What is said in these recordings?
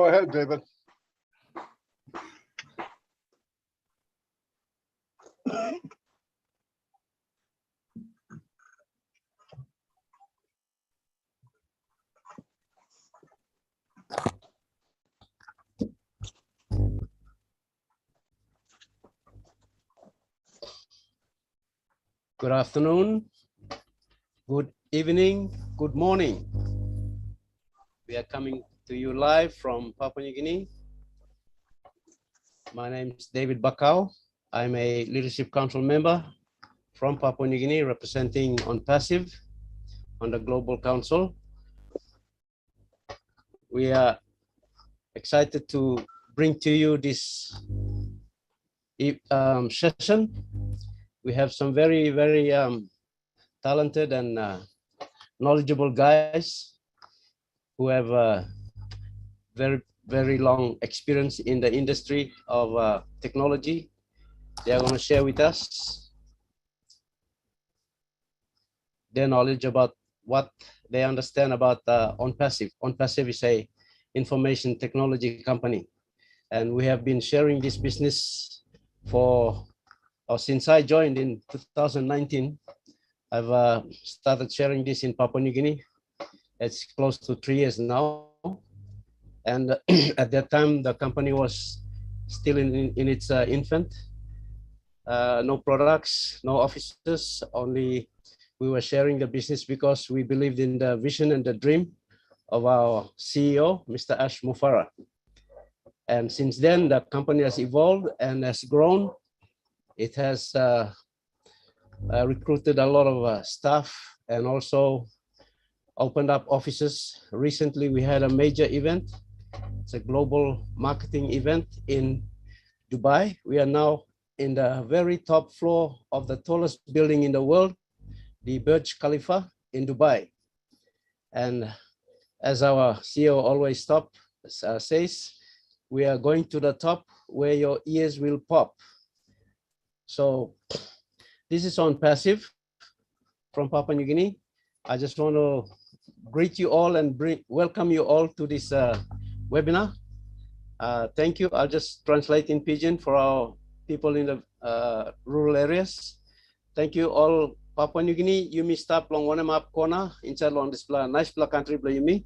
Go ahead, David. Good afternoon, good evening, good morning. We are coming to you live from Papua New Guinea. My name is David BAKAU. I'm a Leadership Council member from Papua New Guinea representing ONPASSIVE on the Global Council. We are excited to bring to you this session. We have some very talented and knowledgeable guys who have very long experience in the industry of technology. They are going to share with us their knowledge about what they understand about ONPASSIVE. ONPASSIVE is a information technology company, and we have been sharing this business since I joined in 2019. I've started sharing this in Papua New Guinea. It's close to 3 years now. And at that time, the company was still in its infant. No products, no offices, only we were sharing the business because we believed in the vision and the dream of our CEO, Mr. Ash Mufara. And since then, the company has evolved and has grown. It has recruited a lot of staff and also opened up offices. Recently, we had a major event. It's a global marketing event in Dubai. We are now in the very top floor of the tallest building in the world, the Burj Khalifa in Dubai. And as our CEO always says, we are going to the top where your ears will pop. So this is ONPASSIVE from Papua New Guinea. I just want to greet you all and welcome you all to this webinar. Thank you. I'll just translate in Pidgin for our people in the rural areas. Thank you all. Papua New Guinea, you may stop long one map corner inside long this nice country yumi.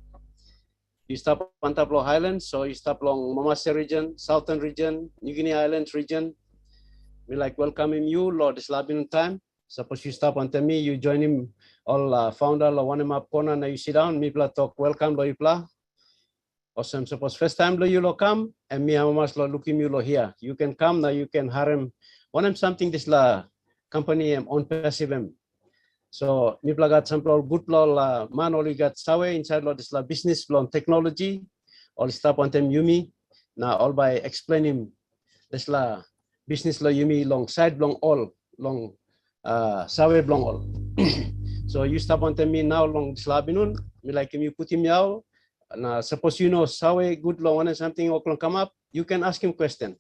You stop on top of highlands, so you stop long Mamase region, southern region, New Guinea Islands region. We like welcoming you, Lord Islabin time. Suppose you stop on me, you join him all founder lo one map corner, now you sit down, me talk welcome lo you awesome. Suppose first time lo you lo come and me amamas lo looking you lo here. You can come now, you can harem one something this la company ONPASSIVE. So me got sample good lo man only got sawe inside lo this la business lo technology all stop on them yumi. Now all by explaining this la business lo yumi long side long all long sawe long all. So you stop on me now long slabinun me like you put him out. Now suppose you know sawe good long one something or come up, you can ask him question.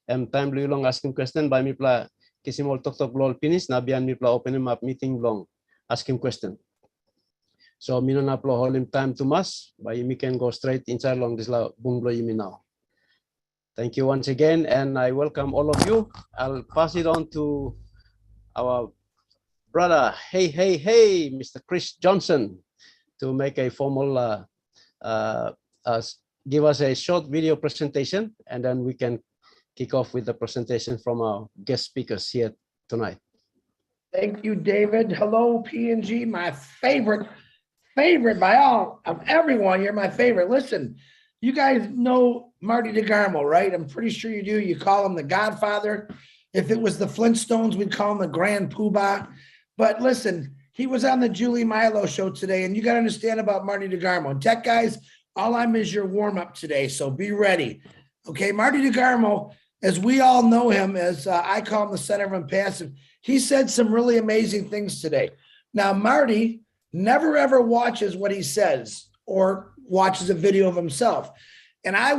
And time you long ask him question by me pla kisimol talk lol finish na bian me pla open him up meeting long ask him question. So me no pla hold him time to mass by me can go straight inside long this la boom blow you me now. Thank you once again, and I welcome all of you. I'll pass it on to our brother, hey, Mr. Chris Johnson, to make a formal, give us a short video presentation, and then we can kick off with the presentation from our guest speakers here tonight. Thank you, David. Hello, PNG, my favorite by all of everyone. You're my favorite. Listen, you guys know Marty DeGarmo, right? I'm pretty sure you do. You call him the Godfather. If it was the Flintstones, we'd call him the Grand Poobah. But listen, he was on the Julie Milo show today, and you got to understand about Marty DeGarmo. Tech guys, all I'm is your warm-up today, so be ready. Okay, Marty DeGarmo, as we all know him, as I call him the center of ONPASSIVE, he said some really amazing things today. Now, Marty never ever watches what he says or watches a video of himself. And I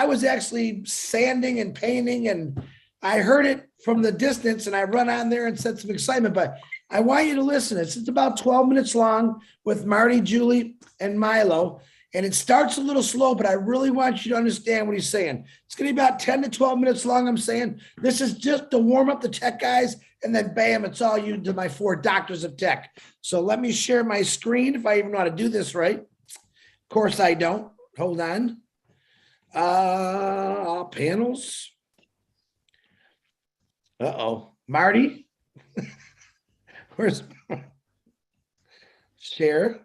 was actually sanding and painting, and I heard it from the distance, and I run on there and set some excitement, but I want you to listen. It's about 12 minutes long with Marty, Julie, and Milo. And it starts a little slow, but I really want you to understand what he's saying. It's going to be about 10 to 12 minutes long. I'm saying this is just to warm up the tech guys. And then bam, it's all you to my 4 doctors of tech. So let me share my screen if I even know how to do this right. Of course I don't. Hold on. Panels. Uh-oh. Marty. Where's share?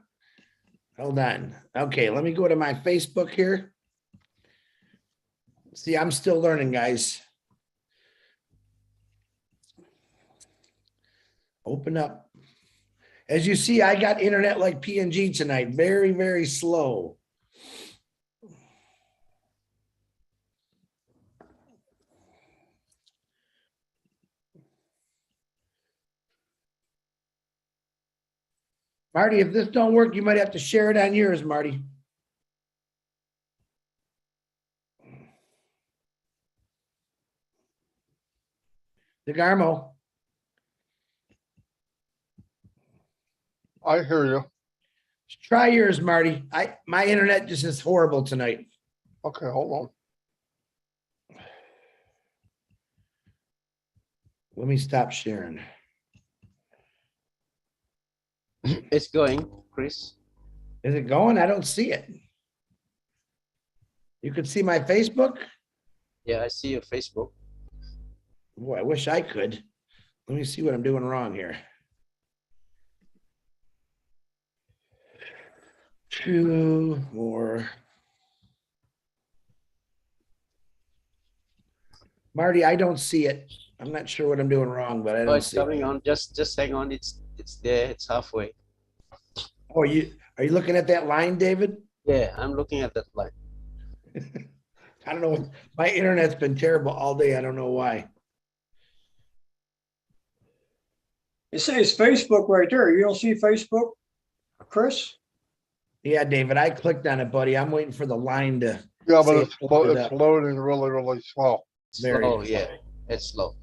Hold on. Okay, let me go to my Facebook here. See, I'm still learning, guys. Open up. As you see, I got internet like PNG tonight. Very, very slow. Marty, if this don't work, you might have to share it on yours, Marty. DeGarmo. I hear you. Try yours, Marty. My internet just is horrible tonight. Okay, hold on. Let me stop sharing. It's going, Chris. Is it going? I don't see it. You could see my Facebook? Yeah, I see your Facebook. Boy, I wish I could. Let me see what I'm doing wrong here. 2 more. Marty, I don't see it. I'm not sure what I'm doing wrong, but I Oh, don't it's see coming it. on. Just hang on. It's there. It's halfway. Oh, are you looking at that line, David? Yeah, I'm looking at that line. I don't know. My internet's been terrible all day. I don't know why. It says Facebook right there. You don't see Facebook, Chris? Yeah, David, I clicked on it, buddy. I'm waiting for the line to. Yeah, See but it it's loaded up. loading really, really slow. Very Slow, yeah. It's slow.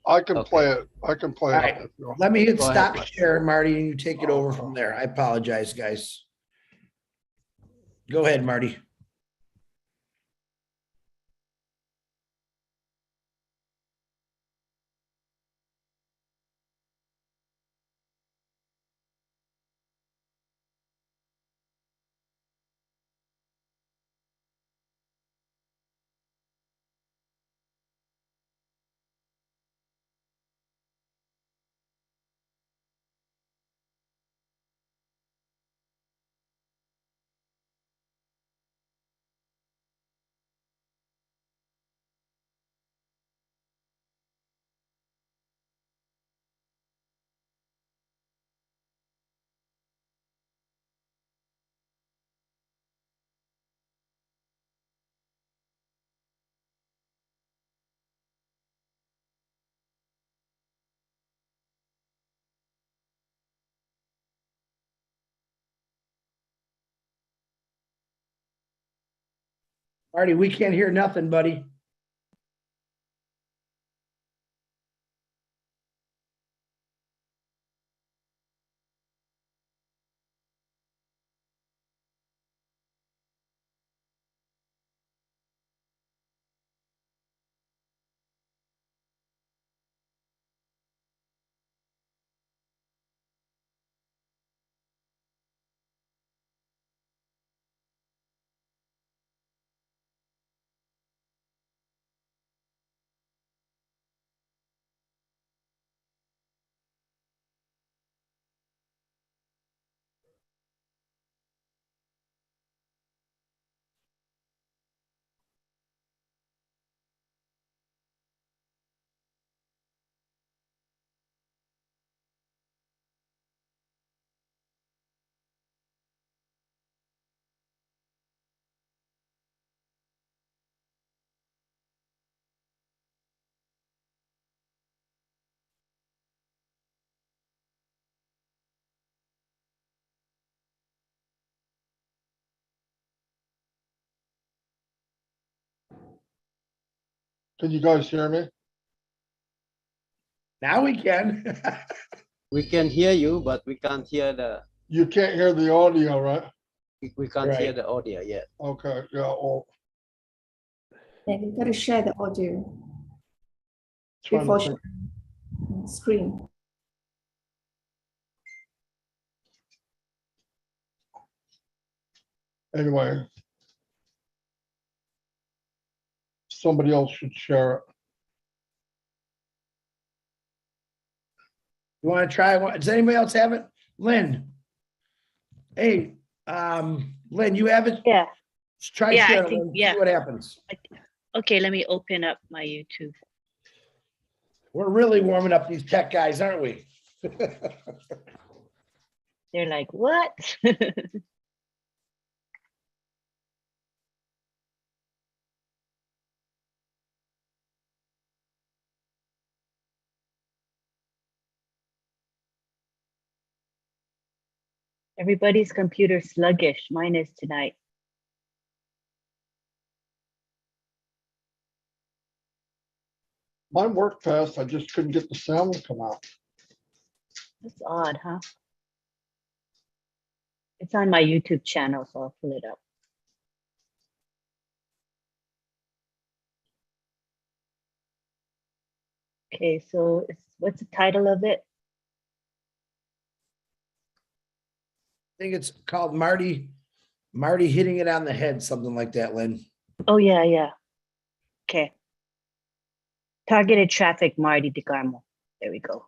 I can Okay. play it. I can play All it. right. If you want. Let me hit Go ahead, stop Marty. share, Marty, and you take it over from there. I apologize, guys. Go ahead, Marty. Marty, we can't hear nothing, buddy. Can you guys hear me? Now we can. We can hear you, but we can't hear the. You can't hear the audio, right? We can't hear Right. the audio yet. Okay, yeah, well, Then you got to share the audio trying before to think. sharing screen. Anyway. Somebody else should share it. You want to try one? Does anybody else have it? Lynn? Hey, Lynn, you have it? Yeah. Try Yeah, I sharing, think- Lynn, yeah. see what happens. Okay, let me open up my YouTube. We're really warming up these tech guys, aren't we? They're like, what? Everybody's computer sluggish. Mine is tonight. Mine worked fast, I just couldn't get the sound to come out. That's odd, huh? It's on my YouTube channel, so I'll pull it up. Okay, so what's the title of it? I think it's called Marty hitting it on the head, something like that, Lynn. Oh, yeah, yeah. Okay. Targeted traffic, Marty DeGarmo. There we go.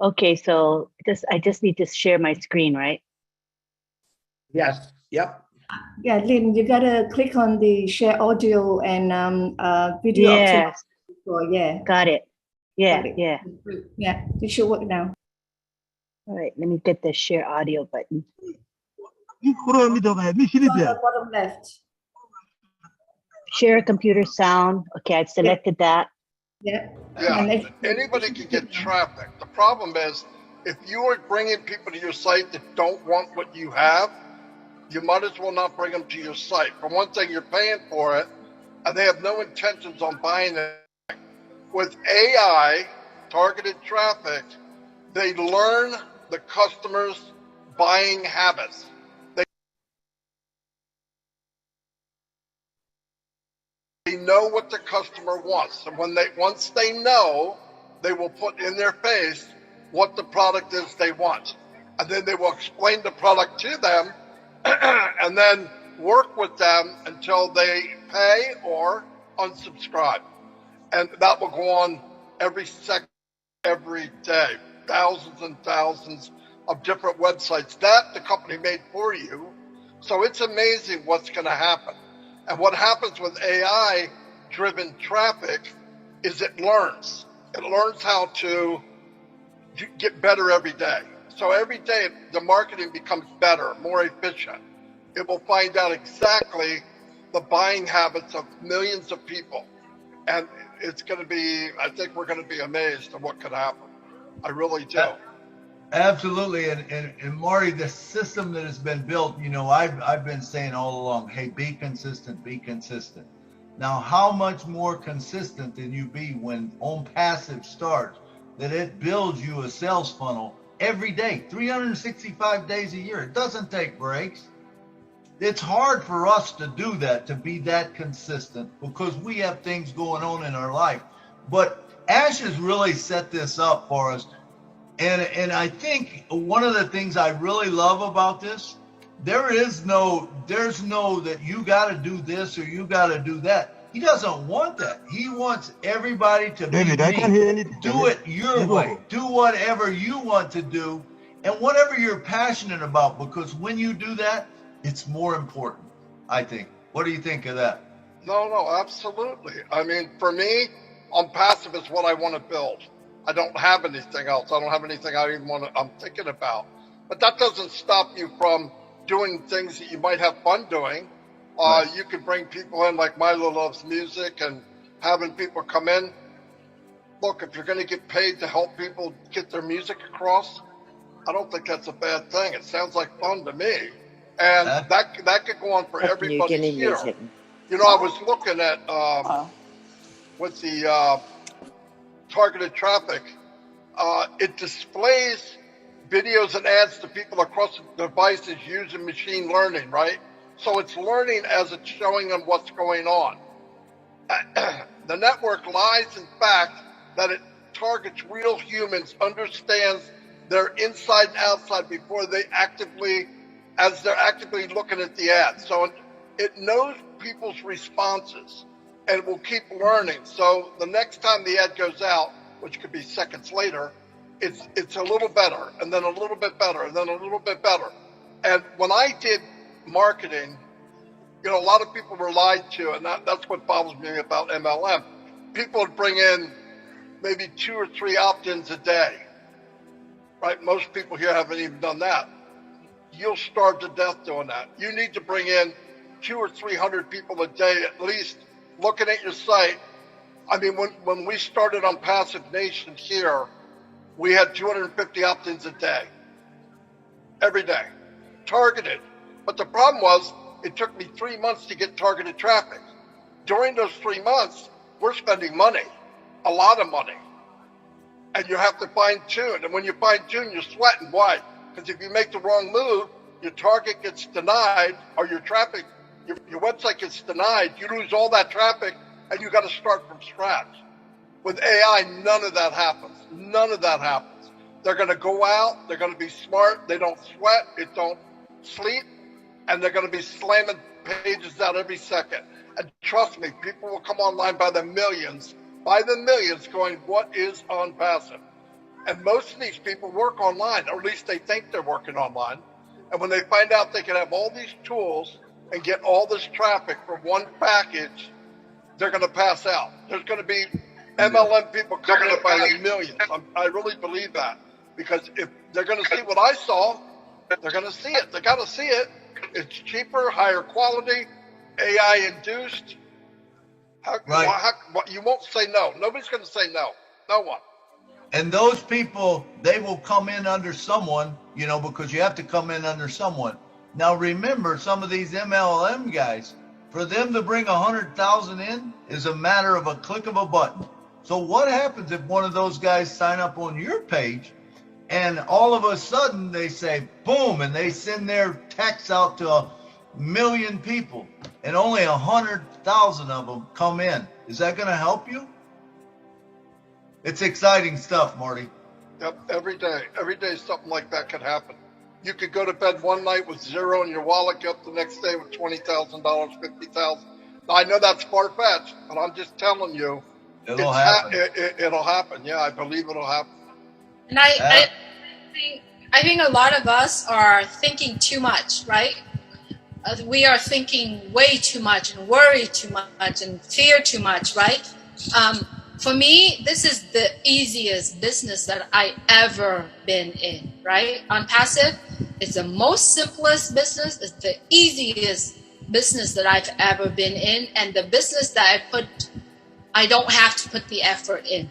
Okay, so I just need to share my screen, right? Yes, yep. Yeah, Lynn, you got to click on the share audio and video. Yes, Yeah. got it. Yeah, Got it. yeah. Yeah, it should work now. All right, let me get the share audio button. On the bottom left. Share computer sound. Okay, I've selected that. Yeah. Yeah, And if- anybody can get traffic. The problem is, if you are bringing people to your site that don't want what you have, you might as well not bring them to your site. For one thing, you're paying for it, and they have no intentions on buying it. With AI, targeted traffic, they learn the customer's buying habits. They know what the customer wants. And once they know, they will put in their face what the product is they want. And then they will explain the product to them and then work with them until they pay or unsubscribe. And that will go on every second, every day. Thousands and thousands of different websites that the company made for you. So it's amazing what's going to happen. And what happens with AI-driven traffic is it learns. It learns how to get better every day. So every day the marketing becomes better, more efficient. It will find out exactly the buying habits of millions of people. And it's going to be, I think we're going to be amazed at what could happen. I really do. Absolutely, and Marty, the system that has been built, you know, I've been saying all along, hey, be consistent, be consistent. Now, how much more consistent can you be when ONPASSIVE starts, that it builds you a sales funnel every day, 365 days a year. It doesn't take breaks. It's hard for us to do that, to be that consistent, because we have things going on in our life. But Ash has really set this up for us. And I think one of the things I really love about this, there's no that you got to do this or you got to do that. He doesn't want that. He wants everybody to David, be I me. can't hear anything. Do it your way. Do whatever you want to do and whatever you're passionate about, because when you do that, it's more important, I think. What do you think of that? No, absolutely. I mean, for me, ONPASSIVE is what I want to build. I don't have anything else. I don't have anything I'm thinking about. But that doesn't stop you from doing things that you might have fun doing. Right. You can bring people in, like Milo loves music, and having people come in. Look, if you're going to get paid to help people get their music across, I don't think that's a bad thing. It sounds like fun to me. And that could go on for everybody here. You know, I was looking at with the targeted traffic, it displays videos and ads to people across the devices using machine learning, right? So it's learning as it's showing them what's going on. The network lies in fact that it targets real humans, understands their inside and outside before they as they're actively looking at the ad. So it knows people's responses and will keep learning. So the next time the ad goes out, which could be seconds later, it's a little better, and then a little bit better, and then a little bit better. And when I did marketing, a lot of people were lied to, and that's what bothers me about MLM. People would bring in maybe 2 or 3 opt-ins a day, right? Most people here haven't even done that. You'll starve to death doing that. You need to bring in 200 or 300 people a day at least looking at your site. I mean, when we started on Passive Nation here, we had 250 opt-ins a day, every day, targeted. But the problem was, it took me 3 months to get targeted traffic. During those 3 months, we're spending money, a lot of money. And you have to fine tune. And when you fine tune, you're sweating. Why? Because if you make the wrong move, your target gets denied, or your traffic, your website gets denied. You lose all that traffic, and you got to start from scratch. With AI, none of that happens. None of that happens. They're going to go out. They're going to be smart. They don't sweat. It don't sleep. And they're going to be slamming pages out every second. And trust me, people will come online by the millions going, what is ONPASSIVE? And most of these people work online, or at least they think they're working online. And when they find out they can have all these tools and get all this traffic from one package, they're going to pass out. There's going to be MLM people coming up by the millions. I really believe that. Because if they're going to see what I saw, they're going to see it. They got to see it. It's cheaper, higher quality, AI induced. You won't say no. Nobody's going to say no. No one. And those people, they will come in under someone, because you have to come in under someone. Now remember, some of these MLM guys, for them to bring 100,000 in is a matter of a click of a button. So what happens if one of those guys sign up on your page and all of a sudden they say, boom, and they send their text out to 1 million people and only 100,000 of them come in? Is that going to help you? It's exciting stuff, Marty. Yep, every day something like that could happen. You could go to bed one night with zero in your wallet, get up the next day with $20,000, $50,000. Now, I know that's far-fetched, but I'm just telling you, it'll happen. It'll happen. Yeah, I believe it'll happen. And I think a lot of us are thinking too much, right? We are thinking way too much and worry too much and fear too much, right? For me, this is the easiest business that I ever been in, right? ONPASSIVE, it's the most simplest business. It's the easiest business that I've ever been in, and the business that I don't have to put the effort in.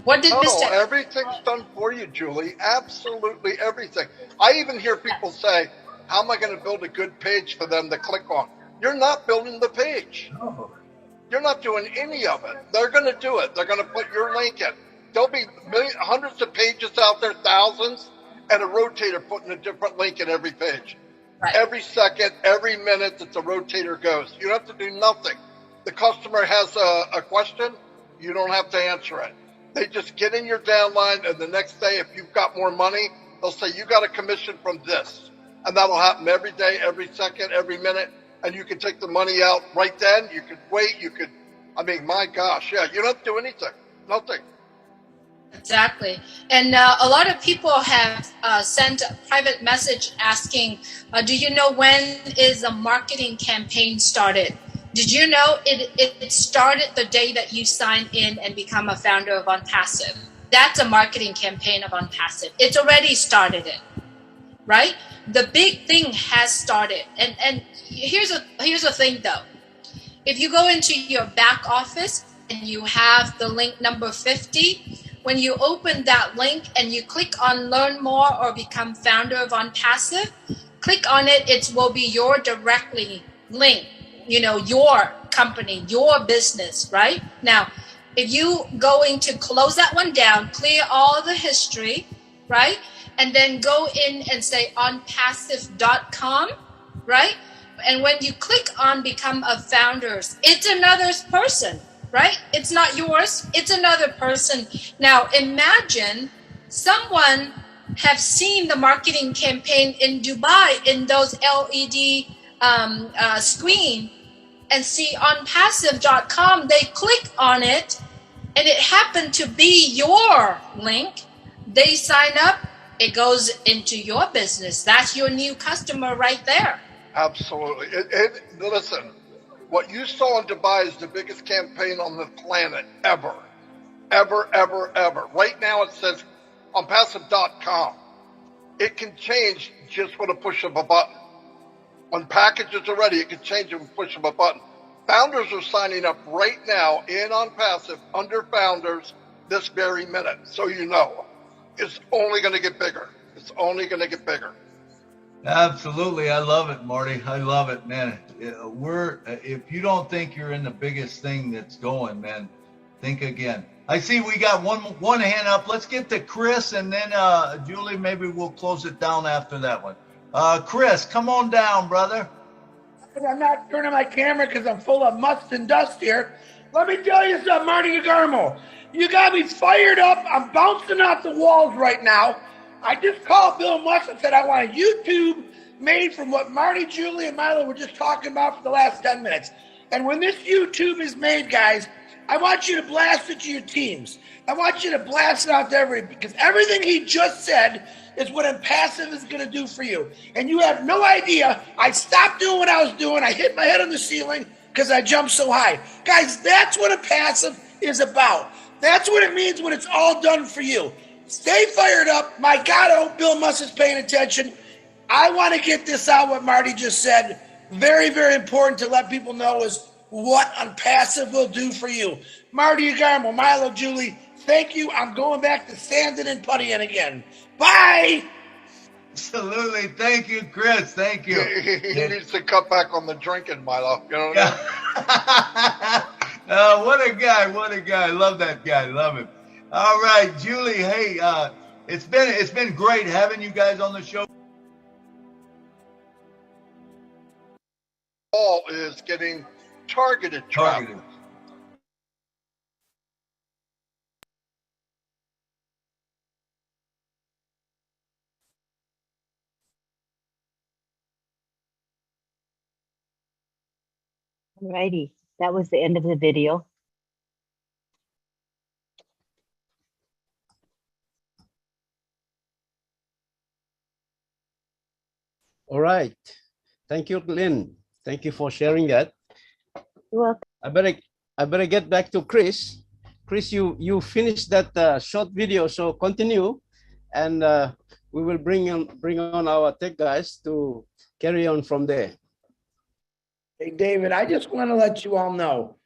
What did Mr. Everything's done for you, Julie. Absolutely everything. I even hear people say, how am I going to build a good page for them to click on? You're not building the page. Oh. You're not doing any of it. They're going to do it. They're going to put your link in. There'll be hundreds of pages out there, thousands, and a rotator putting a different link in every page. Right. Every second, every minute that the rotator goes. You don't have to do nothing. The customer has a question, you don't have to answer it. They just get in your downline, and the next day, if you've got more money, they'll say, you got a commission from this. And that'll happen every day, every second, every minute. And you can take the money out right then. You could wait. My gosh, yeah, you don't have to do anything. Nothing. Exactly. And a lot of people have sent a private message asking, do you know when is a marketing campaign started? Did you know it started the day that you sign in and become a founder of ONPASSIVE? That's a marketing campaign of ONPASSIVE. It's already started it, right? The big thing has started. And here's a thing though. If you go into your back office and you have the link number 50, when you open that link and you click on learn more or become founder of ONPASSIVE, click on it, it will be your directly link, your company, your business, right? Now, if you going to close that one down, clear all the history, right? And then go in and say onpassive.com, right? And when you click on become a founders, it's another person, right? It's not yours, it's another person. Now imagine someone have seen the marketing campaign in Dubai in those LED screen and see onpassive.com, they click on it and it happened to be your link. They sign up, it goes into your business. That's your new customer right there. Absolutely. Listen, what you saw in Dubai is the biggest campaign on the planet ever. Ever, ever, ever. Right now it says onpassive.com. It can change just with a push of a button. When packages are ready, it can change it with a push of a button. Founders are signing up right now in OnPassive under founders this very minute. So you know, it's only going to get bigger. It's only going to get bigger. Absolutely. I love it, Marty. I love it, man. If you don't think you're in the biggest thing that's going, man, think again. I see we got one hand up. Let's get to Chris, and then Julie, maybe we'll close it down after that one. Chris, come on down, brother. I'm not turning my camera because I'm full of must and dust here. Let me tell you something, Marty DeGarmo. You got me fired up. I'm bouncing off the walls right now. I just called Bill Musk and said I want a YouTube made from what Marty, Julie, and Milo were just talking about for the last 10 minutes. And when this YouTube is made, guys, I want you to blast it to your teams. I want you to blast it out to everybody, because everything he just said is what OnPassive is going to do for you. And you have no idea. I stopped doing what I was doing. I hit my head on the ceiling because I jumped so high. Guys, that's what OnPassive is about. That's what it means when it's all done for you. Stay fired up. My God, I hope Bill Musk is paying attention. I want to get this out, what Marty just said. Very, very important to let people know is what OnPassive will do for you. Marty DeGarmo, Milo, Julie, thank you. I'm going back to sanding and puttying again. Bye. Absolutely. Thank you, Chris. Thank you. He needs to cut back on the drinking, Milo. You know what I mean? What a guy. What a guy. Love that guy. Love him. All right, Julie. Hey, it's been great having you guys on the show. All is getting targeted traffic. Alrighty, that was the end of the video. All right. Thank you, Lynn. Thank you for sharing that. You're welcome. I better get back to Chris. Chris, you finished that short video, so continue, and we will bring on our tech guys to carry on from there. Hey, David, I just want to let you all know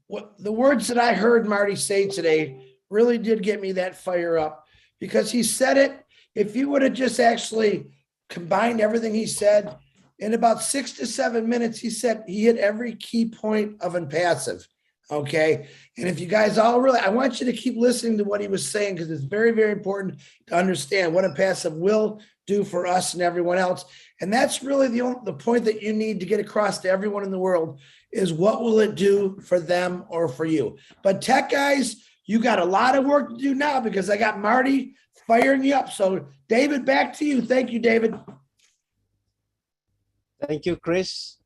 what the words that I heard Marty say today really did get me that fire up, because he said it. If you would have just actually combined everything he said in about 6 to 7 minutes, he said he hit every key point of OnPassive. Okay. And if you guys all really, I want you to keep listening to what he was saying, because it's very, very important to understand what OnPassive will do for us and everyone else. And that's really the point that you need to get across to everyone in the world is what will it do for them or for you? But tech guys, you got a lot of work to do now, because I got Marty firing you up. So David, back to you. Thank you, David. Thank you, Chris.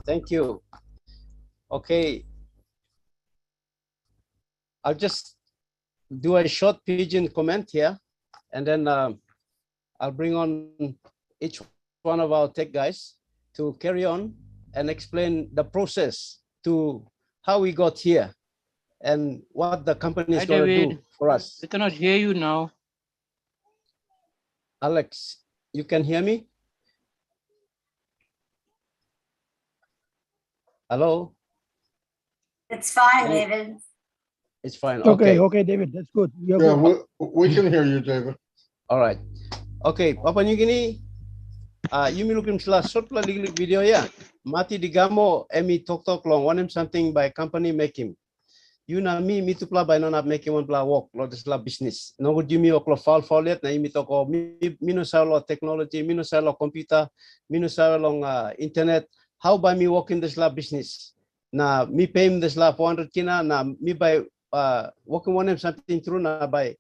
Thank you. Okay. I'll just do a short pigeon comment here, and then I'll bring on each one of our tech guys to carry on and explain the process to how we got here and what the company is going to do for us. We cannot hear you now. Alex, you can hear me? Hello? It's fine, David. It's fine. Okay, okay, David, that's good. Yeah, we can hear you, David. All right. Okay, Papua New Guinea, Yumi Lukim Sla short video ya. Mati digamo emi tok long one something by company make him. you na mi tu pla by no na making one pla work lo this la business. No would you me o fall it na imi to ko mi no sa lo technology, mi no sa lo computer, mi no sa lo internet. How by me working this la business? Na mi pay this la 400 kina na mi by working one something through na by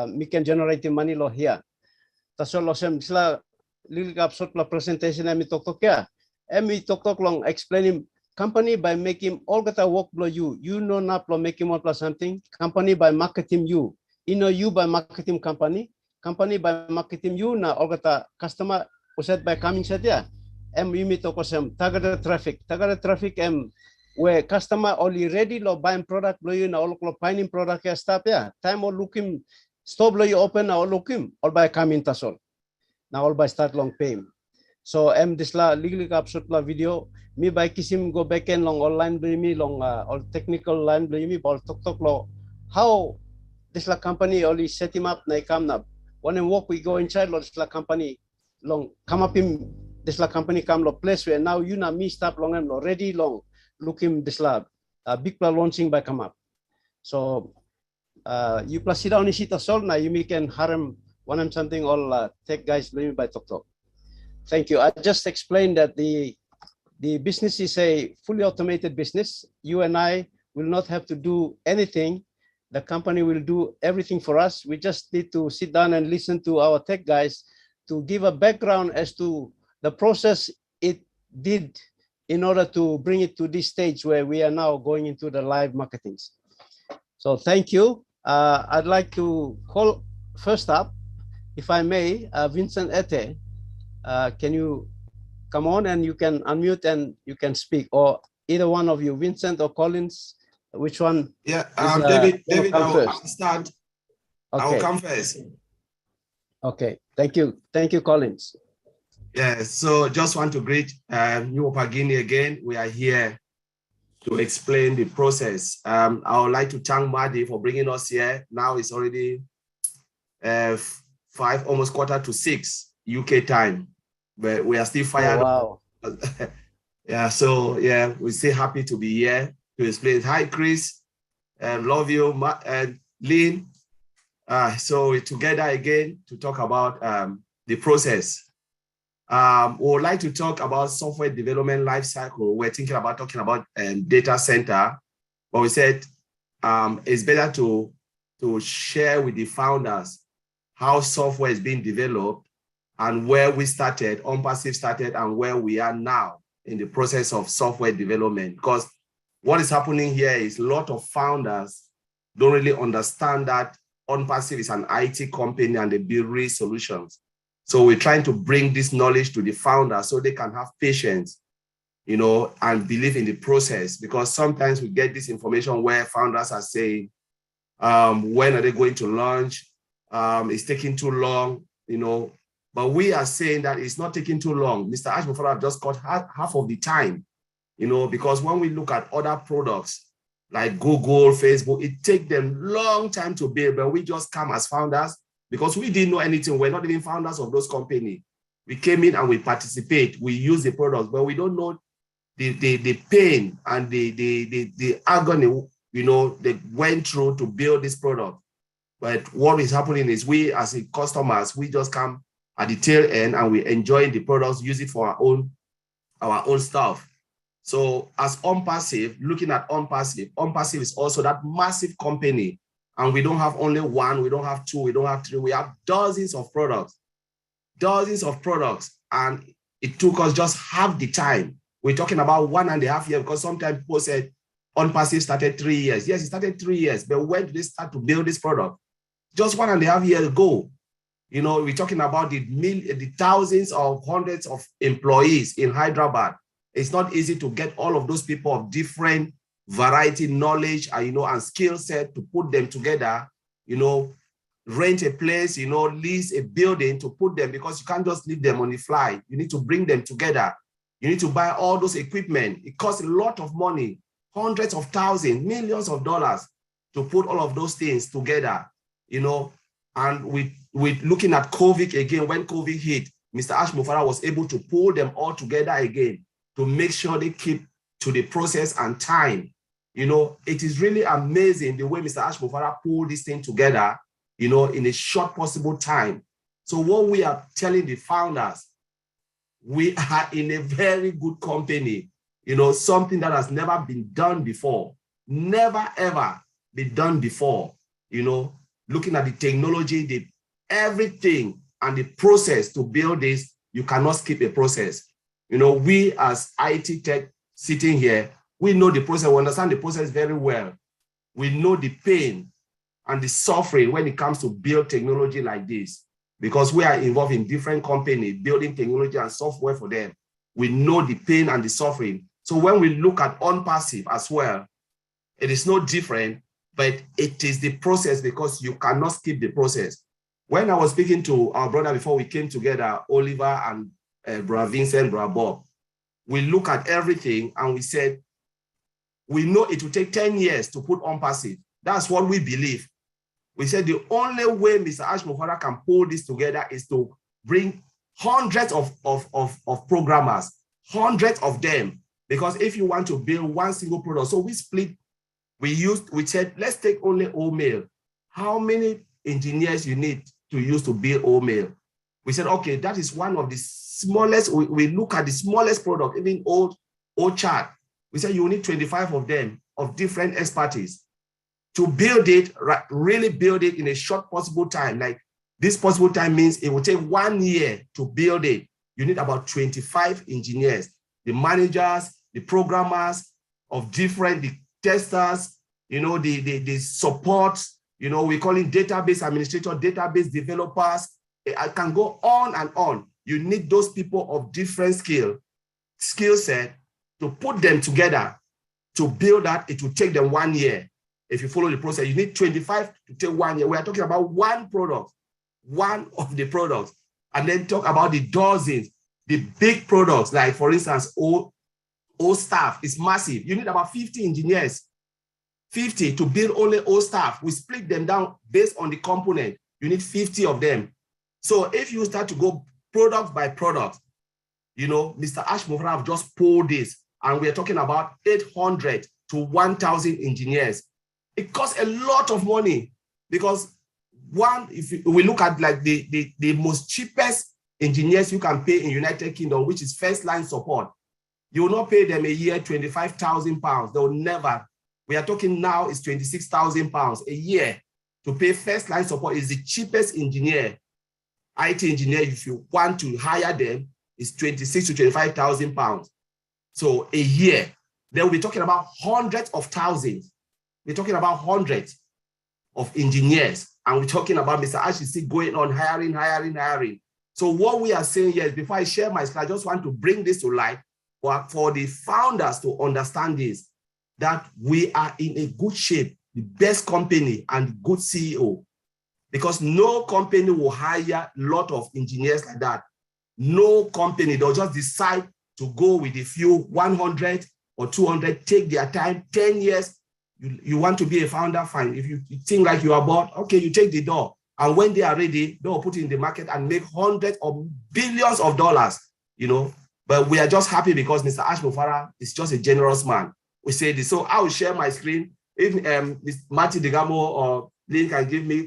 me can generate money lo here. Taso lo sem sila lili kapsot la presentation na mi tok ya. Mi tok long explaining company by making all kata work blow you know not blow making one plus something. Company by marketing you know you by marketing company by marketing you na all kata customer uset by coming set ya. You tok sem target traffic where customer only ready lo buying product blow you na all lo finding product ya stop ya. Time or looking stop blow you open na all looking all by coming tasol. Now all by start long payment. So this la legally captured la video mi by kisim go back end long online beli mi long all technical line beli mi ball tok lo how this la company only set him up na come na when walk we go inside lo this la company long come up him this la company come lo place where now you na me stop long and lo ready long look him this la big pla launching by come up. So you plus sit down sit sol na you can harem one something all tech guys beli by tok. Thank you. I just explained that the business is a fully automated business. You and I will not have to do anything. The company will do everything for us. We just need to sit down and listen to our tech guys to give a background as to the process it did in order to bring it to this stage where we are now going into the live marketing. So thank you. I'd like to call first up, if I may, Vincent Ete. Can you come on and you can unmute and you can speak, or either one of you, Vincent or Collins, which one? Yeah, David, I will start. Okay. I will come first. Okay, thank you, Collins. Yeah, so just want to greet New Pagini again. We are here to explain the process. I would like to thank Madi for bringing us here. Now it's already 5, almost 5:45 UK time. But we are still fired. Oh, wow. Yeah, so yeah, we're still happy to be here to explain. Hi, Chris, love you, and Lynn. So we're together again to talk about the process. We would like to talk about software development lifecycle. We're talking about data center, but we said it's better to share with the founders how software is being developed and where we started, ONPASSIVE started, and where we are now in the process of software development. Because what is happening here is a lot of founders don't really understand that ONPASSIVE is an IT company and they build real solutions. So we're trying to bring this knowledge to the founders so they can have patience, you know, and believe in the process. Because sometimes we get this information where founders are saying, when are they going to launch? It's taking too long, you know. But we are saying that it's not taking too long. Mr. Ashbufara just got half of the time, you know, because when we look at other products like Google, Facebook, it takes them long time to build, but we just come as founders because we didn't know anything. We're not even founders of those companies. We came in and we participate. We use the products, but we don't know the pain and the agony, you know, they went through to build this product. But what is happening is we as customers, we just come at the tail end and we enjoy the products, use it for our own stuff. So as ONPASSIVE, looking at ONPASSIVE is also that massive company. And we don't have only one, we don't have two, we don't have three, we have dozens of products. And it took us just half the time. We're talking about 1.5 years because sometimes people said ONPASSIVE started 3 years. Yes, it started 3 years, but when did they start to build this product? Just 1.5 years ago. You know, we're talking about the thousands of hundreds of employees in Hyderabad. It's not easy to get all of those people of different variety, knowledge, and, you know, and skill set to put them together, you know, rent a place, you know, lease a building to put them, because you can't just leave them on the fly. You need to bring them together. You need to buy all those equipment. It costs a lot of money, hundreds of thousands, millions of dollars to put all of those things together, you know. And with looking at COVID again, when COVID hit, Mr. Ash Mufara was able to pull them all together again to make sure they keep to the process and time. You know, it is really amazing the way Mr. Ash Mufara pulled this thing together, you know, in a short possible time. So what we are telling the founders, we are in a very good company, you know, something that has never been done before, never ever been done before, you know, looking at the technology, the everything and the process to build this, you cannot skip a process. You know, we as IT tech sitting here, we know the process, we understand the process very well. We know the pain and the suffering when it comes to build technology like this, because we are involved in different companies, building technology and software for them. We know the pain and the suffering. So when we look at ONPASSIVE as well, it is no different, but it is the process, because you cannot skip the process. When I was speaking to our brother before we came together, Oliver and Brother Vincent, Brother Bob, we look at everything and we said, we know it will take 10 years to put ONPASSIVE. That's what we believe. We said the only way Mr. Ash Mufara can pull this together is to bring hundreds of programmers, hundreds of them, because if you want to build one single product, so we split, we said, let's take only OMail. How many engineers you need to use to build OMail? We said, okay, that is one of the smallest, we look at the smallest product, even old chart. We said you need 25 of them of different expertise to build it, really build it in a short possible time. Like this possible time means it will take 1 year to build it. You need about 25 engineers, the managers, the programmers of different, the testers, you know, the support, you know, we call it database administrator, database developers. I can go on and on. You need those people of different skill set to put them together to build that. It will take them 1 year. If you follow the process, you need 25 to take 1 year. We are talking about one product, one of the products, and then talk about the dozens, the big products, like for instance, all staff is massive. You need about 50 engineers, 50 to build only all staff. We split them down based on the component. You need 50 of them. So if you start to go product by product, you know, Mr. Ash Mufara have just pulled this, and we're talking about 800 to 1,000 engineers. It costs a lot of money, because one, if we look at like the most cheapest engineers you can pay in United Kingdom, which is first line support, you will not pay them a year 25,000 pounds. They will never. We are talking now is 26,000 pounds a year to pay first line support. Is the cheapest engineer, IT engineer, if you want to hire them, is 26 to 25,000 pounds. So a year. Then we'll be talking about hundreds of thousands. We're talking about hundreds of engineers, and we're talking about Mr. Ash is still going on hiring. So what we are saying here is, before I share my screen, I just want to bring this to light for the founders to understand this, that we are in a good shape, the best company and good CEO, because no company will hire a lot of engineers like that. No company, they'll just decide to go with a few 100 or 200, take their time, 10 years. You want to be a founder, fine. If you think like you are bored, okay, you take the door. And when they are ready, they will put it in the market and make hundreds of billions of dollars, you know. But we are just happy because Mr. Ash Mufara is just a generous man. We say this. So I will share my screen. If Marty Degamo or Lynn can give me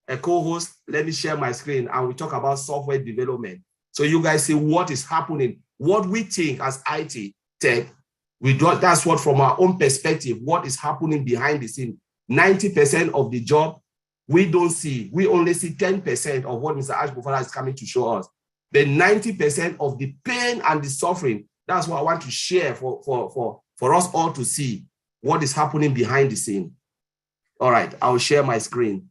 a co-host, let me share my screen and we talk about software development. So you guys see what is happening, what we think as IT tech. That's what, from our own perspective, what is happening behind the scene. 90% of the job we don't see. We only see 10% of what Mr. Ash Mufara is coming to show us. The 90% of the pain and the suffering, that's what I want to share for us all to see what is happening behind the scene. All right, I'll share my screen.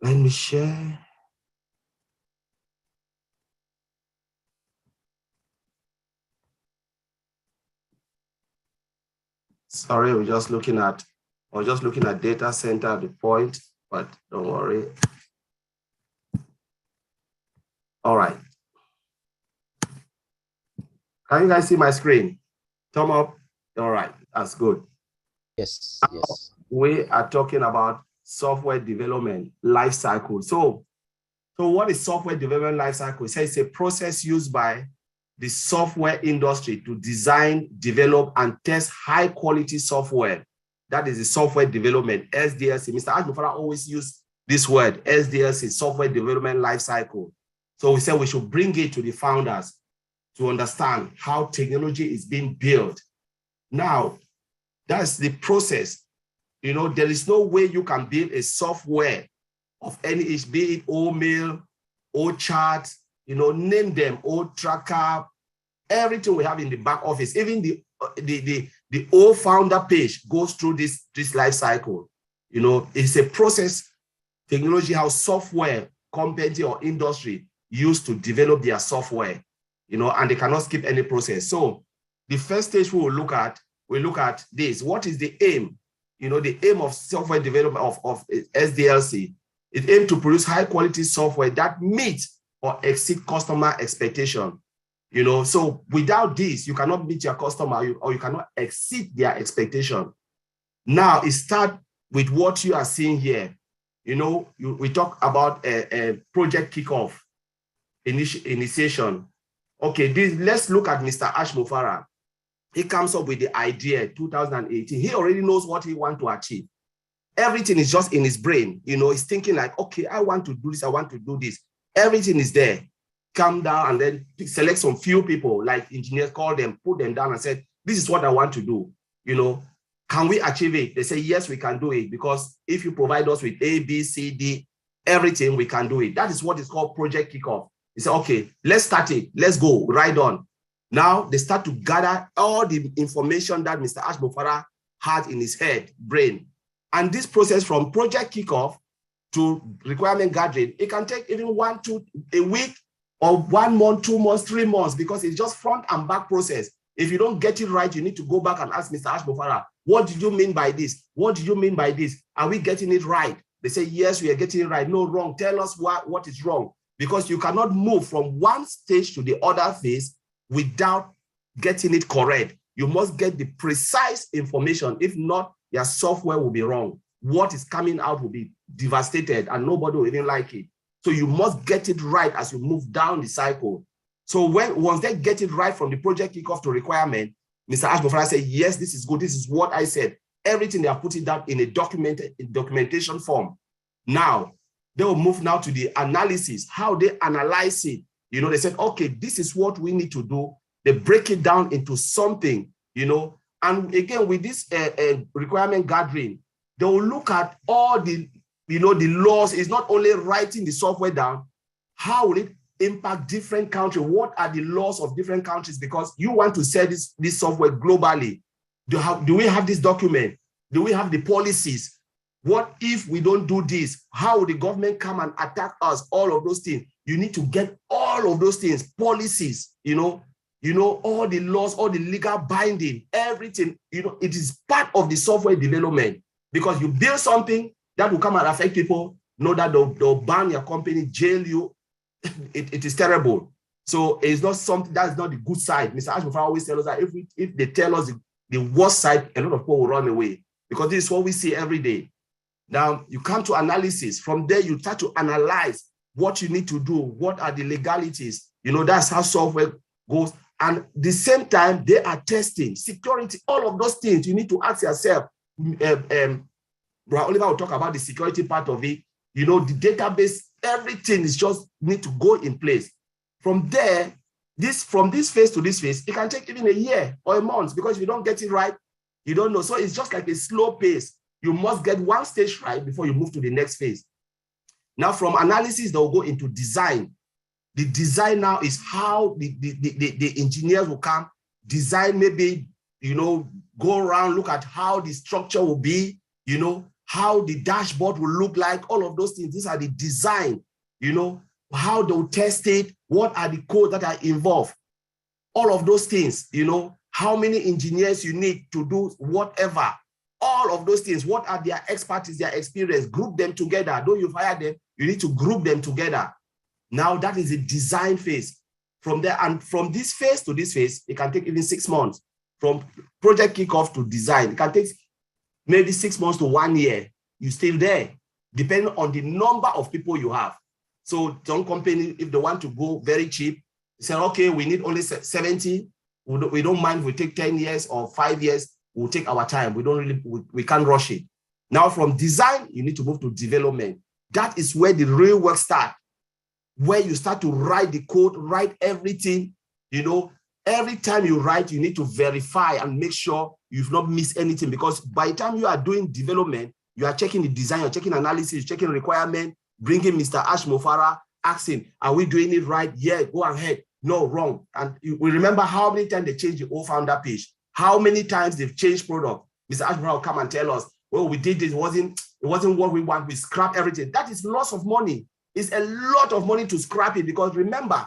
Let me share. Sorry, we're just looking at data center at the point, but don't worry. All right. Can you guys see my screen? Thumb up. All right, that's good. Yes, yes. We are talking about software development life cycle. So what is software development life cycle? It says it's a process used by the software industry to design, develop, and test high quality software. That is the software development, SDLC. Mr. Ajmufara always use this word, SDLC, software development life cycle. So we said we should bring it to the founders to understand how technology is being built. Now, that's the process. You know, there is no way you can build a software of any age, be it OMail, OChat, you know, name them, OTracker, everything we have in the back office, even the old founder page goes through this life cycle. You know, it's a process, technology, how software company or industry used to develop their software, you know, and they cannot skip any process. So the first stage we look at this. What is the aim? You know, the aim of software development of SDLC is aim to produce high quality software that meets or exceed customer expectation. You know, so without this, you cannot meet your customer or you cannot exceed their expectation. Now it starts with what you are seeing here. You know, we talk about a project kickoff, initiation. Okay, let's look at Mr. Ajmufara. He comes up with the idea 2018. He already knows what he wants to achieve. Everything is just in his brain. You know, he's thinking like, okay, I want to do this, I want to do this. Everything is there. Come down and then select some few people, like engineers, call them, put them down and said, this is what I want to do. You know, can we achieve it? They say, yes, we can do it, because if you provide us with A, B, C, D, everything, we can do it. That is what is called project kickoff. They say, okay, let's start it. Let's go, right on. Now they start to gather all the information that Mr. Ajmufara had in his head, brain. And this process from project kickoff to requirement gathering, it can take even a week, or 1 month, 2 months, 3 months, because it's just front and back process. If you don't get it right, you need to go back and ask Mr. Ajmufara, what did you mean by this? What did you mean by this? Are we getting it right? They say, yes, we are getting it right. No, wrong. Tell us what is wrong. Because you cannot move from one stage to the other phase without getting it correct. You must get the precise information. If not, your software will be wrong. What is coming out will be devastated and nobody will even like it. So you must get it right as you move down the cycle. So once they get it right from the project kickoff to requirement, Mr. Ajmufara said, yes, this is good. This is what I said. Everything they are putting down in a documentation form. Now, they will move now to the analysis, how they analyze it. You know, they said, okay, this is what we need to do. They break it down into something, you know. And again, with this requirement gathering, they will look at all the, you know, the laws. Is not only writing the software down, how will it impact different countries? What are the laws of different countries? Because you want to sell this software globally. Do we have this document? Do we have the policies? What if we don't do this? How will the government come and attack us? All of those things. You need to get all of those things, policies, you know, all the laws, all the legal binding, everything, you know, it is part of the software development. Because you build something that will come and affect people, know that they'll ban your company, jail you. It is terrible. So it's not something, that's not the good side. Mr. Ajmufara always tells us that if they tell us the worst side, a lot of people will run away, because this is what we see every day. Now you come to analysis. From there, you start to analyze what you need to do. What are the legalities? You know, that's how software goes. And at the same time, they are testing security, all of those things. You need to ask yourself, Oliver will talk about the security part of it. You know, the database, everything is just need to go in place. From there, from this phase to this phase, it can take even a year or a month, because if you don't get it right, you don't know. So it's just like a slow pace. You must get one stage right before you move to the next phase. Now, from analysis, they'll go into design. The design now is how the engineers will come, design, maybe, you know, go around, look at how the structure will be, you know, how the dashboard will look like, all of those things. These are the design, you know, how they'll test it, what are the codes that are involved, all of those things, you know, how many engineers you need to do whatever, all of those things, what are their expertise, their experience, group them together. Though you've hired them, you need to group them together. Now that is a design phase. From there, and from this phase to this phase, it can take even 6 months. From project kickoff to design, it can take maybe 6 months to 1 year. You're still there. depending on the number of people you have. So some company, if they want to go very cheap, they say, okay, we need only 70. We don't mind if we take 10 years or 5 years, we'll take our time. We can't rush it. Now from design, you need to move to development. That is where the real work starts, where you start to write the code, write everything. You know, every time you write, you need to verify and make sure you've not missed anything, because by the time you are doing development, you are checking the design, you're checking analysis, checking requirement, bringing Mr. Ash Mofara, asking, are we doing it right? Yeah, go ahead. No, wrong. And we remember how many times they changed the old founder page, how many times they've changed product. Mr. Ash Mofara will come and tell us, well, we did this, it wasn't what we want, we scrap everything. That is loss of money. It's a lot of money to scrap it, because remember,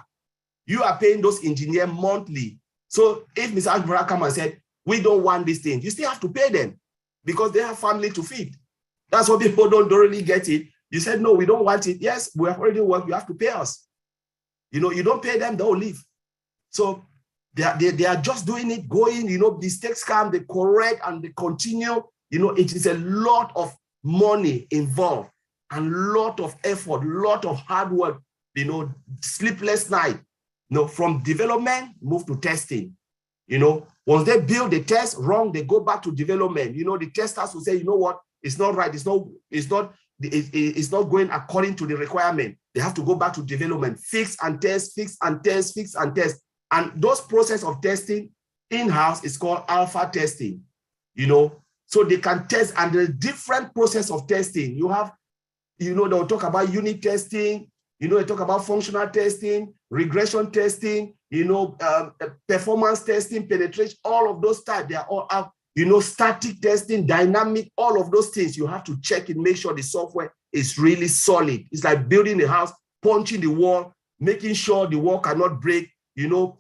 you are paying those engineers monthly. So if Mr. Ash Mofara come and said, we don't want this thing, you still have to pay them because they have family to feed. That's what people don't really get it. You said, no, we don't want it. Yes, we have already worked, you have to pay us. You know, you don't pay them, they'll leave. So they are just doing it, going, you know, mistakes come, they correct and they continue. You know, it is a lot of money involved and lot of effort, lot of hard work, you know, sleepless night. You know, from development, move to testing. You know, once they build the test wrong, they go back to development. You know, the testers will say, you know what, it's not right, it's not going according to the requirement. They have to go back to development, fix and test, fix and test, fix and test. And those process of testing in-house is called alpha testing, you know, so they can test, and the different process of testing. You have, you know, they'll talk about unit testing, you know, they talk about functional testing, regression testing, you know, performance testing, penetration, all of those types, they are all out. You know, static testing, dynamic, all of those things, you have to check and make sure the software is really solid. It's like building a house, punching the wall, making sure the wall cannot break, you know,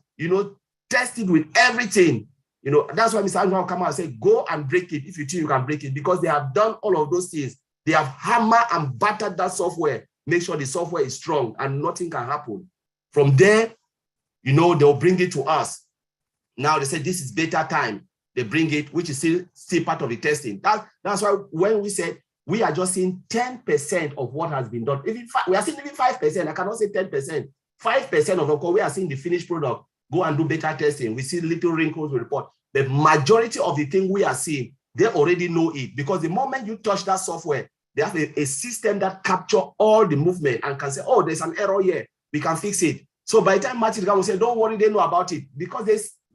test it with everything. You know, that's why Mr. Andrew will come out and say, go and break it if you think you can break it, because they have done all of those things. They have hammered and battered that software, make sure the software is strong and nothing can happen. From there, you know, they'll bring it to us. Now they say, this is beta time. They bring it, which is still part of the testing. That's why when we said we are just seeing 10% of what has been done, even we are seeing even 5%, I cannot say 10%, 5% of what we are seeing the finished product, go and do beta testing. We see little wrinkles we report. The majority of the thing we are seeing, they already know it, because the moment you touch that software, they have a system that captures all the movement and can say, oh, there's an error here, we can fix it. So by the time Martin will say, don't worry, they know about it, because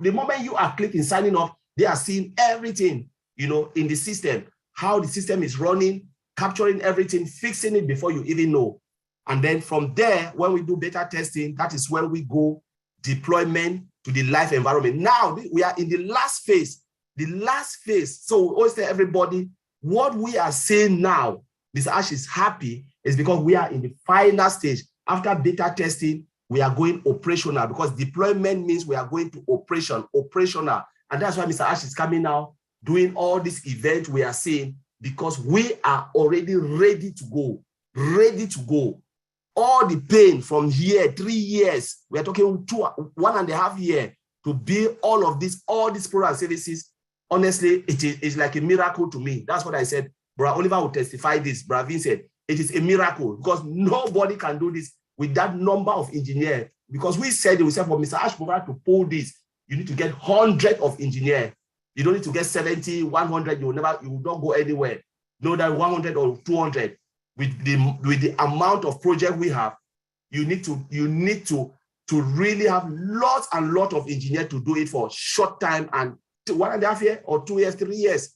the moment you are clicking signing off, they are seeing everything, you know, in the system, how the system is running, capturing everything, fixing it before you even know. And then from there, when we do beta testing, that is when we go deployment to the live environment. Now we are in the last phase, So we always tell everybody, what we are saying now, Mr. Ash is happy, is because we are in the final stage. After beta testing, we are going operational, because deployment means we are going to operational. And that's why Mr. Ash is coming now, doing all these events we are seeing, because we are already ready to go. All the pain from here, 3 years, we are talking 1.5 years to build all these products and services. Honestly, it's like a miracle to me. That's what I said. Brother Oliver will testify this. Brother Vincent, it is a miracle, because nobody can do this with that number of engineers. Because we said for Mr. Ash to pull this, you need to get hundreds of engineers. You don't need to get 70, 100. You will not go anywhere. No, that 100 or 200. With the amount of project we have, you need to really have lots and lots of engineers to do it for short time, and 1.5 years or 2 years, 3 years.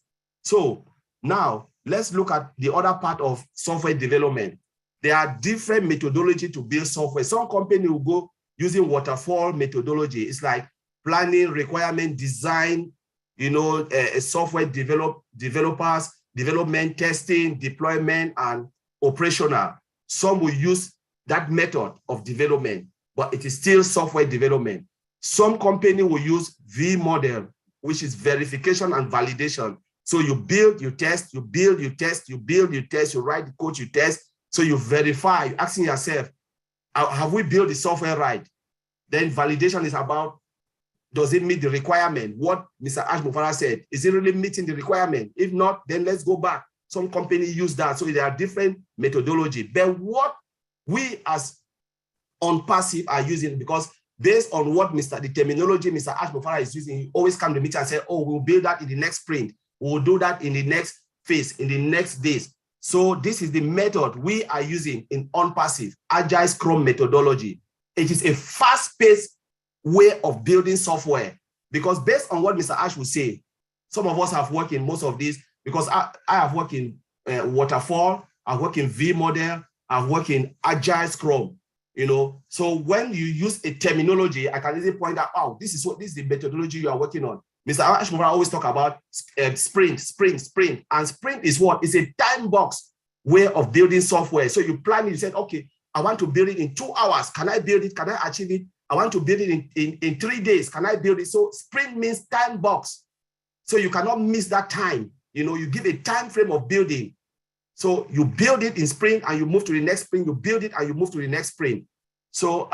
So now let's look at the other part of software development. There are different methodology to build software. Some company will go using waterfall methodology. It's like planning, requirement, design, you know, software developers, development, testing, deployment, and operational. Some will use that method of development, but it is still software development. Some company will use V model, which is verification and validation. So you build, you test, you build, you test, you build, you test, you write the code, you test. So you verify, you're asking yourself, have we built the software right? Then validation is about, does it meet the requirement? What Mr. Ash Mofara said, is it really meeting the requirement? If not, then let's go back. Some company use that. So there are different methodology. But what we as ONPASSIVE are using, because based on what the terminology Mr. Ashmofara is using, he always come to me and say, oh, we'll build that in the next sprint. We'll do that in the next phase, in the next days. So this is the method we are using in ONPASSIVE, Agile Scrum methodology. It is a fast-paced way of building software, because based on what Mr. Ash will say, some of us have worked in most of these, because I have worked in Waterfall, I've worked in V model, I've worked in Agile Scrum, you know. So when you use a terminology, I can easily point out, oh, this is the methodology you are working on. Mr. Ashmofara always talk about sprint. And sprint is what? It's a time box way of building software. So you plan it, you said, okay, I want to build it in 2 hours. Can I build it? Can I achieve it? I want to build it in 3 days. Can I build it? So sprint means time box. So you cannot miss that time. You know, you give a time frame of building. So you build it in sprint and you move to the next sprint. You build it and you move to the next sprint. So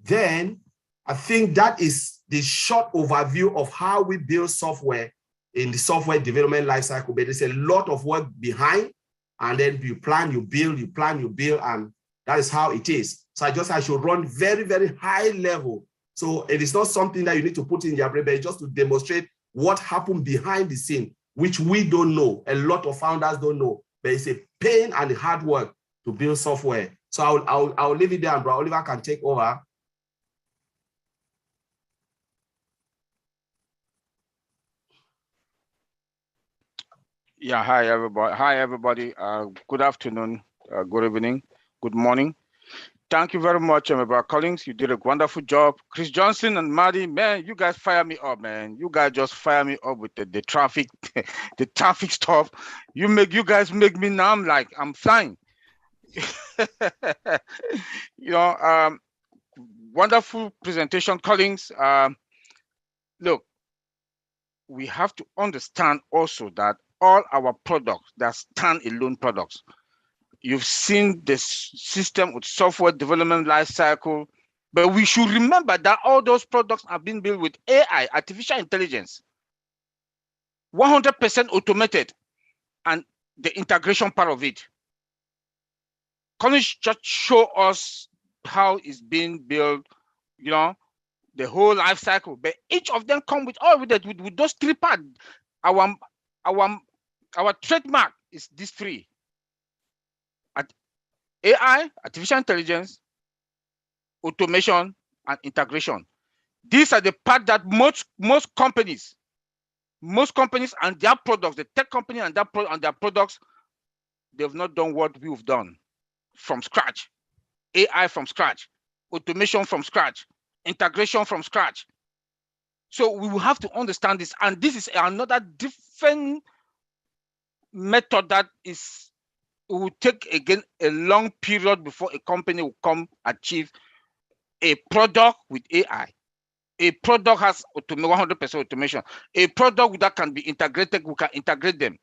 then I think that is the short overview of how we build software in the software development lifecycle. But there's a lot of work behind, and then you plan, you build, you plan, you build, and that is how it is. So I should run very, very high level. So it is not something that you need to put in your brain, but just to demonstrate what happened behind the scene, which we don't know. A lot of founders don't know, but it's a pain and hard work to build software. So I'll leave it there, and Bro Oliver can take over. Yeah, hi everybody. Good afternoon, good evening, good morning. Thank you very much, Bro Collins. You did a wonderful job. Chris Johnson and Maddie, man, you guys fire me up, man. You guys just fire me up with the traffic, the traffic stuff. You guys make me now. I'm flying. You know, wonderful presentation, Collins. Look, we have to understand also that all our products, they're stand-alone products. You've seen the system with software development lifecycle, but we should remember that all those products have been built with AI, artificial intelligence, 100% automated, and the integration part of it. Collins just show us how it's being built, you know, the whole life cycle, but each of them come with all with those 3 parts. Our trademark is these 3: AI, artificial intelligence, automation, and integration. These are the part that most companies and their products, the tech company and their products, they've not done what we've done from scratch. AI from scratch, automation from scratch, integration from scratch. So we will have to understand this, and this is another different method that is, it will take again a long period before a company will come achieve a product with AI. A product has 100% automation. A product that can be integrated, we can integrate them.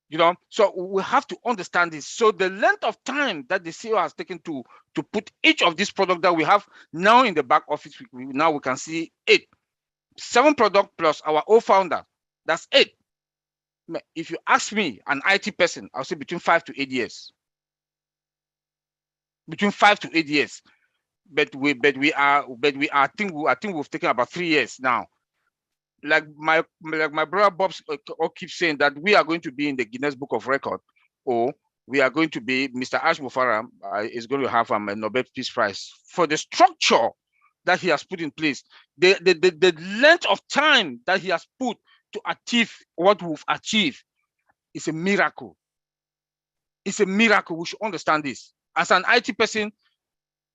You know, so we have to understand this. So the length of time that the CEO has taken to put each of these products that we have now in the back office, now we can see 7 products plus our own founder. That's 8. If you ask me, an IT person, I'll say between 5 to 8 years. Between 5 to 8 years. But I think we've taken about 3 years now. Like my brother Bob keeps saying that we are going to be in the Guinness Book of Record, or we are going to be, Mr. Ashmofara is going to have a Nobel Peace Prize for the structure that he has put in place, the length of time that he has put to achieve what we've achieved is a miracle. It's a miracle. We should understand this. As an IT person,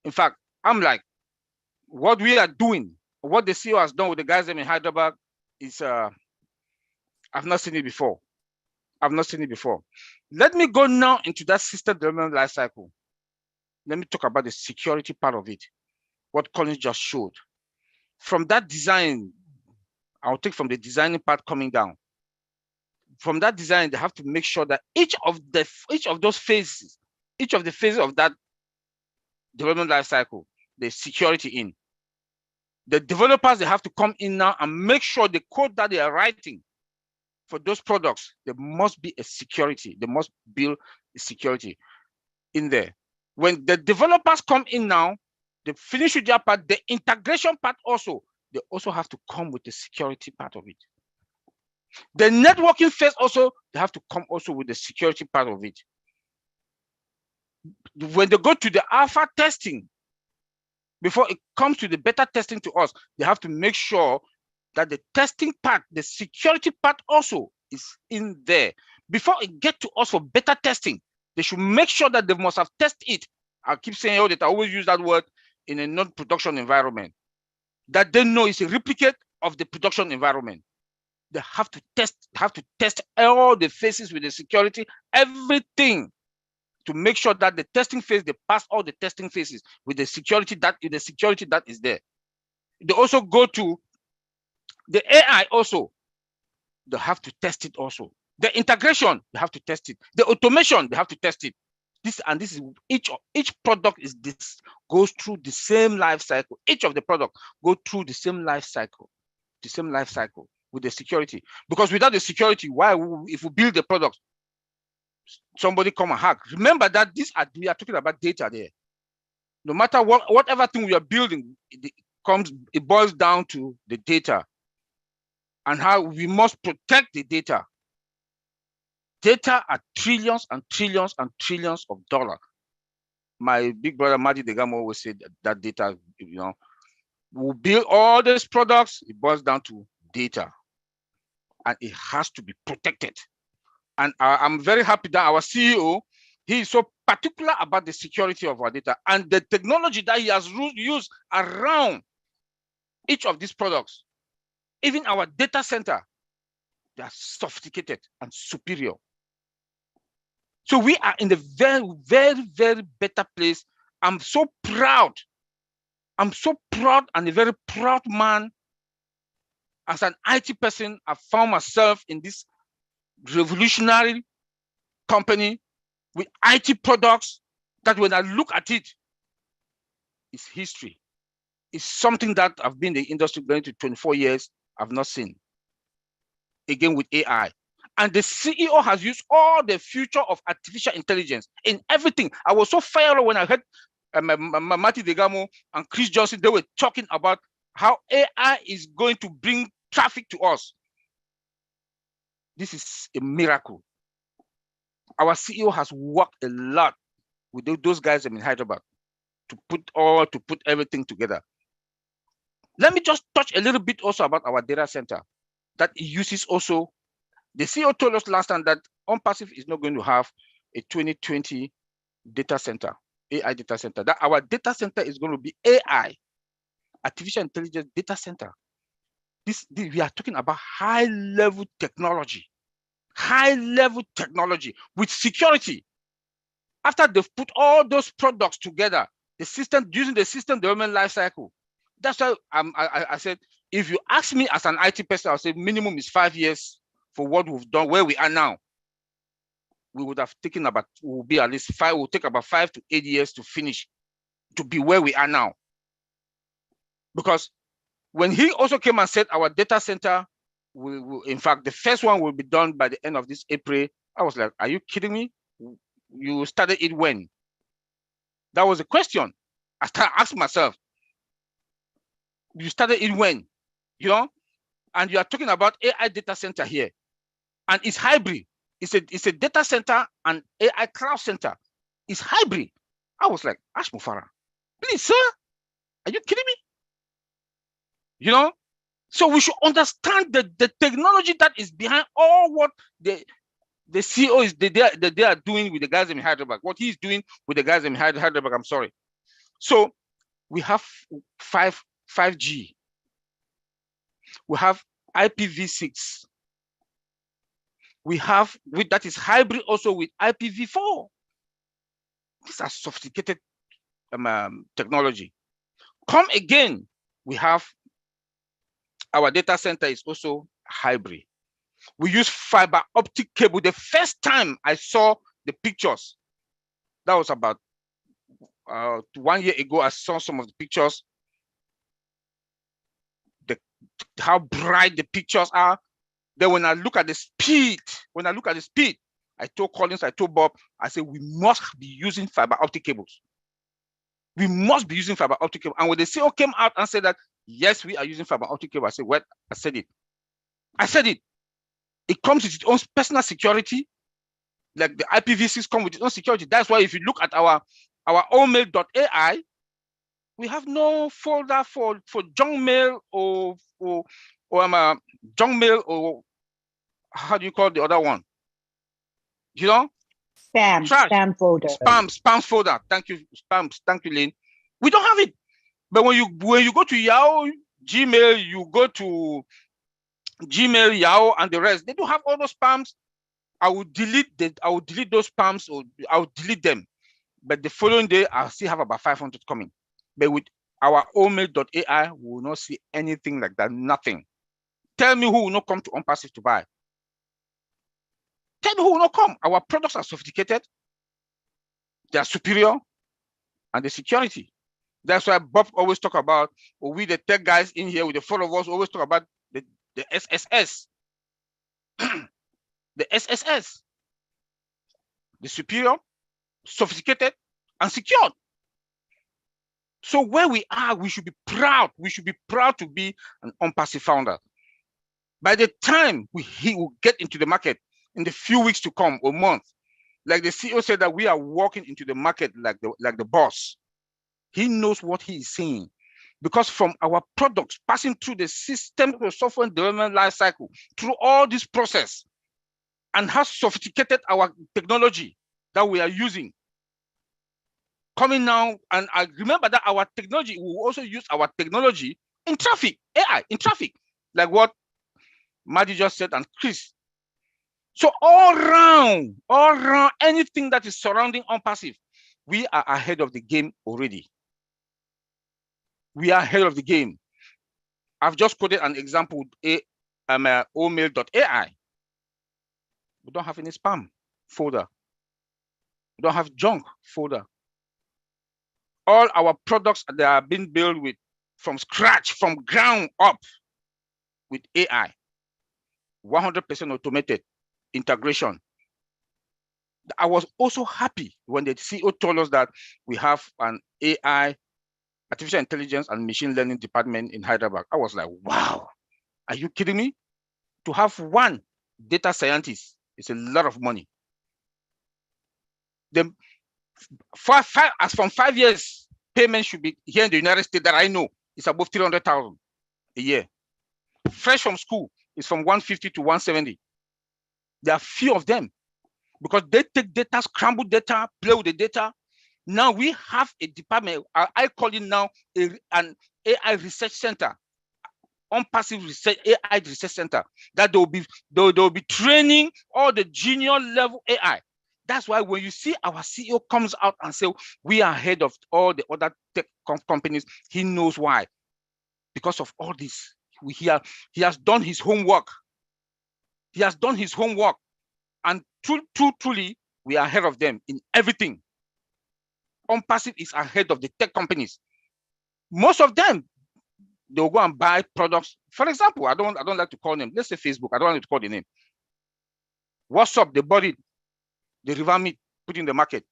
in fact, I'm like, what we are doing, what the CEO has done with the guys in Hyderabad is, I've not seen it before. I've not seen it before. Let me go now into that system development lifecycle. Let me talk about the security part of it, what Collins just showed. From that design, I'll take from the designing part coming down. From that design, they have to make sure that each of the phases of that development lifecycle, there's security in. The developers, they have to come in now and make sure the code that they are writing for those products, there must be a security. They must build a security in there. When the developers come in now, they finish with their part, the integration part also, they also have to come with the security part of it. The networking phase also, they have to come also with the security part of it. When they go to the alpha testing, before it comes to the beta testing to us, they have to make sure that the testing part, the security part also is in there. Before it get to us for beta testing, they should make sure that they must have tested it. I keep saying that I always use that word in a non-production environment, that they know it's a replicate of the production environment. They have to test all the phases with the security, everything, to make sure that the testing phase, they pass all the testing phases with the security that is there. They also go to the AI also. They have to test it also. The integration, they have to test it. The automation, they have to test it. This is each product is this goes through the same life cycle. Each of the product go through the same life cycle with the security. Because without the security, if we build the product, somebody come and hack. Remember that we are talking about data there. No matter whatever thing we are building, it boils down to the data and how we must protect the data. Data are trillions and trillions and trillions of dollars. My big brother Marty Degamo always said that data, we'll build all these products, it boils down to data. And it has to be protected. And I'm very happy that our CEO, he is so particular about the security of our data and the technology that he has used around each of these products. Even our data center, they are sophisticated and superior. So we are in the very, very, very better place. I'm so proud. I'm so proud and a very proud man. As an IT person, I found myself in this revolutionary company with IT products that when I look at it, it's history. It's something that I've been in the industry going to 24 years, I've not seen. Again, with AI. And the CEO has used all the future of artificial intelligence in everything. I was so fired when I heard Marty Degamo and Chris Johnson, they were talking about how AI is going to bring traffic to us. This is a miracle. Our CEO has worked a lot with those guys in Hyderabad to put everything together. Let me just touch a little bit also about our data center that uses also. The CEO told us last time that ONPASSIVE is not going to have a 2020 data center, AI data center. That our data center is going to be AI, artificial intelligence data center. We are talking about high-level technology with security. After they've put all those products together, using the system development lifecycle. That's why I said, if you ask me as an IT person, I'll say minimum is 5 years for what we've done, where we are now. We would have taken we'll take about 5 to 8 years to finish, to be where we are now. Because when he also came and said our data center, in fact, the first one will be done by the end of this April, I was like, are you kidding me? You started it when? That was a question. I started asking myself, you started it when? And you are talking about AI data center here. And it's hybrid. It's a data center and AI cloud center. It's hybrid. I was like, Ash Mufara, please, sir, are you kidding me? So we should understand the technology that is behind all what the CEO is they are doing with the guys in Hyderabad. What he's doing with the guys in Hyderabad, I'm sorry. So we have 5G. We have IPv6. We have that is hybrid also with IPv4. These are sophisticated technology. Come again, we have our data center is also hybrid. We use fiber optic cable. The first time I saw the pictures, that was about 1 year ago, I saw some of the pictures, how bright the pictures are. Then when I look at the speed, I told Collins, I told Bob, I said, we must be using fiber optic cables. We must be using fiber optic cable. And when the CEO came out and said that, yes, we are using fiber optic cable, I said, what? I said it. I said it. It comes with its own personal security. Like the IPv6 come with its own security. That's why if you look at our omail.ai, we have no folder for junk mail or junk mail, or how do you call the other one? You know? Spam folder. Spam folder. Thank you, thank you, Lynn. We don't have it. But when you go to Yahoo, Gmail, you go to Gmail, Yahoo, and the rest, they don't have all those spams. I will delete those spams, or I will delete them. But the following day, I'll still have about 500 coming. But with our omail.ai, we will not see anything like that. Nothing. Tell me who will not come to ONPASSIVE to buy. Tell me who will not come. Our products are sophisticated. They are superior, and the security. That's why Bob always talk about, or we the tech guys in here with the four of us always talk about the SSS. The SSS. The superior, sophisticated, and secured. So where we are, we should be proud. We should be proud to be an ONPASSIVE founder. By the time he will get into the market in the few weeks to come or months, like the CEO said, that we are walking into the market like the boss. He knows what he is saying, because from our products passing through the system of software development life cycle, through all this process, and how sophisticated our technology that we are using. Coming now, and I remember that our technology, we will also use our technology in traffic, AI in traffic, like what Marty just said and Chris. So all around, anything that is surrounding ONPASSIVE, we are ahead of the game already. We are ahead of the game. I've just quoted an example with omail.ai. We don't have any spam folder. We don't have junk folder. All our products, they are being built with from scratch, from ground up, with AI. 100% automated integration. I was also happy when the CEO told us that we have an AI, artificial intelligence and machine learning department in Hyderabad. I was like, wow, are you kidding me? To have one data scientist is a lot of money. As from 5 years, payment should be here in the United States that I know is above 300,000 a year. Fresh from school is from 150 to 170. There are few of them because they take data, scramble data, play with the data. Now we have a department, I call it now an AI research center, ONPASSIVE research, AI research center, that they'll be training all the junior level AI. That's why when you see our CEO comes out and say, we are ahead of all the other tech companies, he knows why. Because of all this, he has done his homework. He has done his homework. And truly, we are ahead of them in everything. ONPASSIVE is ahead of the tech companies. Most of them, they'll go and buy products. For example, I don't like to call them. Let's say Facebook. I don't like to call the name. WhatsApp, they bought it. They revamp it, put it in the market.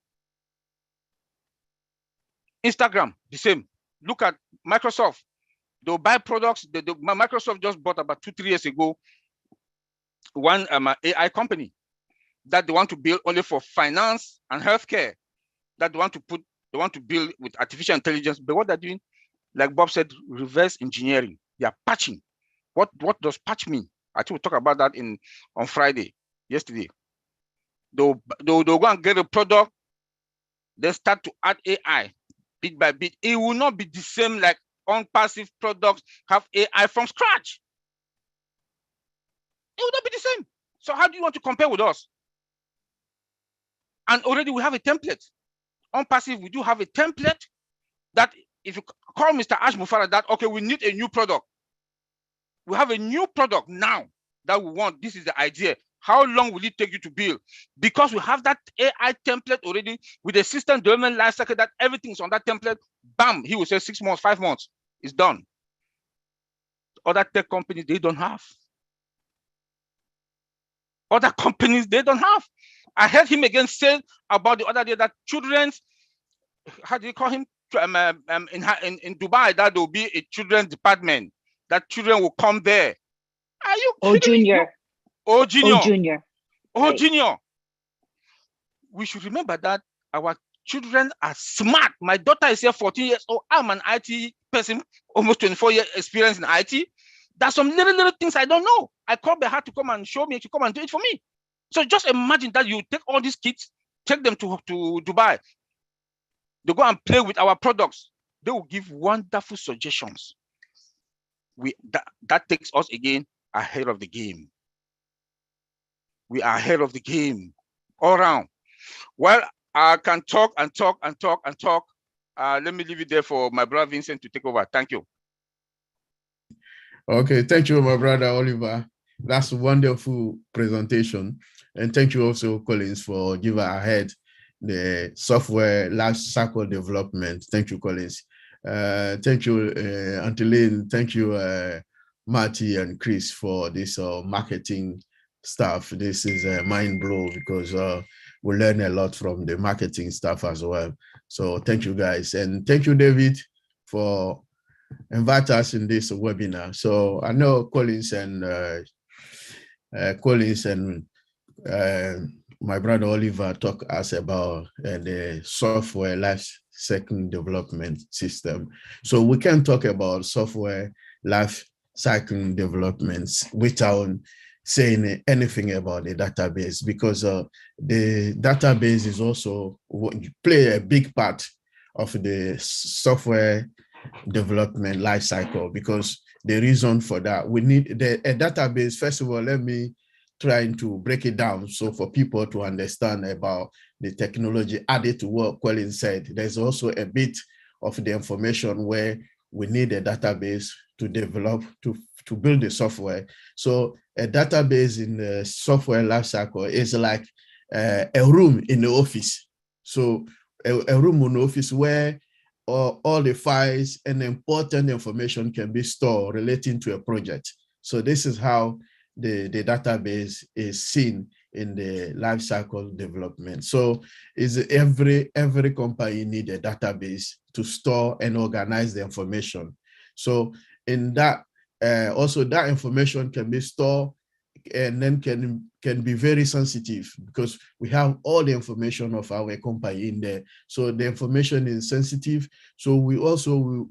Instagram, the same. Look at Microsoft. They'll buy products. Microsoft just bought about 2-3 years ago one AI company that they want to build only for finance and healthcare. That they want to build with artificial intelligence. But what they're doing, like Bob said, reverse engineering. They are patching. What does patch mean? I think we'll talk about that on Friday, yesterday. They'll go and get a product, then start to add AI bit by bit. It will not be the same like ONPASSIVE products have AI from scratch. It will not be the same. So how do you want to compare with us? And already we have a template. ONPASSIVE, we do have a template that if you call Mr. Ash Mufara that, okay, we need a new product. We have a new product now that we want. This is the idea. How long will it take you to build? Because we have that AI template already with a system development lifecycle that everything's on that template. Bam, he will say 6 months, 5 months, it's done. Other tech companies, they don't have. Other companies, they don't have. I heard him again say about the other day that children's, how do you call him? In Dubai, that there will be a children's department, that children will come there. Are you kidding me? Junior. Oh, junior. Junior. Oh, Right. junior. We should remember that our children are smart. My daughter is here 14 years old. I'm an IT person, almost 24 years experience in IT. There's some little things I don't know. I called her to come and show me, to come and do it for me. So just imagine that you take all these kids, take them to Dubai. They go and play with our products. They will give wonderful suggestions. That takes us again ahead of the game. We are ahead of the game all around. Well, I can talk and talk and talk and talk. Let me leave it there for my brother Vincent to take over. Thank you. Okay, thank you, my brother Oliver. That's a wonderful presentation. And thank you also, Collins, for giving ahead the software life cycle development. Thank you, Collins. Thank you, Antolin. Thank you, Marty and Chris, for this marketing stuff. This is a mind blow because we learn a lot from the marketing stuff as well. So thank you, guys. And thank you, David, for invite us in this webinar. So I know Collins and my brother Oliver talk us about the software life cycle development system. So we can talk about software life cycle developments without saying anything about the database, because the database is also play a big part of the software development life cycle, because the reason for that, we need a database. First of all, let me try to break it down so for people to understand about the technology added to what Colin said. There's also a bit of the information where we need a database to develop, to build the software. So a database in the software lifecycle is like a room in the office. So a room in the office where all the files and important information can be stored relating to a project. So this is how the database is seen in the life cycle development. So is every company need a database to store and organize the information. So in that, also that information can be stored and then can be very sensitive, because we have all the information of our company in there. So the information is sensitive. So we also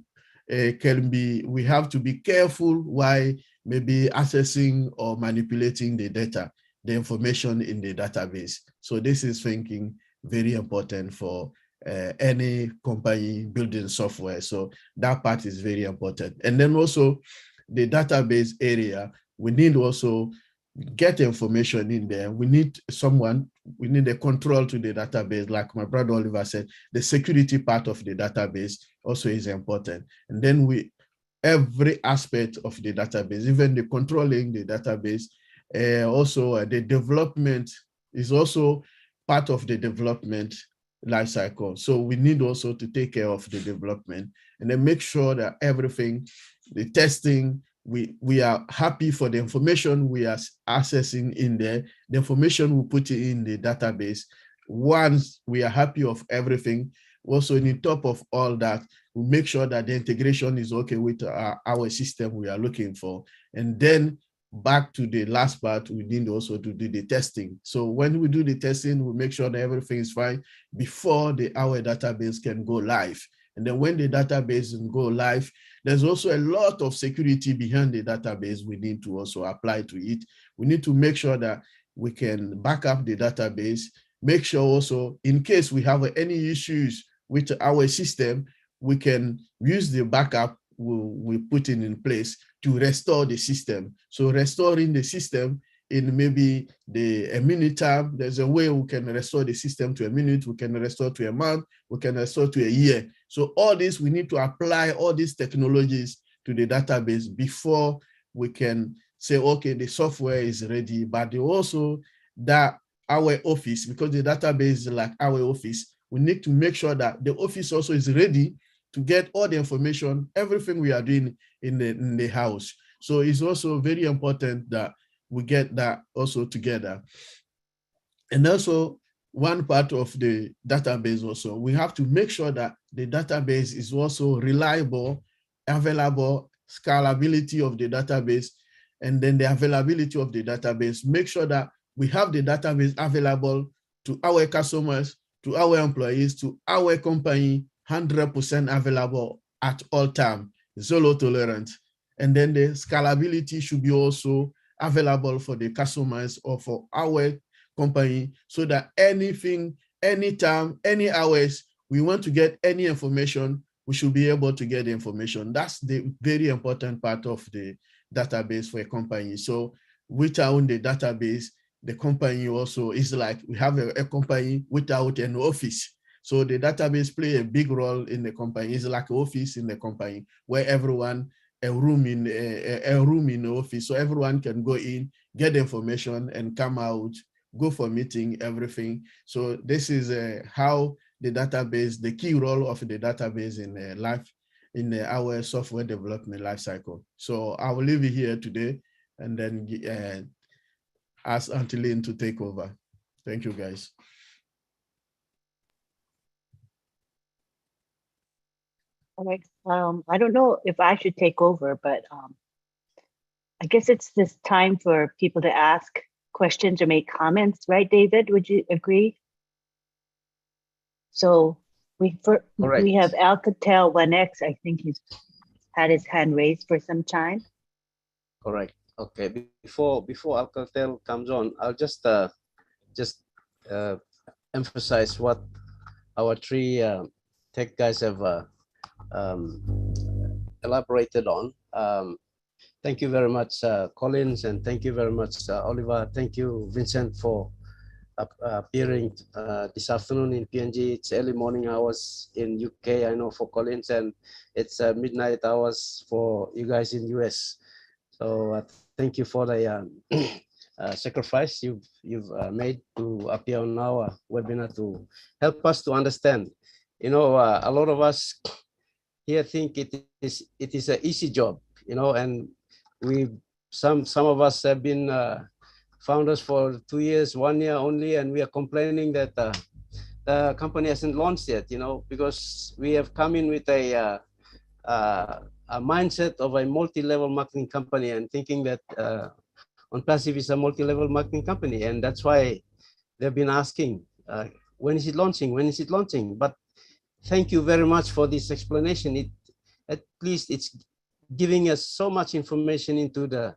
we have to be careful while maybe accessing or manipulating the data, the information in the database. So this is thinking very important for any company building software. So that part is very important. And then also the database area, we need also get information in there. We need a control to the database. Like my brother Oliver said, the security part of the database also is important. And then every aspect of the database, even the controlling the database, also the development is also part of the development life cycle. So we need also to take care of the development and then make sure that everything, the testing, we are happy for the information we are accessing in there, the information we put in the database. Once we are happy of everything, also on top of all that, we make sure that the integration is okay with our system we are looking for. And then back to the last part, we need also to do the testing. So when we do the testing, we make sure that everything is fine before our database can go live. And then when the database go live, there's also a lot of security behind the database we need to also apply to it. We need to make sure that we can back up the database, make sure also in case we have any issues with our system, we can use the backup we put in place to restore the system. So restoring the system in maybe a minute time, there's a way we can restore the system to a minute, we can restore to a month, we can restore to a year. So all this, we need to apply all these technologies to the database before we can say, okay, the software is ready. But also that our office, because the database is like our office, we need to make sure that the office also is ready to get all the information, everything we are doing in the house. So it's also very important that we get that also together. And also, one part of the database also, we have to make sure that the database is also reliable, available, scalability of the database, and then the availability of the database. Make sure that we have the database available to our customers, to our employees, to our company, 100% available at all time, zero tolerance. And then the scalability should be also available for the customers or for our company, so that anything, anytime, any hours, we want to get any information, we should be able to get the information. That's the very important part of the database for a company. So without the database, the company also is like we have a company without an office. So the database play a big role in the company. It's like an office in the company where everyone, a room in the office, so everyone can go in, get information, and come out, go for meeting, everything. So this is how the database, the key role of the database in our software development lifecycle. So I will leave it here today and then ask Auntie Lynn to take over. Thank you, guys. All right. I don't know if I should take over, but I guess it's this time for people to ask questions or make comments, right, David? Would you agree? So we have Alcatel 1X. I think he's had his hand raised for some time. Correct. Okay. Before Alcatel comes on, I'll just emphasize what our three tech guys have elaborated on. Thank you very much, Collins, and thank you very much, Oliver. Thank you, Vincent, for appearing this afternoon in PNG. It's early morning hours in UK, I know, for Collins, and it's midnight hours for you guys in US. So thank you for the sacrifice you've made to appear on our webinar to help us to understand. You know, a lot of us here think it is an easy job, you know, and some of us have been founders for 2 years, 1 year only, and we are complaining that the company hasn't launched yet, you know, because we have come in with a mindset of a multi-level marketing company and thinking that ONPASSIVE is a multi-level marketing company, and that's why they've been asking, when is it launching? When is it launching? But thank you very much for this explanation. At least it's giving us so much information into the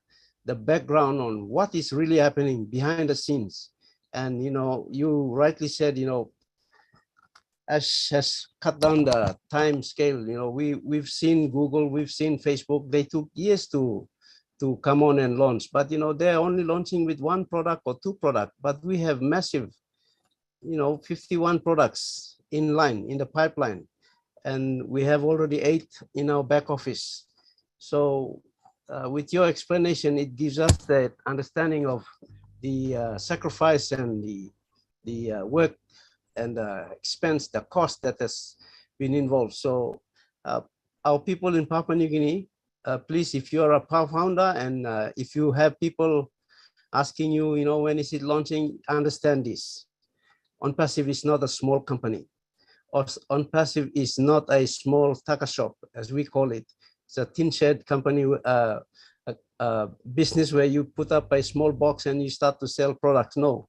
background on what is really happening behind the scenes. And, you know, you rightly said, you know, has cut down the time scale. You know, we've seen Google, we've seen Facebook, they took years to come on and launch, but, you know, they're only launching with 1 product or 2 products, but we have massive, you know, 51 products in line, in the pipeline. And we have already 8 in our back office. So with your explanation, it gives us the understanding of the sacrifice and the work and the expense, the cost that has been involved. So our people in Papua New Guinea, please, if you're a founder and if you have people asking you, you know, when is it launching, understand this. ONPASSIVE is not a small company. ONPASSIVE is not a small taka shop, as we call it. It's a tin shed company, business where you put up a small box and you start to sell products. No,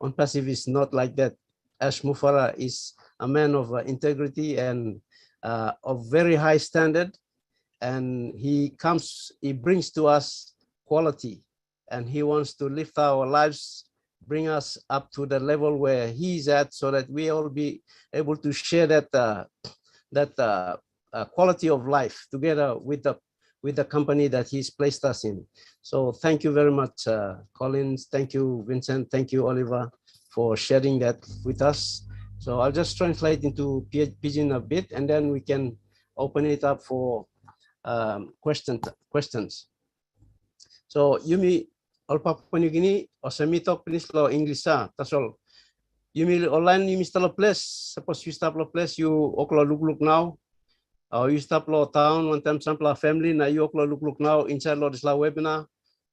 ONPASSIVE is not like that. Ash Mufara is a man of integrity and of very high standard, and he brings to us quality, and he wants to lift our lives, bring us up to the level where he's at, so that we all be able to share that quality of life together with the company that he's placed us in. So thank you very much, Collins. Thank you, Vincent. Thank you, Oliver, for sharing that with us. So I'll just translate into Pidgin a bit, and then we can open it up for questions. So Yumi, all Papua New Guinea, o semito pinislo Inglisa, tasol. Yumi online Yumi stalo place, suppose you stop lo place, you oklo look now. You stop lo town one time sample family, na you oklo look now inside lo this la webinar.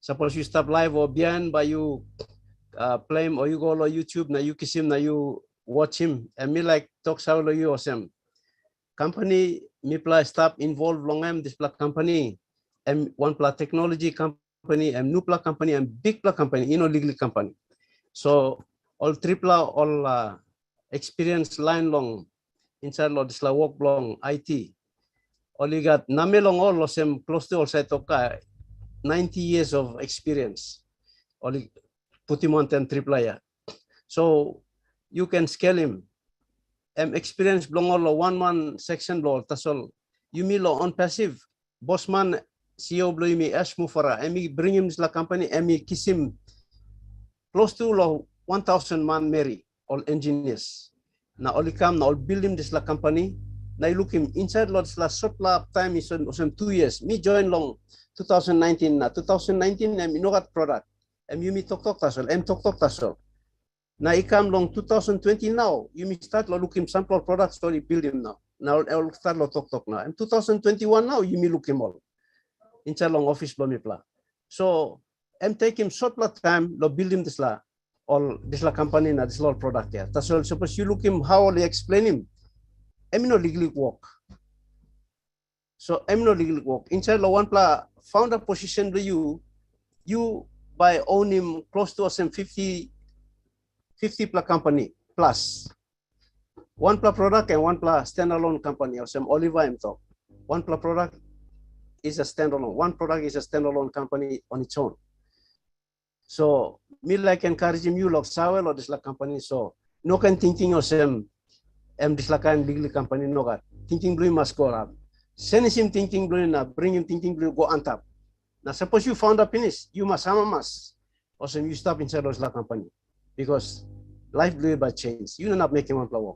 Suppose you stop live or behind by you play him or you go to YouTube na you kiss him na you watch him and me like talk sao lo you osem company me pla stop involved long em this pla company and one pla technology company and new pla company and big pla company legal company so all tripla all experience line long inside lo this la work long IT all you got namelong all osem close to all say toka 90 years of experience all put him on 10 triple ya. So you can scale him. Experience belong all one section law tasol. You me law on passive. Bossman CEO blow me ash mufara. Me bring him to the company. Me kiss him close to law 1,000 man Mary all engineers. Na all come na all build him this la company. Na look him inside law this la short la time is 2 years. Me join long 2019 na 2019 me no got product. You me talk tasol. Talk tasol. Now, I come long 2020 now. You may start looking sample products story build him now. Now I'll start talk now. And 2021 now you may look him all. Inside long office lo me pla. So I'm taking short time lo build him this la all this la company na this la product here. That's all. Suppose you look him how I explain him. I'm no legally work. So I'm no legally work. Inside lo one pla founder position to you by own him close to us 50 plus company plus one plus product and one plus standalone company or some Oliver and talk. One plus product is a standalone. One product is a standalone company on its own. So me like encourage him you love sour or this like company. So no can thinking of some this like kind legal company no got thinking blue must go up. Send him thinking blue na bring him thinking blue go on top. Now suppose you found a finish, you must or some you stop inside those like company because life blew by change. You do not make him one flower.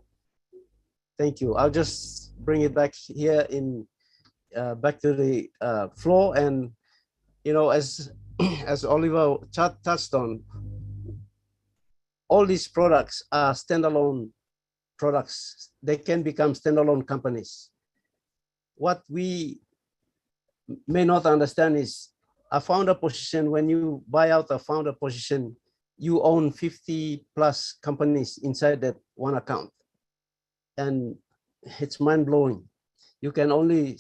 Thank you. I'll just bring it back here in back to the floor, and as as Oliver touched on, all these products are standalone products. They can become standalone companies. What we may not understand is a founder position. When you buy out a founder position, you own 50 plus companies inside that one account. And it's mind blowing. You can only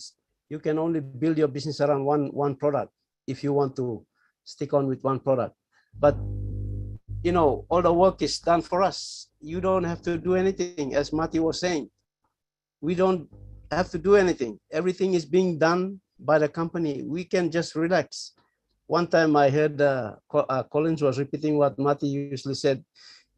build your business around one product if you want to stick on with one product. But all the work is done for us. You don't have to do anything, as Mati was saying. We don't have to do anything. Everything is being done by the company. We can just relax. One time I heard Collins was repeating what Mati usually said.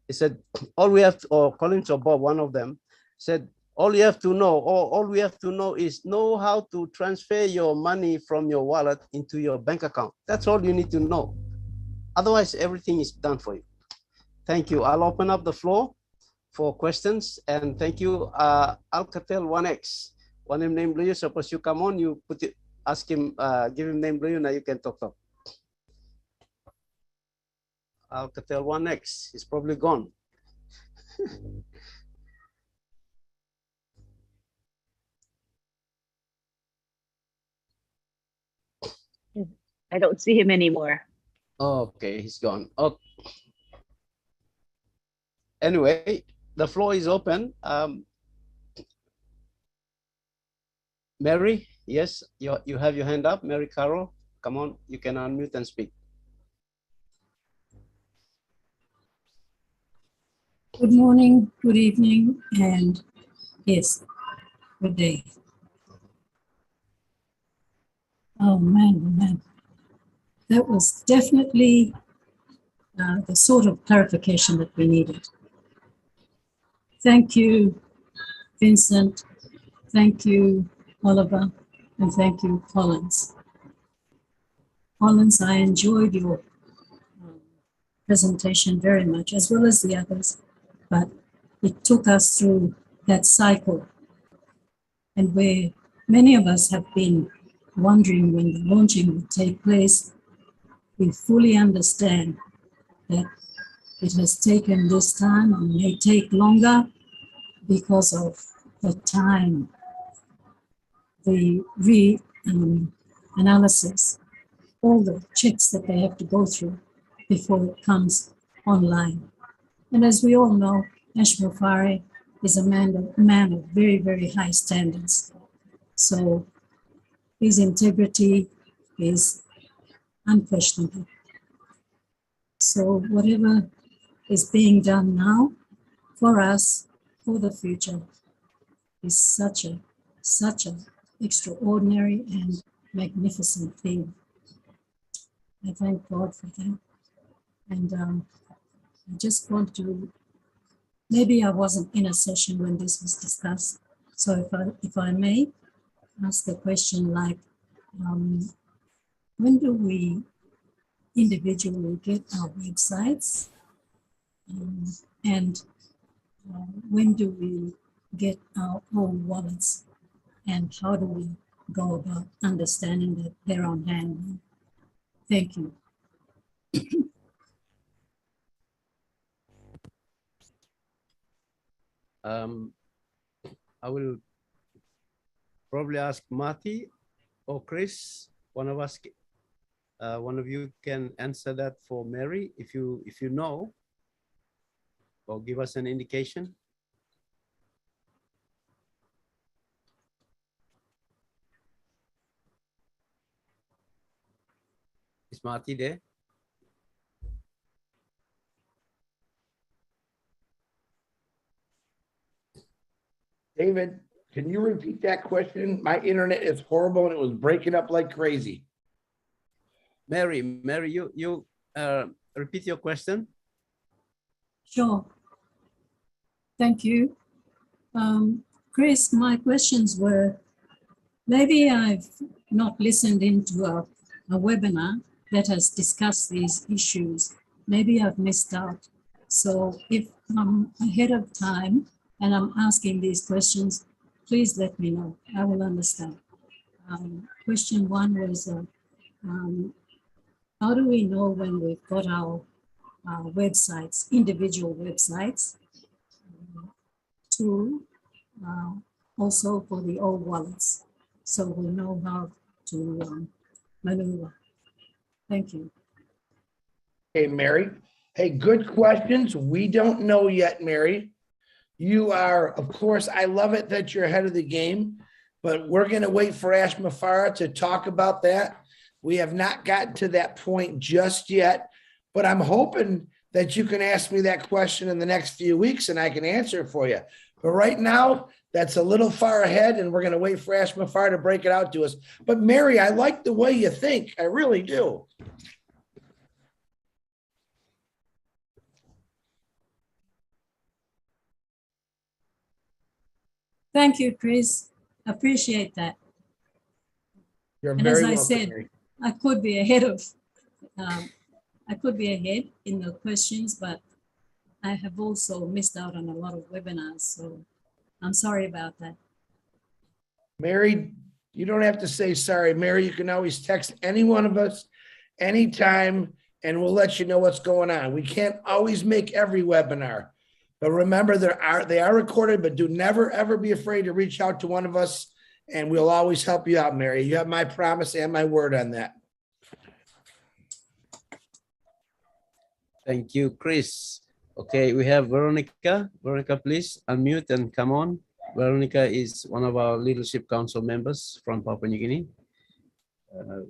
He said, all we have to, or Collins or Bob, one of them, said, all you have to know, or all we have to know is know how to transfer your money from your wallet into your bank account. That's all you need to know. Otherwise, everything is done for you. Thank you. I'll open up the floor for questions. And thank you, Alcatel 1X. One name named Blue. Suppose you come on, you put it, ask him, give him name Blue, now you can talk. Alcatel 1X is probably gone. I don't see him anymore. Okay, he's gone. Oh. Anyway, the floor is open. Mary, yes, you have your hand up. Mary Carroll, come on, you can unmute and speak. Good morning, good evening, and yes, good day. Oh man. That was definitely the sort of clarification that we needed. Thank you, Vincent. Thank you, Oliver, and thank you, Collins. Collins, I enjoyed your presentation very much, as well as the others, but it took us through that cycle, and where many of us have been wondering when the launching would take place. We fully understand that it has taken this time and may take longer because of the time, the analysis all the checks that they have to go through before it comes online. And as we all know, Ash Mufari is a man of very, very high standards. So his integrity is unquestionable. So whatever is being done now for us, for the future, is such a extraordinary and magnificent thing. I thank God for that. And I just want to, maybe I wasn't in a session when this was discussed. So if I may ask a question like, when do we individually get our websites? And when do we get our own wallets? And how do we go about understanding that they're on hand? Thank you. I will probably ask Marty or Chris. One of you can answer that for Mary if you know, or give us an indication. Is Marty there? David, can you repeat that question? My internet is horrible and it was breaking up like crazy. Mary, you repeat your question. Sure. Thank you. Chris, my questions were, maybe I've not listened into a webinar that has discussed these issues. Maybe I've missed out. So if I'm ahead of time and I'm asking these questions, please let me know. I will understand. Question one was, how do we know when we've got our websites, individual websites? Two, also for the old wallets, so we know how to maneuver. Thank you. Hey, Mary. Hey, good questions. We don't know yet, Mary. You are, of course, I love it that you're ahead of the game, but we're going to wait for Ash Mufari to talk about that. We have not gotten to that point just yet, but I'm hoping that you can ask me that question in the next few weeks and I can answer it for you. But right now, that's a little far ahead and we're going to wait for Ash Mufari to break it out to us. But Mary, I like the way you think. I really do. Thank you, Chris. Appreciate that. You're and very as I welcome, said, Mary. I could be ahead of, I could be ahead in the questions, but I have also missed out on a lot of webinars, so I'm sorry about that. Mary, you don't have to say sorry. Mary, you can always text any one of us anytime and we'll let you know what's going on. We can't always make every webinar, but remember they are recorded, but do never, ever be afraid to reach out to one of us and we'll always help you out, Mary. You have my promise and my word on that. Thank you, Chris. Okay, we have Veronica. Veronica, please unmute and come on. Veronica is one of our Leadership Council members from Papua New Guinea,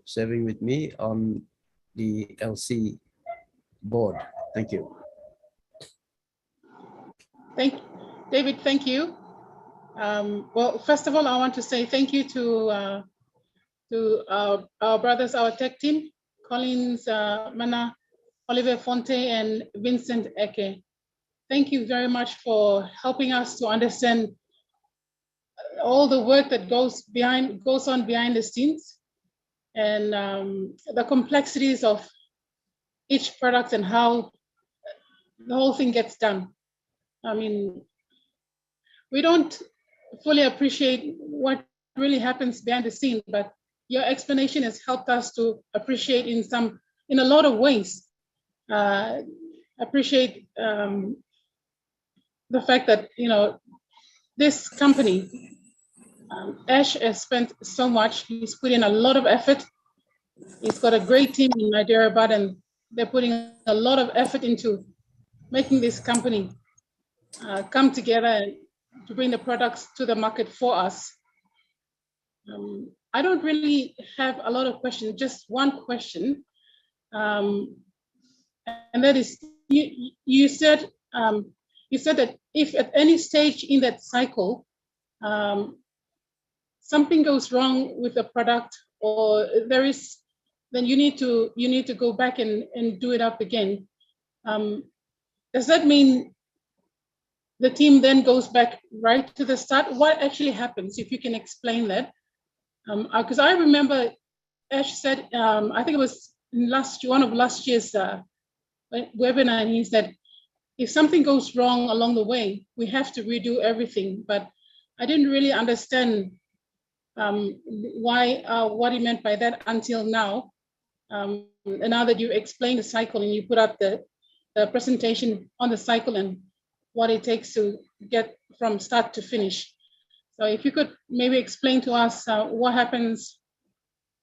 serving with me on the LC board. Thank you. David, thank you. Well, first of all, I want to say thank you to our brothers, our tech team, Collins Mana, Oliver Fonte, and Vincent Eke. Thank you very much for helping us to understand all the work that goes on behind the scenes and the complexities of each product and how the whole thing gets done. I mean, we don't fully appreciate what really happens behind the scene, but your explanation has helped us to appreciate in a lot of ways. Appreciate the fact that, you know, this company, Ash has spent so much, he's put in a lot of effort He's got a great team in Hyderabad, and they're putting a lot of effort into making this company come together to bring the products to the market for us. I don't really have a lot of questions, just one question. And that is, you said that if at any stage in that cycle, something goes wrong with the product, or then you need to go back and do it up again. Does that mean the team then goes back right to the start? What actually happens, if you can explain that? Because I remember Ash said, I think it was in one of last year's webinar, and he said, if something goes wrong along the way, we have to redo everything. But I didn't really understand what he meant by that until now. And now that you explained the cycle and you put up the presentation on the cycle and what it takes to get from start to finish. So if you could maybe explain to us what happens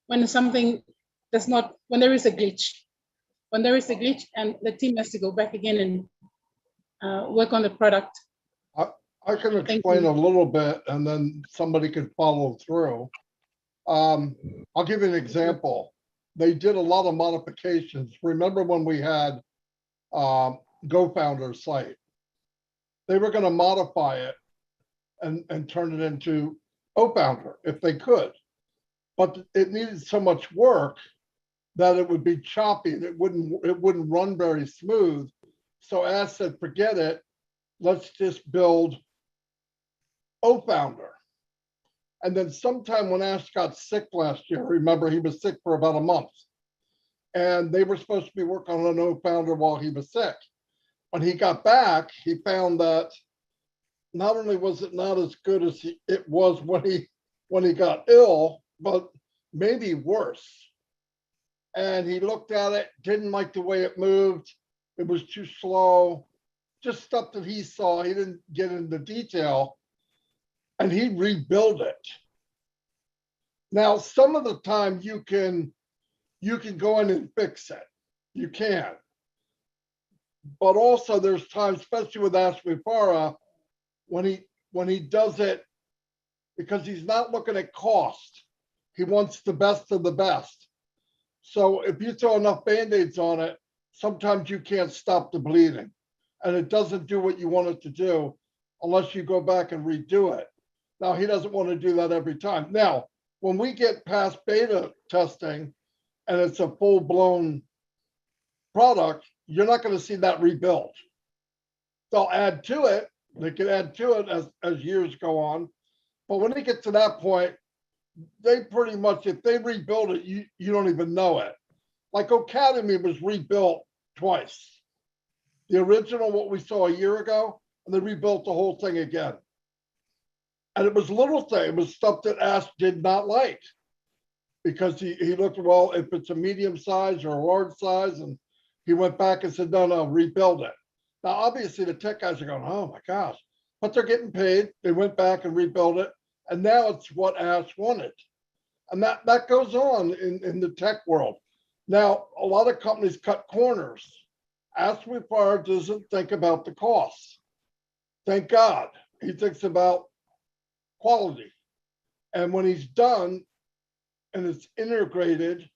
when when there is a glitch. When there is a glitch and the team has to go back again and work on the product. I can explain a little bit and then somebody could follow through. I'll give you an example. They did a lot of modifications. Remember when we had GoFounder's site? They were going to modify it and turn it into OFounder if they could. But it needed so much work that it would be choppy. It wouldn't run very smooth. So Ash said, forget it. Let's just build OFounder. And then sometime when Ash got sick last year, remember he was sick for about a month, and they were supposed to be working on an OFounder while he was sick. When he got back, he found that not only was it not as good as it was when he got ill, but maybe worse. And he looked at it, didn't like the way it moved. It was too slow, just stuff that he saw. He didn't get into detail, and he rebuilt it. Now, some of the time you can go in and fix it. You can. But also there's times, especially with Ashwipara, when he does it, because he's not looking at cost. He wants the best of the best. So if you throw enough Band-Aids on it, sometimes you can't stop the bleeding. And it doesn't do what you want it to do unless you go back and redo it. Now, he doesn't want to do that every time. Now, when we get past beta testing and it's a full-blown product, you're not going to see that rebuilt. They'll add to it. They can add to it as years go on. But when they get to that point, they pretty much, if they rebuild it, you don't even know it. Like Academy was rebuilt twice. The original, what we saw a year ago, and they rebuilt the whole thing again. And it was little thing. It was stuff that Ash did not like, because he looked, well, if it's a medium size or a large size, and he went back and said, no, rebuild it. Now, obviously the tech guys are going, oh my gosh, but they're getting paid. They went back and rebuilt it. And now it's what Ash wanted. And that goes on in the tech world. Now, a lot of companies cut corners. Ashwipara doesn't think about the costs. Thank God. He thinks about quality. And when he's done and it's integrated,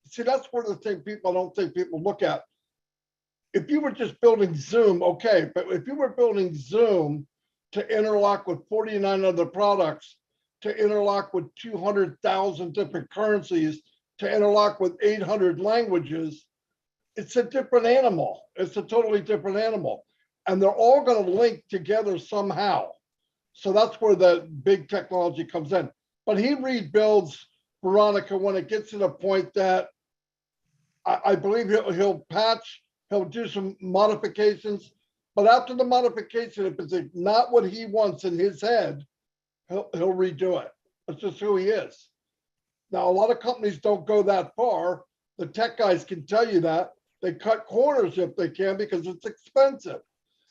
see, that's one of the things I don't think people look at. If you were just building Zoom, okay, but if you were building Zoom to interlock with 49 other products, to interlock with 200,000 different currencies, to interlock with 800 languages, it's a different animal. It's a totally different animal. And they're all going to link together somehow. So that's where the big technology comes in. But he rebuilds, Veronica, when it gets to the point that I believe he'll patch, he'll do some modifications. But after the modification, if it's not what he wants in his head, he'll redo it. That's just who he is. Now, a lot of companies don't go that far. The tech guys can tell you that. They cut corners if they can because it's expensive.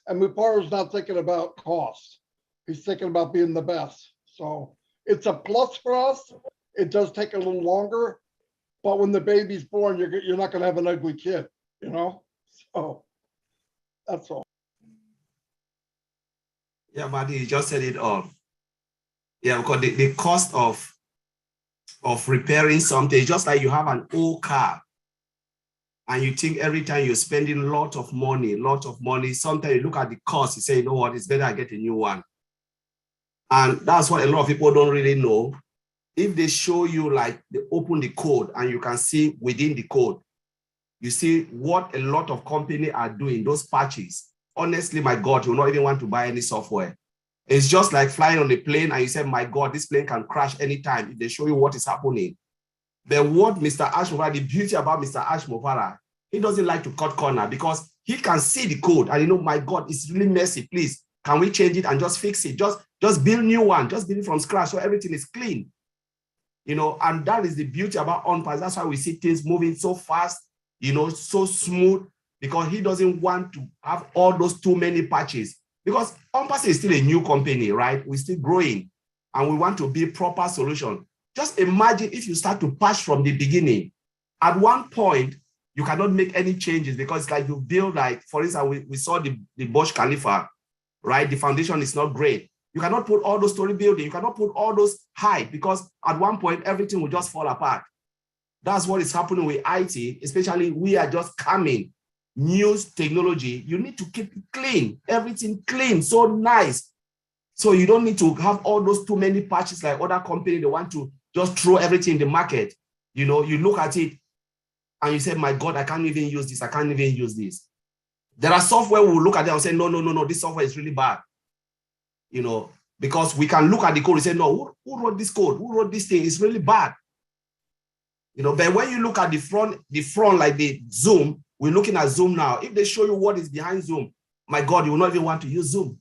And Muparu's not thinking about cost. He's thinking about being the best. So it's a plus for us. It does take a little longer, but when the baby's born, you're not going to have an ugly kid, you know? So that's all. Yeah, Marty, you just said it all. Yeah, because the cost of repairing something is just like you have an old car and you think every time you're spending a lot of money, sometimes you look at the cost, you say, you know what, it's better I get a new one. And that's what a lot of people don't really know. If they show you, like, they open the code and you can see within the code, you see what a lot of companies are doing, those patches. Honestly, my God, you will not even want to buy any software. It's just like flying on a plane and you say, my God, this plane can crash anytime if they show you what is happening. But what Mr. Ash Mofara, the beauty about Mr. Ash Mofara, he doesn't like to cut corner because he can see the code and you know, my God, it's really messy. Please, can we change it and just fix it? Just build new one, just build it from scratch so everything is clean. You know, and that is the beauty about ONPASSIVE. That's why we see things moving so fast, you know, so smooth, because he doesn't want to have all those too many patches. Because ONPASSIVE is still a new company, right? We're still growing and we want to be proper solution. Just imagine if you start to patch from the beginning. At one point, you cannot make any changes because it's like you build, like, for instance, we saw the Burj Khalifa, right? The foundation is not great. You cannot put all those story building. You cannot put all those height because at one point, everything will just fall apart. That's what is happening with IT, especially we are just coming. New technology, you need to keep it clean, everything clean, so nice. So you don't need to have all those too many patches like other companies, they want to just throw everything in the market. You know, you look at it and you say, my God, I can't even use this. I can't even use this. There are software we will look at it and say, no, this software is really bad. You know, because we can look at the code and say, no, who wrote this code? Who wrote this thing? It's really bad. You know, but when you look at the front like the Zoom, we're looking at Zoom now. If they show you what is behind Zoom, my God, you will not even want to use Zoom.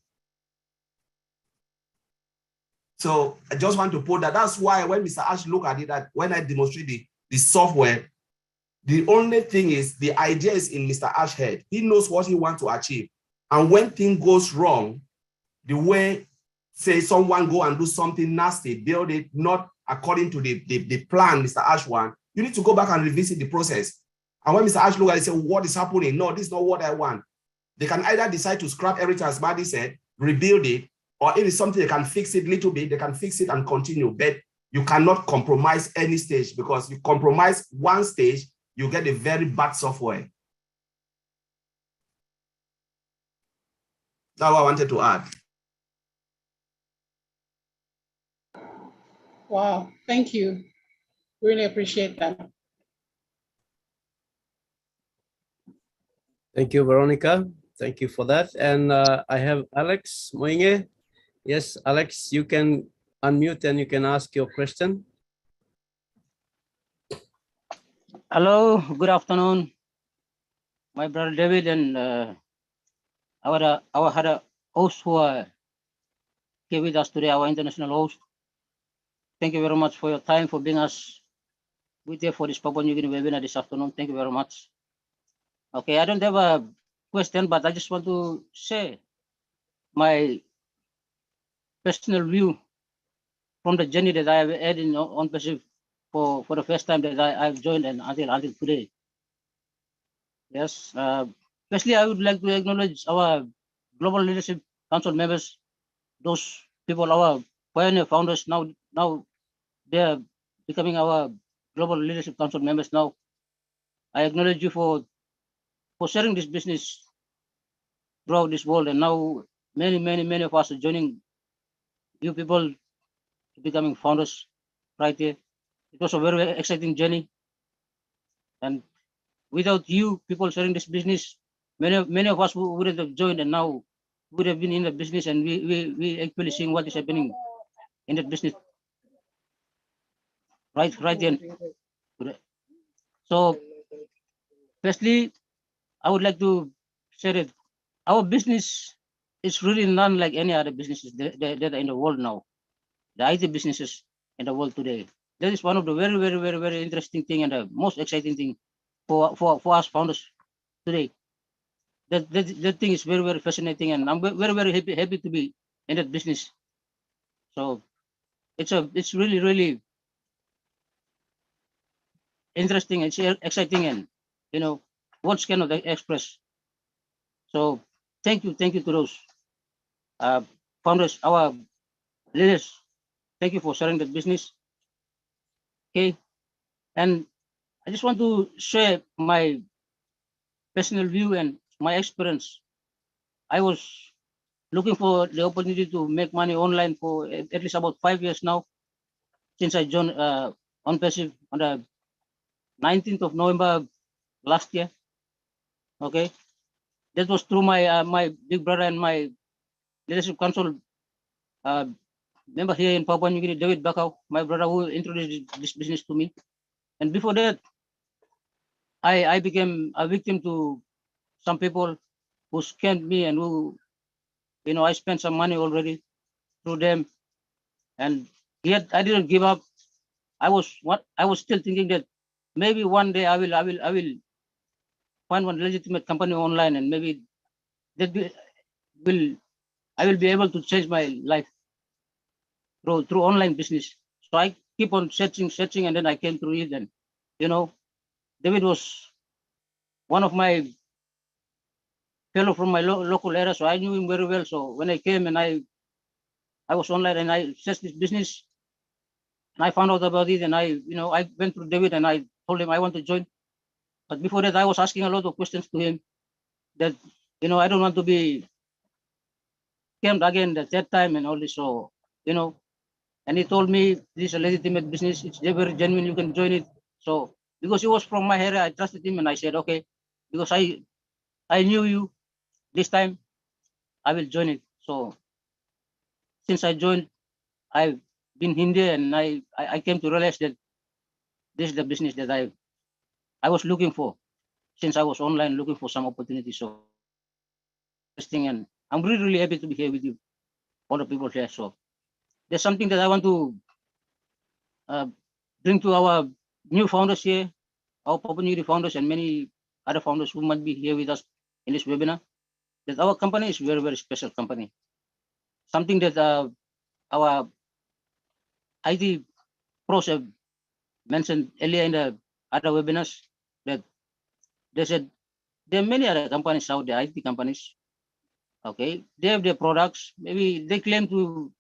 So I just want to put that. That's why when Mr. Ash look at it, that when I demonstrate the software, the only thing is the idea is in Mr. Ash's head. He knows what he wants to achieve. And when things goes wrong, the way, say, someone go and do something nasty, build it not according to the plan Mr. Ash want, you need to go back and revisit the process. And when Mr. Ash look at it and say, what is happening? No, this is not what I want. They can either decide to scrap everything, as Marty said, rebuild it, or if it's something they can fix it a little bit, they can fix it and continue. But you cannot compromise any stage, because you compromise one stage, you get a very bad software. That's what I wanted to add. Wow, thank you. Really appreciate that. Thank you, Veronica. Thank you for that. And I have Alex Moinge. Yes, Alex, you can unmute and you can ask your question. Hello, good afternoon, my brother David and our host who are here with us today, our international host. Thank you very much for your time, for being us with you for this Papua New Guinea webinar this afternoon. Thank you very much. Okay, I don't have a question, but I just want to share my personal view from the journey that I have had in ONPASSIVE for the first time that I've joined and until today. Yes, firstly, I would like to acknowledge our Global Leadership Council members, those people, our pioneer founders. Now they are becoming our Global Leadership Council members now. I acknowledge you for sharing this business throughout this world, and now many of us are joining you people to becoming founders right here. It was a very exciting journey, and without you people sharing this business, many of us wouldn't have joined, and now would have been in the business, and we actually seeing what is happening in that business right then. So firstly, I would like to say that our business is really none like any other businesses that are in the world now. The IT businesses in the world today. That is one of the very interesting thing and the most exciting thing for us founders today. That thing is very fascinating, and I'm very happy to be in that business. So it's really interesting and exciting, and words cannot express. So thank you to those founders, our leaders. Thank you for sharing that business. Okay, and I just want to share my personal view and my experience. I was looking for the opportunity to make money online for at least about 5 years now, since I joined ONPASSIVE on the 19th of November last year. Okay, that was through my my big brother and my leadership council member here in Papua New Guinea, David BAKAU, my brother, who introduced this business to me. And before that, I became a victim to some people who scammed me, and who, I spent some money already through them. And yet I didn't give up. I was still thinking that maybe one day I will find one legitimate company online, and maybe that I will be able to change my life through online business. So I keep on searching, and then I came through it. And David was one of my fellow from my local area, so I knew him very well. So when I came and I was online and I searched this business, and I found out about it, and I went through David and I told him I want to join. But before that, I was asking a lot of questions to him that I don't want to be scammed again the third time and all this. So and he told me this is a legitimate business. It's very genuine. You can join it. So because he was from my area, I trusted him, and I said okay, because I knew you this time, I will join it. So since I joined, I've been in there, and I came to realize that this is the business that I was looking for, since I was online looking for some opportunities. So interesting, and I'm really happy to be here with you, all the people here. So there's something that I want to bring to our new founders here, our Papua New Guinea founders, and many other founders who might be here with us in this webinar, that our company is very, very special company. Something that our IT pros have mentioned earlier in the other webinars, that they said there are many other companies out there, IT companies. Okay, they have their products. Maybe they claim to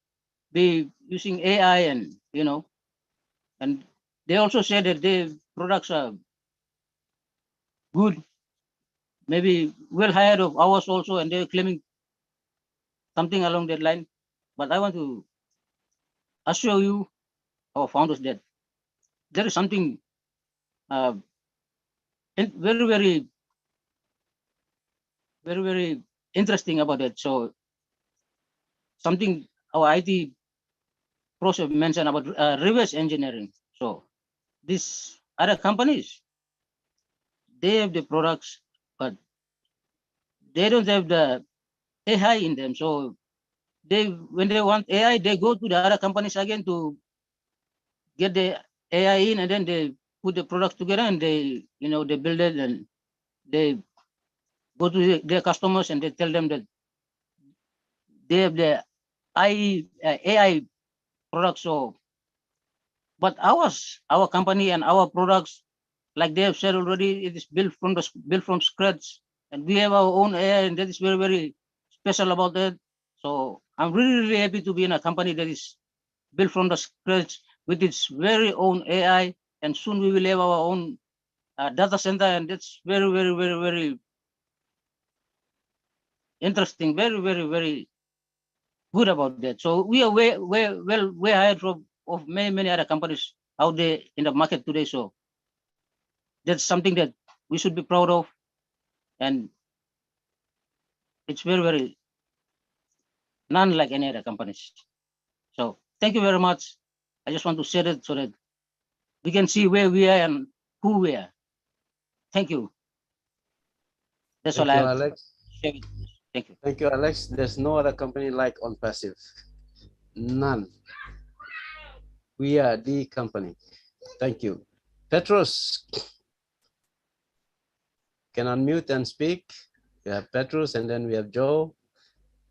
be using AI, and and they also say that their products are good, maybe well ahead of ours also, and they're claiming something along that line. But I want to assure you, our founders, that there is something very, very, very, very interesting about it. So something our IT process mentioned about reverse engineering. So these other companies, they have the products, but they don't have the AI in them. So when they want AI, they go to the other companies again to get the AI in, and then they put the products together, and they they build it, and they go to their customers, and they tell them that they have the AI products. So but our company and our products, like they have said already, it is built from scratch, and we have our own AI, and that is very, very special about that. So I'm really, really happy to be in a company that is built from the scratch with its very own AI, and soon we will have our own data center, and that's very, very, very, very interesting, very, very, very good about that. So we are way ahead of many other companies out there in the market today. So that's something that we should be proud of, and it's very, very none like any other companies. So thank you very much. I just want to say that so that we can see where we are and who we are. Thank you. That's all I have. Alex. Thank you. Thank you, Alex. There's no other company like ONPASSIVE. None. We are the company. Thank you. Petrus can unmute and speak. We have Petrus, and then we have Joe.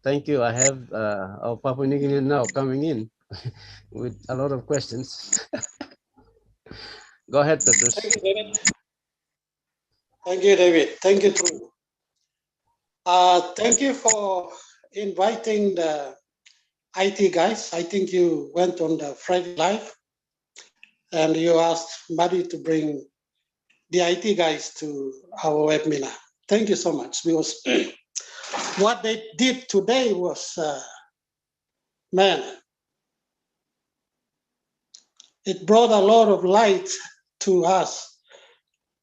Thank you. I have our Papua New Guinea now coming in with a lot of questions. Go ahead, Petrus. Thank you, David. Thank you, David. Thank you, too. Thank you for inviting the IT guys. I think you went on the Friday Live and you asked Madi to bring the IT guys to our webinar. Thank you so much, because what they did today was, man, it brought a lot of light to us.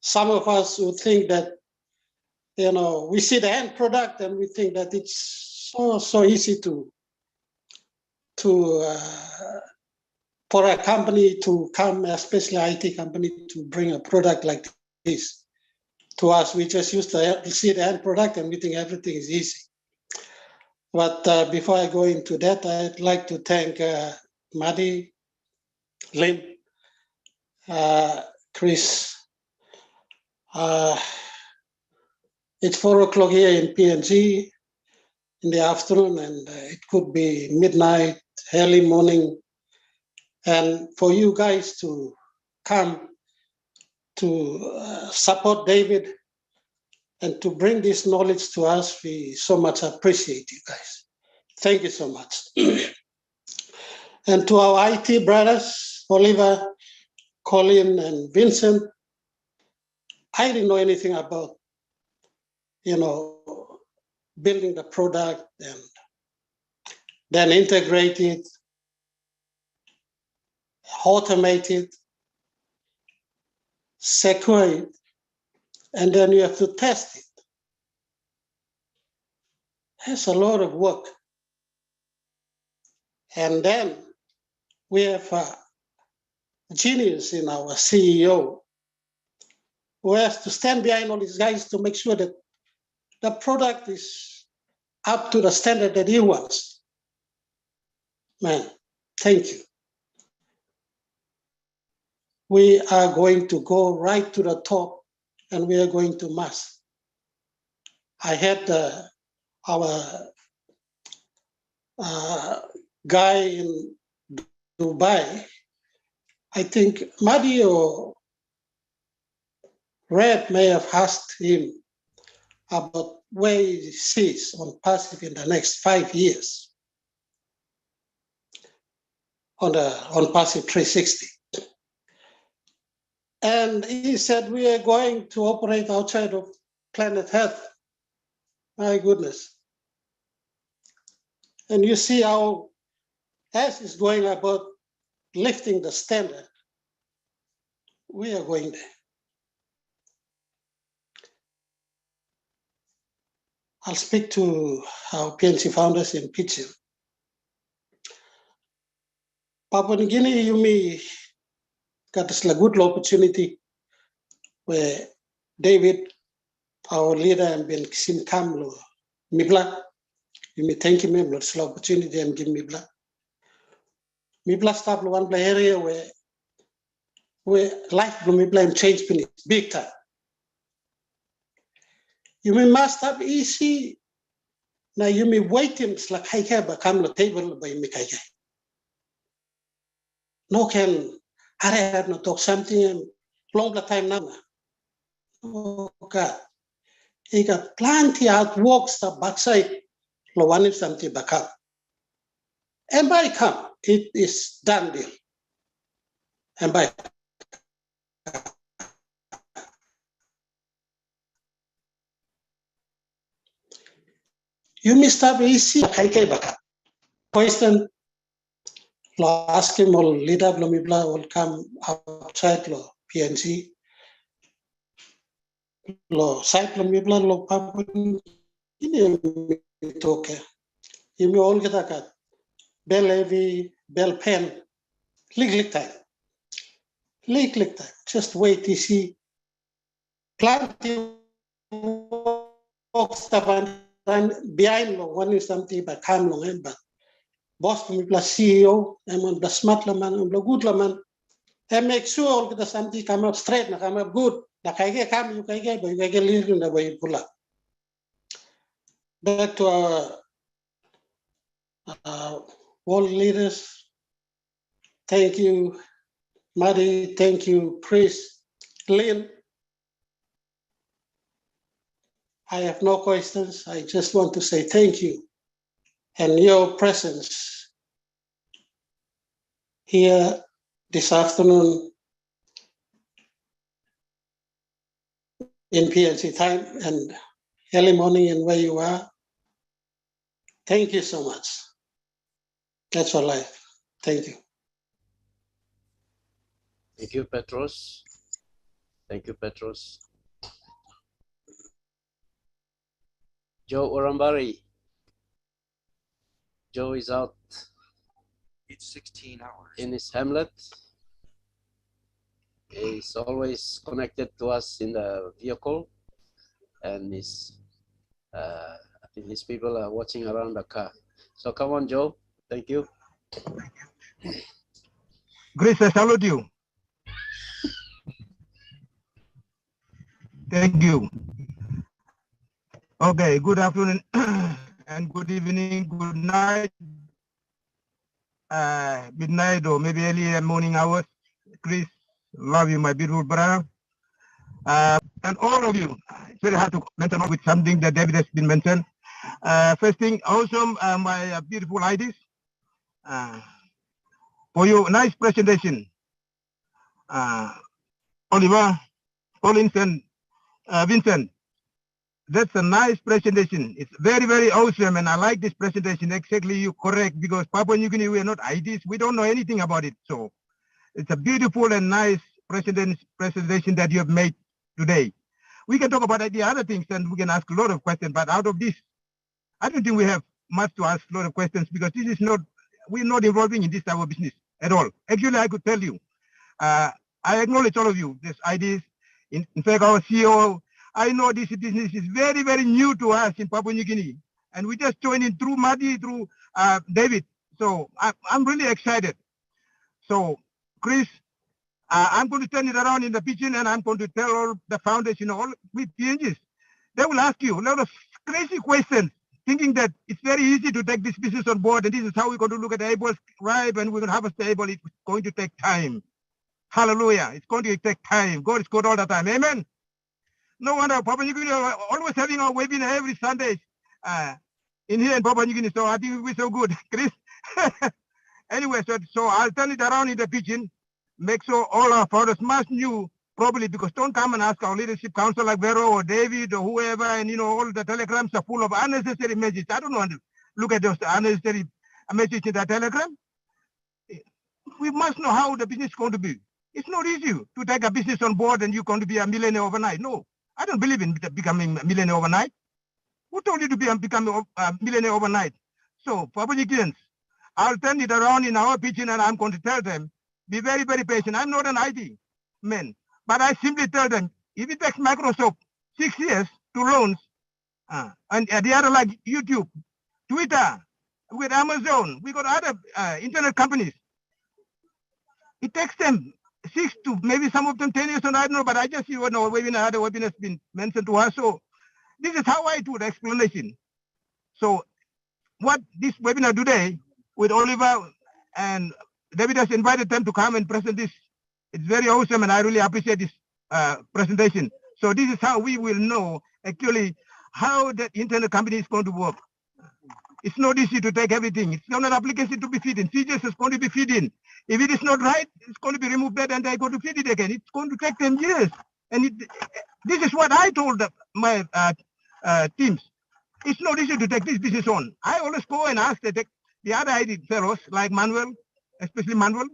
Some of us would think that, you know, we see the end product and we think that it's so easy for a company to come, especially IT company, to bring a product like this to us. We just used to see the end product and we think everything is easy. But before I go into that, I'd like to thank Madi, Lim, Chris. It's 4 o'clock here in PNG in the afternoon, and it could be midnight, early morning. And for you guys to come to support David and to bring this knowledge to us, we so much appreciate you guys. Thank you so much. And to our IT brothers, Oliver, Colin, and Vincent, I didn't know anything about, you know, building the product and then integrate it, automate it, secure it, and then you have to test it. That's a lot of work. And then we have a genius in our CEO who has to stand behind all these guys to make sure that the product is up to the standard that he wants. Man, thank you. We are going to go right to the top and we are going to mass. I had our guy in Dubai, I think Madi or Red may have asked him about where he sees ONPASSIVE in the next 5 years on ONPASSIVE 360. And he said, we are going to operate outside of planet Earth. My goodness. And you see how as is going about lifting the standard. We are going there. I'll speak to our PNC founders in Pittsburgh. Papua New Guinea, you may got this good opportunity where David, our leader, and Ben Kisim Kamlo, Mibla, you may thank him for this opportunity and give Mibla. Mibla start one area where life from Mibla changed big time. You may must have easy. Now you may wait him like I have come to the table by Mikai. No can I have not talk something long time now. Oh God. He got plenty of works the backside. Lo one something BAKAU. And by come, it is done deal. And by you missed up easy BAKAU. Question lo ask him or leader Blomibla will come outside lo PNG. Lo site Blomibla lo Papua ini okay. You may all get a cut. Bell heavy, bell pen, lick time. Lick time. Just wait to see. Plenty of stuff and behind one is something but come long, but boss me plus CEO, and on the smart man, on the good man, and make sure that something come out straight, come out good. Like I get come, you can get, but you can get little in the way you pull up. Back to our world leaders. Thank you, Marty, thank you. Chris, Lynn, I have no questions. I just want to say thank you. And your presence here this afternoon in PNC time and early morning and where you are. Thank you so much. That's all I have. Thank you. Thank you, Petros. Thank you, Petros. Joe Orambari. Joe is out. It's 16 hours. In his hamlet. He's always connected to us in the vehicle, and I think his people are watching around the car. So come on, Joe. Thank you. Grace, I salute you. Thank you. Okay, good afternoon and good evening, good night, midnight or maybe early morning hours. Chris, love you, my beautiful brother. And all of you, it's very hard to mention with something that David has been mentioned. First thing, also my beautiful ladies, for your nice presentation. Oliver, Collins, and Vincent, that's a nice presentation. It's very, very awesome, and I like this presentation. Exactly, you correct, because Papua New Guinea, we are not IDs. We don't know anything about it. So it's a beautiful and nice presentation that you have made today. We can talk about the other things, and we can ask a lot of questions, but out of this, I don't think we have much to ask a lot of questions, because this is not, we're not involving in this type of business at all. Actually, I could tell you, I acknowledge all of you, these ideas. In fact, our CEO, I know this business is very, very new to us in Papua New Guinea. And we just joined in through Madi, through David. So I'm really excited. So, Chris, I'm going to turn it around in the pigeon, and I'm going to tell all the founders, all with PNGs. They will ask you a lot of crazy questions, thinking that it's very easy to take this business on board, and this is how we're going to look at the able tribe, and we're going to have a stable. It's going to take time. Hallelujah. It's going to take time. God is good all the time. Amen. No wonder Papua New Guinea are always having our webinar every Sunday in here in Papua New Guinea. So I think we're so good, Chris. Anyway, so I'll turn it around in the pigeon. Make sure all our founders must know probably, because don't come and ask our leadership council like Vero or David or whoever, and all the telegrams are full of unnecessary messages. I don't want to look at those unnecessary messages in the telegram. We must know how the business is going to be. It's not easy to take a business on board and you're going to be a millionaire overnight. No, I don't believe in becoming a millionaire overnight. Who told you to become a millionaire overnight? So, Papua New Guineans, I'll turn it around in our pitching, and I'm going to tell them, be very, very patient. I'm not an IT man, but I simply tell them, if it takes Microsoft 6 years to launch, and the other like YouTube, Twitter, with Amazon, we got other internet companies. It takes them 6 to maybe some of them 10 years, and I don't know, but I just see what other webinar has been mentioned to us. So this is how I do the explanation. So what this webinar today with Oliver and David has invited them to come and present this. It's very awesome, and I really appreciate this presentation. So this is how we will know actually how the internet company is going to work. It's not easy to take everything. It's not an application to be feed in. Features is going to be feed in. If it is not right, it's going to be removed that, and they're going to feed it again. It's going to take them years. And this is what I told my teams. It's not easy to take this business on. I always go and ask the other IT fellows like Manuel, especially Manuel.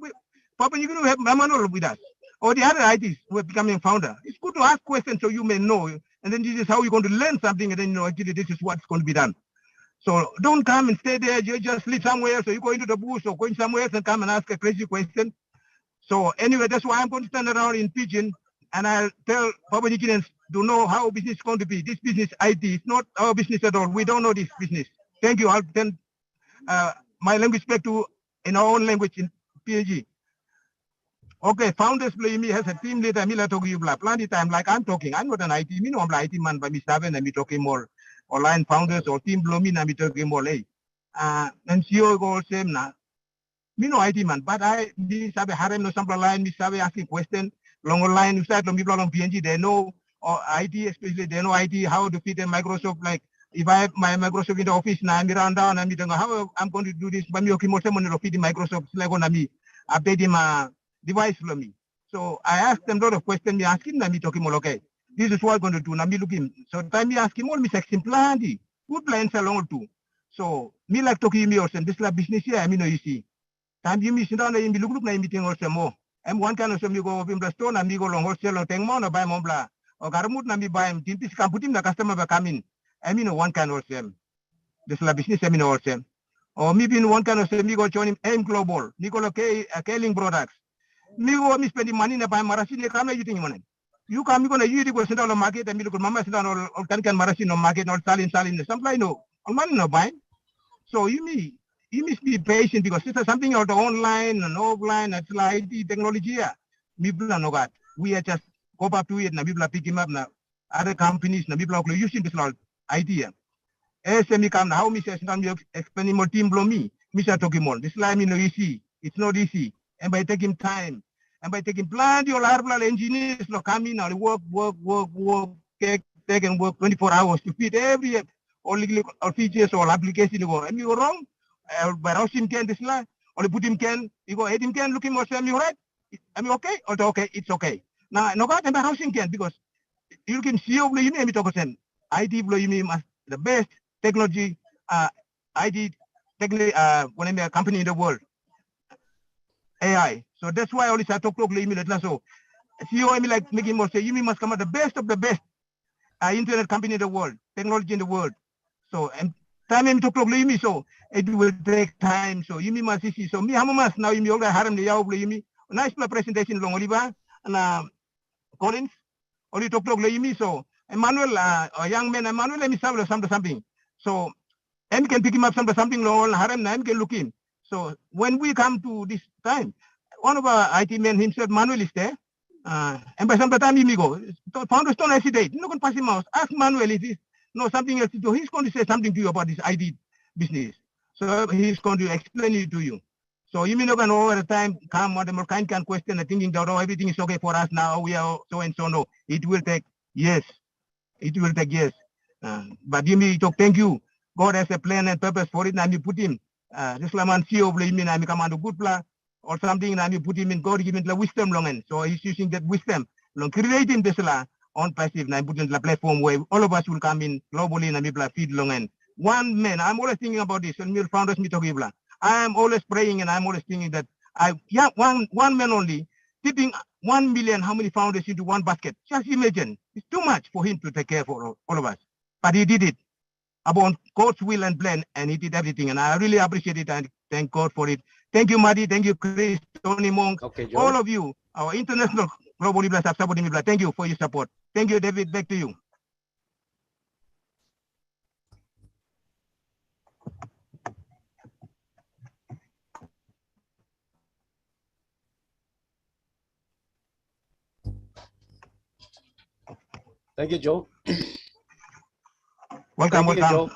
Papua New Guinea, we have Manuel with us, or the other ITs who are becoming founder. It's good to ask questions so you may know, and then this is how you're going to learn something, and then actually this is what's going to be done. So don't come and stay there. You just live somewhere. So you go into the bush or going somewhere else and come and ask a crazy question. So anyway, that's why I'm going to stand around in Pidgin, and I'll tell Papua New Guineans to know how business is going to be. This business IT is not our business at all. We don't know this business. Thank you. I'll turn my language back to in our own language in PNG. Okay, founders play me as a team leader. Me talk you plenty time like I'm talking. I'm not an IT. Me no I'm IT man, but me seven and me talking more. Online founders or team blow me and me talking more late. And CEO go same now. Me no IT man, but me sabi harem no sample line, me sabi asking question, long line, we start long people on PNG, they know, or IT especially, they know IT, how to fit in Microsoft, like, if I have my Microsoft in the office now, I'm around down, I'm how I'm going to do this, but me okay, most money to fit in Microsoft, like on me, update my device for me. So I asked them a lot of questions, me asking them, me talking okay. This is what I'm going to do. Now me looking. So time me asking all me section plan, good plans along too. So me like talking me also, this like business here, I mean, you see. Time you me sit down and me look na meeting also more. And one kind of some you go in the store and me go long wholesale or teng mo na buy mo bla. Or garamut na me buy him. Tintis can put him the customer ba come in. I mean one kind of same. This like business I mean all same. Or maybe in one kind of same me go join him aim global. Me go look killing products. Me go me spending money na buy marasin le kama you think money. You come me gonna use it go sit down on market and me look mama sit down or can marasin on market or salin something no. All money no buy. So you must be patient because this is something out online and offline. It's like IT technology. Yeah, people are not. We are just go up to it. Na people are picking up now. Other companies, na people are using this idea. SME come now. Me say, "Now you explaining more team below me. Me say talking more. This line me no easy. It's not easy. And by taking time, and by taking plenty of hard engineers, no come in and work, take and work 24 hours to fit every all features or application. You go, and you go wrong. But how him can this line? Or put him can, you go, him can looking more same, you right? I mean, okay, or okay, it's okay. Now, no got about how him can because you can see over you name it over IT blow you mean the best technology, IT technically, when I'm a company in the world, AI. So that's why I always I talk to you so CEO I mean like making more say you must come out the best of the best internet company in the world, technology in the world. So and time to talk to you so it will take time. So you must see so me hamamas now you all haram the yaw you nice presentation long Oliver and Collins only talk to you so Emmanuel a young man Emmanuel let me something. So M can pick him up something long haram and M can look in. So when we come to this time, one of our IT men himself, Manuel is there. And by some time he go, founders don't hesitate. You're not going to pass him out. Ask Manuel if he's no something else to do. He's going to say something to you about this IT business. So he's going to explain it to you. So you may not know over the time come what the more kind can question and thinking that oh everything is okay for us now. We are so and so. No, it will take years. It will take years. But you may talk. Thank you. God has a plan and purpose for it, and you put him. This laman see over him and come on a good plan or something, and you put him in God given the wisdom long end. So he's using that wisdom, long creating this on passive and putting the platform where all of us will come in globally and people feed long end. One man, I'm always thinking about this, and we'll founders me to give. I'm always praying and I'm always thinking that one man only tipping 1 million, how many founders into one basket? Just imagine, it's too much for him to take care for all of us. But he did it upon God's will and plan, and he did everything. And I really appreciate it and thank God for it. Thank you, Madi. Thank you, Chris, Tony Monk, all of you, our international global leaders have supported me. Thank you for your support. Thank you, David. Back to you. Thank you, Joe. Welcome, Thank you, welcome. Joe.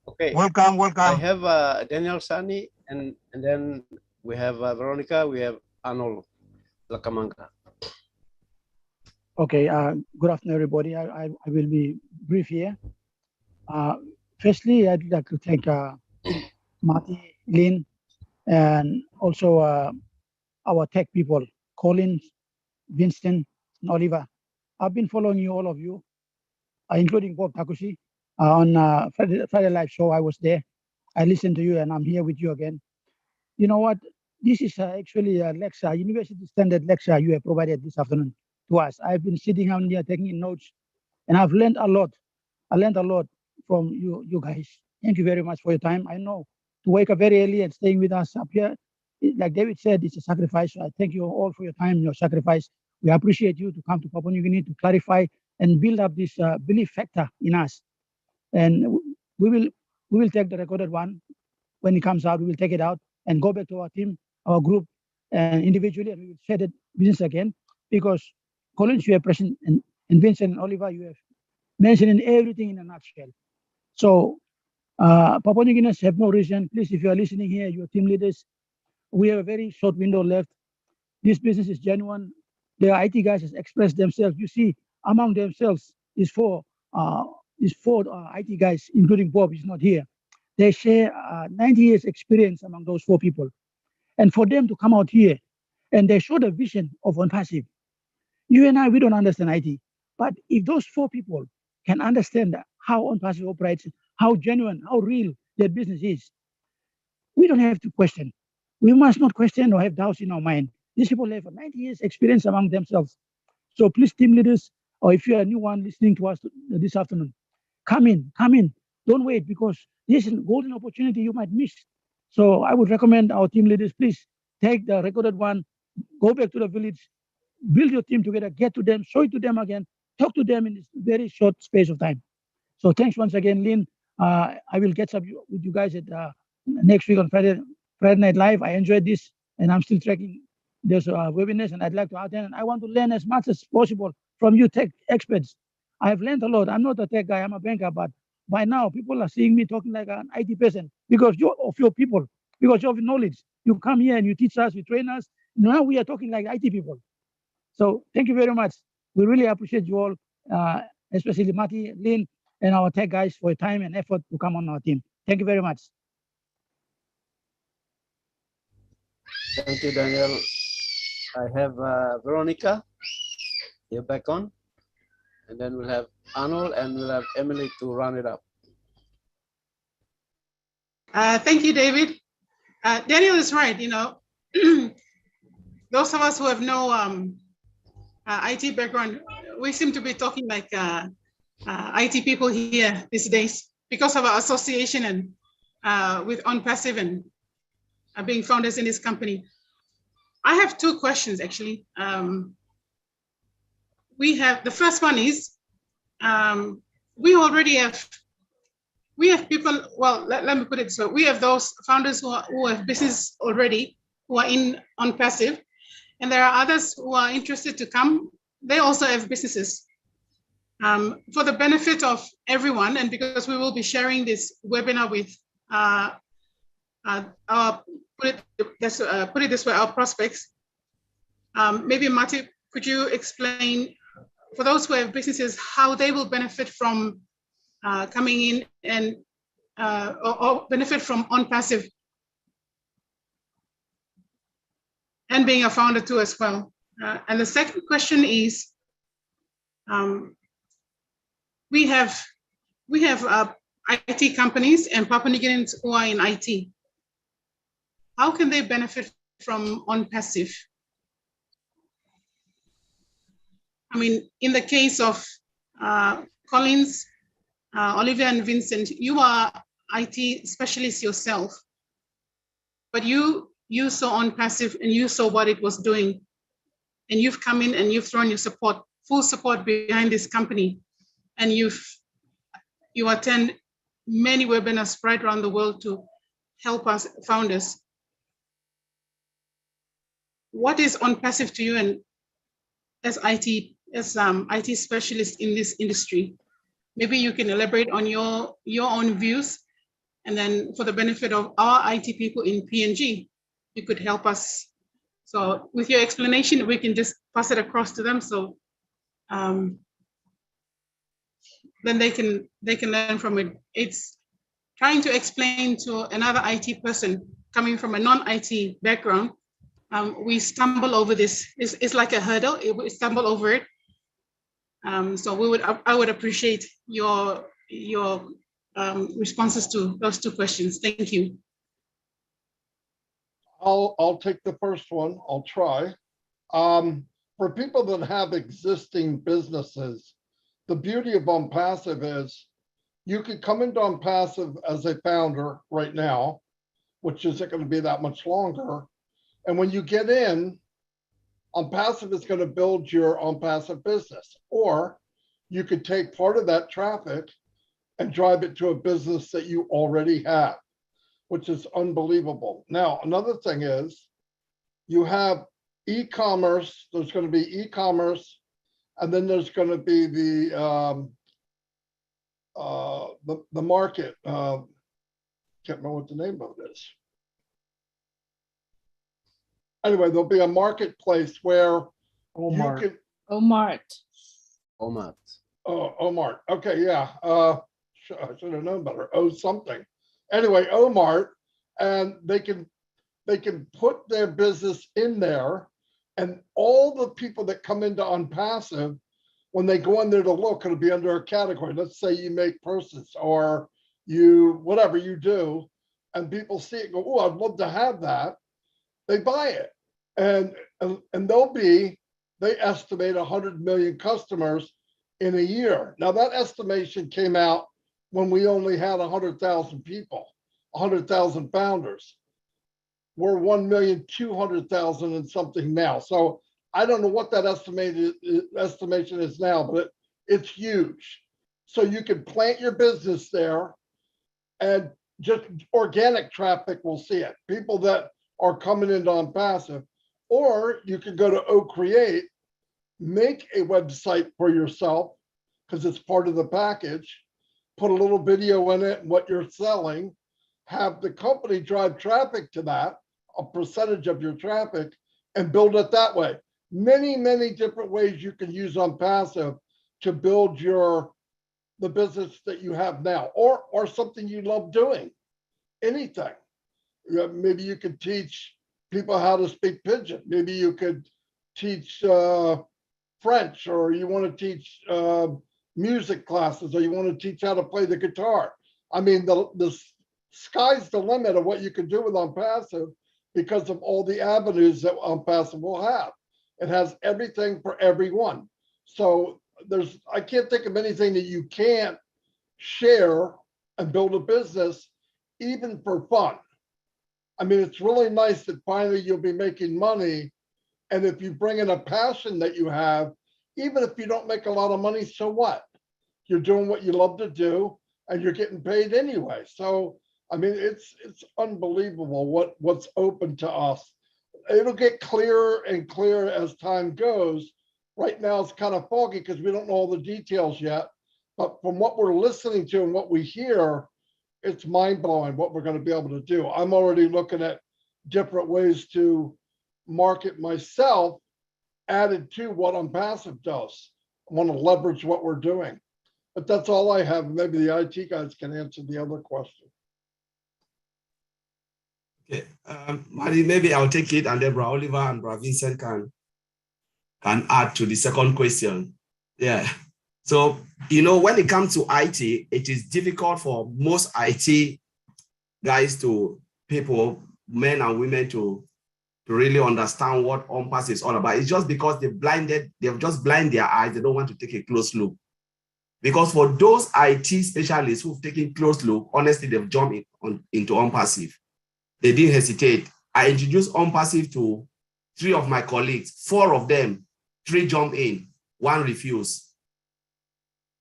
Okay. Welcome, welcome. I have Daniel Sani, and then we have Veronica, we have Arnold Lakamanga. Okay, good afternoon, everybody. I will be brief here. Firstly, I'd like to thank Marty, Lynn, and also our tech people, Colin, Vincent, and Oliver. I've been following you, all of you, including Bob Takushi, on Friday Live Show. I was there. I listened to you, and I'm here with you again. You know what? This is actually a lecture, university standard lecture you have provided this afternoon to us. I've been sitting down here taking notes, and I've learned a lot. I learned a lot from you guys. Thank you very much for your time. I know to wake up very early and staying with us up here, like David said, it's a sacrifice. So I thank you all for your time, your sacrifice. We appreciate you to come to Papua New Guinea to clarify and build up this belief factor in us. And we will take the recorded one when it comes out. We will take it out and go back to our team, our group, and individually, and we will share the business again. Because Collins, you have present, and Vincent and Oliver, you have mentioned everything in a nutshell. So Papua New Guineans have no reason. Please, if you are listening here, your team leaders, we have a very short window left. This business is genuine. The IT guys has expressed themselves. You see, among themselves is four IT guys, including Bob, is not here. They share 90 years experience among those four people. And for them to come out here and they show the vision of ONPASSIVE. You and I, we don't understand IT. But if those four people can understand how ONPASSIVE operates, how genuine, how real their business is, we don't have to question. We must not question or have doubts in our mind. These people have 90 years experience among themselves. So please, team leaders, or if you're a new one listening to us this afternoon, come in. Don't wait, because this is a golden opportunity you might miss. So I would recommend our team leaders, please take the recorded one, go back to the village, build your team together, get to them, show it to them again, talk to them in this very short space of time. So thanks once again, Lynn. I will catch up with you guys at next week on Friday Night Live. I enjoyed this, and I'm still tracking those webinars, and I'd like to attend. And I want to learn as much as possible from you tech experts. I have learned a lot. I'm not a tech guy, I'm a banker, but by now people are seeing me talking like an IT person because of your people, because of your knowledge. You come here and you teach us, you train us. Now we are talking like IT people. So thank you very much. We really appreciate you all, especially Mati, Lynn, and our tech guys for your time and effort to come on our team. Thank you very much. Thank you, Daniel. I have Veronica. You're back on. And then we'll have Arnold and we'll have Emily to round it up. Thank you, David. Daniel is right. Those of us who have no IT background, we seem to be talking like IT people here these days because of our association and with ONPASSIVE and being founders in this company. I have two questions actually. The first one is, we have people, well, let me put it so, we have those founders who have business already, who are in ONPASSIVE, and there are others who are interested to come. They also have businesses. For the benefit of everyone, and because we will be sharing this webinar with put it this way, our prospects. Maybe Mati, could you explain for those who have businesses how they will benefit from coming in and or benefit from ONPASSIVE and being a founder too as well. And the second question is, we have IT companies and Papua New Guineans who are in IT. How can they benefit from ONPASSIVE? I mean, in the case of Collins, Olivia and Vincent, you are IT specialists yourself, but you saw ONPASSIVE and you saw what it was doing, and you've come in and you've thrown your support, full support behind this company, and you attend many webinars right around the world to help us founders. What is ONPASSIVE to you, and as IT specialist in this industry? Maybe you can elaborate on your own views, and then for the benefit of our IT people in PNG, you could help us. So with your explanation, we can just pass it across to them. So then they can learn from it. It's trying to explain to another IT person coming from a non-IT background. We stumble over this. It's like a hurdle. We stumble over it. So I would appreciate your responses to those two questions. Thank you. I'll take the first one. I'll try. For people that have existing businesses, the beauty of ONPASSIVE is you could come into ONPASSIVE as a founder right now, which isn't going to be that much longer. And when you get in, ONPASSIVE is going to build your ONPASSIVE business, or you could take part of that traffic and drive it to a business that you already have, which is unbelievable. Now, another thing is you have e-commerce. There's going to be e-commerce, and then there's going to be the market, can't remember what the name of it is. Anyway, there'll be a marketplace where you can. Omart. Omart. Oh, Omart. Okay, yeah. I should have known better. Oh, something. Anyway, Omart, and they can put their business in there, and all the people that come into ONPASSIVE, when they go in there to look, it'll be under a category. Let's say you make purses or you, whatever you do, and people see it and go, oh, I'd love to have that. They buy it. And they estimate 100 million customers in a year. Now that estimation came out when we only had 100,000 people, 100,000 founders. We're 1,200,000 and something now. So I don't know what that estimation is now, but it's huge. So you can plant your business there and just organic traffic will see it. People that are coming into ONPASSIVE, or you can go to OCreate, make a website for yourself because it's part of the package, put a little video in it and what you're selling, have the company drive traffic to that, a percentage of your traffic, and build it that way. Many, many different ways you can use ONPASSIVE to build the business that you have now, or something you love doing, anything. Maybe you could teach people how to speak Pidgin. Maybe you could teach French, or you want to teach music classes, or you want to teach how to play the guitar. I mean, the sky's the limit of what you can do with ONPASSIVE because of all the avenues that ONPASSIVE will have. It has everything for everyone. So I can't think of anything that you can't share and build a business, even for fun. I mean, it's really nice that finally you'll be making money. And if you bring in a passion that you have, even if you don't make a lot of money, so what? You're doing what you love to do and you're getting paid anyway. So, I mean, it's unbelievable what's open to us. It'll get clearer and clearer as time goes. Right now, it's kind of foggy because we don't know all the details yet. But from what we're listening to and what we hear, it's mind-blowing what we're going to be able to do. I'm already looking at different ways to market myself added to what ONPASSIVE does. I want to leverage what we're doing. But that's all I have. Maybe the IT guys can answer the other question. Okay, Mari, maybe I'll take it, and then Bra Oliver and Bra Vincent can add to the second question. Yeah. So, when it comes to IT, it is difficult for most IT guys people, men and women to really understand what ONPASSIVE is all about. It's just because they've just blinded their eyes. They don't want to take a close look. Because for those IT specialists who've taken close look, honestly, they've jumped into ONPASSIVE. They didn't hesitate. I introduced ONPASSIVE to 3 of my colleagues. 4 of them, 3 jumped in, 1 refused.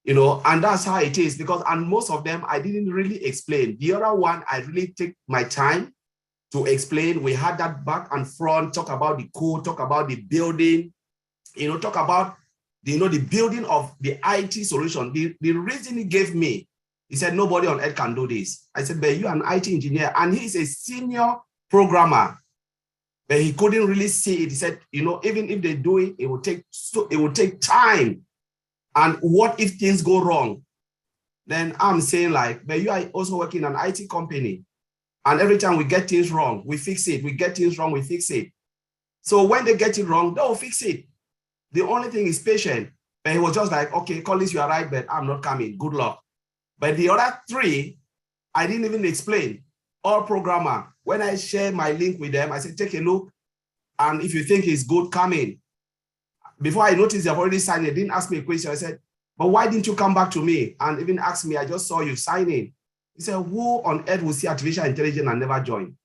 And that's how it is, and most of them, I didn't really explain. The other one, I really take my time to explain. We had that back and front, talk about the code, talk about the building, talk about the building of the IT solution. The reason he gave me, he said, nobody on earth can do this. I said, but you're an IT engineer, and he's a senior programmer. But he couldn't really see it. He said, even if they do it, it will take time. And what if things go wrong? Then I'm saying, but you are also working in an IT company. And every time we get things wrong, we fix it. We get things wrong, we fix it. So when they get it wrong, they'll fix it. The only thing is patient. But he was just like, okay, Collins, you are right, but I'm not coming. Good luck. But the other 3, I didn't even explain. All programmer. When I share my link with them, I said, take a look. And if you think it's good, come in. Before I noticed they've already signed it, they didn't ask me a question. I said, but why didn't you come back to me and even ask me? I just saw you sign in. He said, who on earth will see artificial intelligence and never join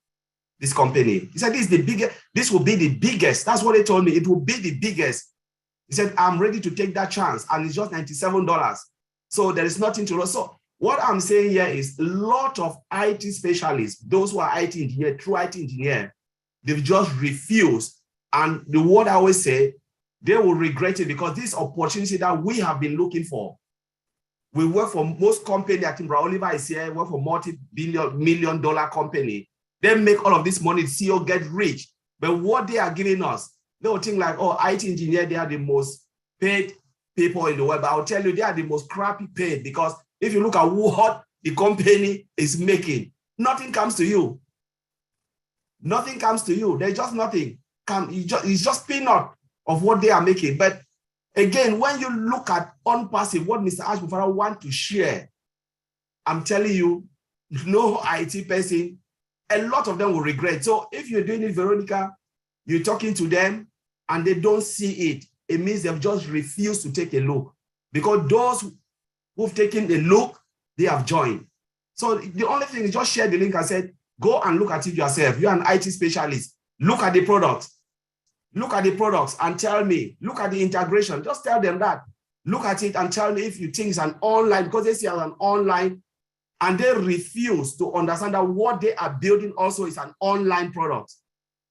this company? He said, this will be the biggest. That's what they told me. It will be the biggest. He said, I'm ready to take that chance. And it's just $97. So there is nothing to lose. So what I'm saying here is a lot of IT specialists, those who are IT engineer, true IT engineer, they've just refused. And the word I always say, they will regret it, because this opportunity that we have been looking for, We work for most company. I think Bro Oliver is here, work for multi-million dollar company. They make all of this money, the CEO get rich. But what they are giving us, they will think like, oh, IT engineer, they are the most paid people in the world. But I'll tell you, they are the most crappy paid, because if you look at what the company is making, nothing comes to you. Nothing comes to you. There's just nothing. It's just peanut of what they are making. But again, when you look at ONPASSIVE, what Mr. Ash Mufara want to share, I'm telling you, no IT person, a lot of them will regret. So if you're doing it, Veronica, you're talking to them and they don't see it, it means they've just refused to take a look. Because those who've taken a look, they have joined. So the only thing is just share the link and said, go and look at it yourself. You're an IT specialist. Look at the product. Look at the products and tell me. Look at the integration. Just tell them that. Look at it and tell me if you think it's an online, because they see it as an online, and they refuse to understand that what they are building also is an online product.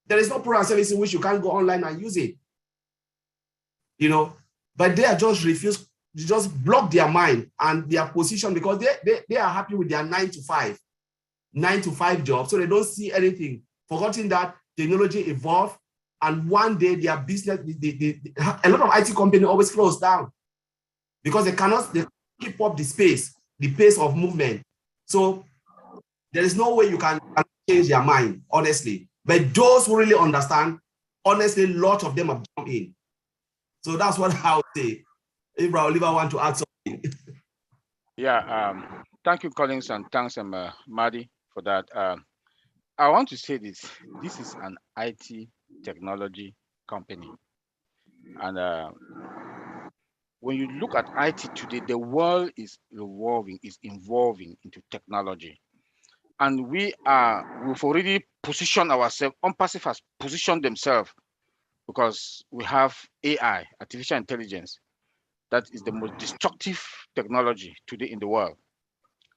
There is no product service in which you can't go online and use it. You know, but they are just refused, just block their mind and their position, because they are happy with their 9 to 5 job. So they don't see anything, forgetting that technology evolved, and one day their business, a lot of IT companies always close down because they cannot keep up the pace of movement. So there is no way you can change their mind, honestly. But those who really understand, honestly, a lot of them have jumped in. So that's what I would say. If Bro Oliver want to add something. Yeah, thank you, Collins, and thanks, Madi, for that. I want to say this. This is an IT technology company. And when you look at IT today, the world is evolving into technology. And we've already positioned ourselves, ONPASSIVE has positioned themselves, because we have AI, artificial intelligence, that is the most destructive technology today in the world.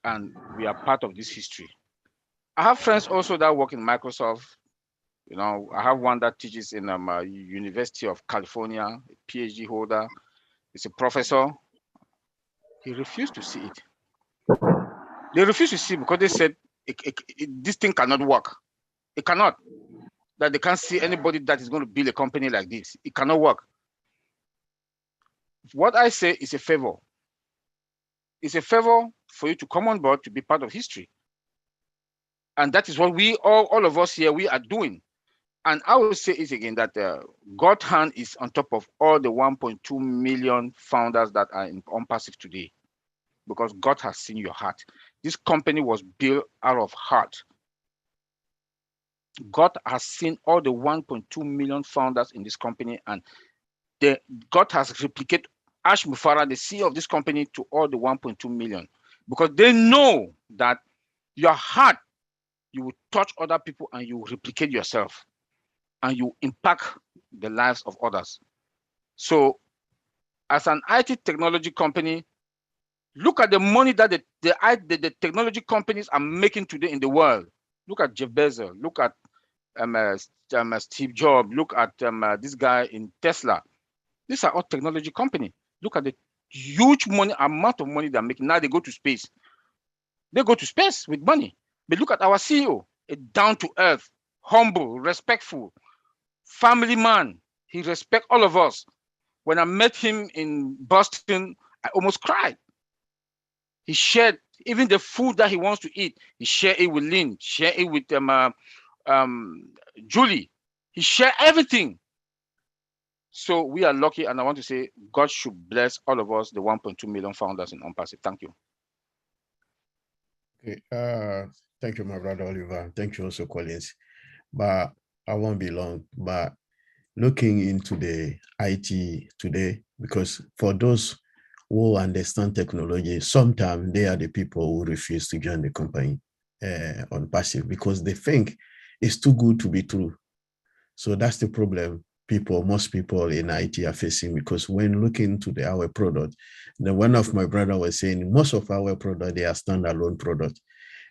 And we are part of this history. I have friends also that work in Microsoft. You know, I have one that teaches in University of California, a PhD holder. He's a professor. He refused to see it. They refused to see it because they said this thing cannot work. It cannot. That they can't see anybody that is going to build a company like this. It cannot work. What I say is a favor. It's a favor for you to come on board to be part of history. And that is what we all of us here, we are doing. And I will say it again, that God's hand is on top of all the 1.2 million founders that are in ONPASSIVE today, because God has seen your heart. This company was built out of heart. God has seen all the 1.2 million founders in this company, and God has replicated Ash Mufara, the CEO of this company, to all the 1.2 million, because they know that your heart, you will touch other people and you will replicate yourself and you impact the lives of others. So as an IT technology company, look at the money that the technology companies are making today in the world. Look at Jeff Bezos, look at Steve Jobs, look at this guy in Tesla. These are all technology companies. Look at the huge amount of money they're making. Now they go to space. They go to space with money. But look at our CEO, a down-to-earth, humble, respectful, family man. He respects all of us. When I met him in Boston, I almost cried. He shared even the food that he wants to eat. He shared it with Lynn, shared it with Julie. He shared everything. So we are lucky, and I want to say God should bless all of us, the 1.2 million founders in ONPASSIVE. Thank you. Okay, thank you, my brother Oliver. Thank you also, Collins. But I won't be long. But looking into the IT today, because for those who understand technology, sometimes they are the people who refuse to join the company ONPASSIVE because they think it's too good to be true. So that's the problem most people in IT are facing, because when looking to our product, one of my brother was saying most of our product, they are standalone product.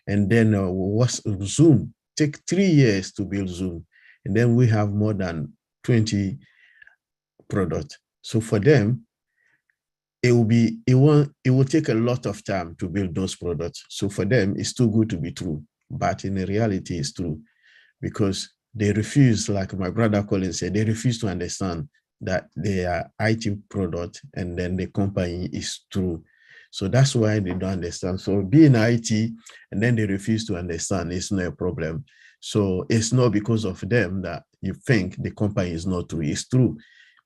And then was Zoom, take 3 years to build Zoom. And then we have more than 20 products. So for them, it will take a lot of time to build those products. So for them, it's too good to be true. But in reality, it's true, because they refuse, like my brother Colin said, they refuse to understand that they are IT product and then the company is true. So that's why they don't understand. So being IT and then they refuse to understand is not a problem. So it's not because of them that you think the company is not true. It's true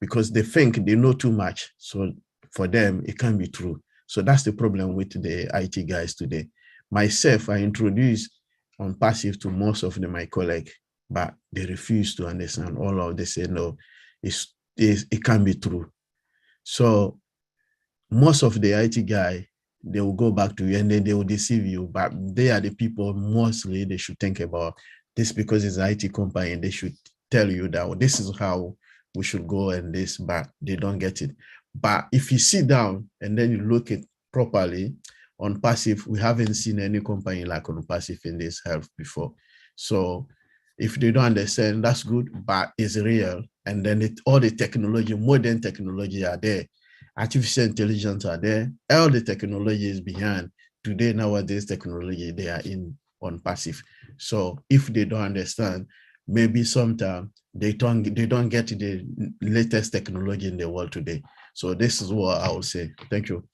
because they think they know too much. So for them, it can be true. So that's the problem with the IT guys today. Myself, I introduced ONPASSIVE to most of my colleagues, but they refuse to understand. All of they say, no, it can be true. So most of the IT guy, they will go back to you and then they will deceive you, but they are the people mostly they should think about this, because it's an IT company and they should tell you that, well, this is how we should go and this, but they don't get it. But if you sit down and then you look at properly, ONPASSIVE, we haven't seen any company like ONPASSIVE in this health before. So if they don't understand, that's good, but it's real. And then all the technology, modern technology are there. Artificial intelligence are there. All the technology is behind. Today, nowadays, technology, they are in ONPASSIVE. So if they don't understand, maybe sometimes they don't get the latest technology in the world today. So this is what I would say. Thank you.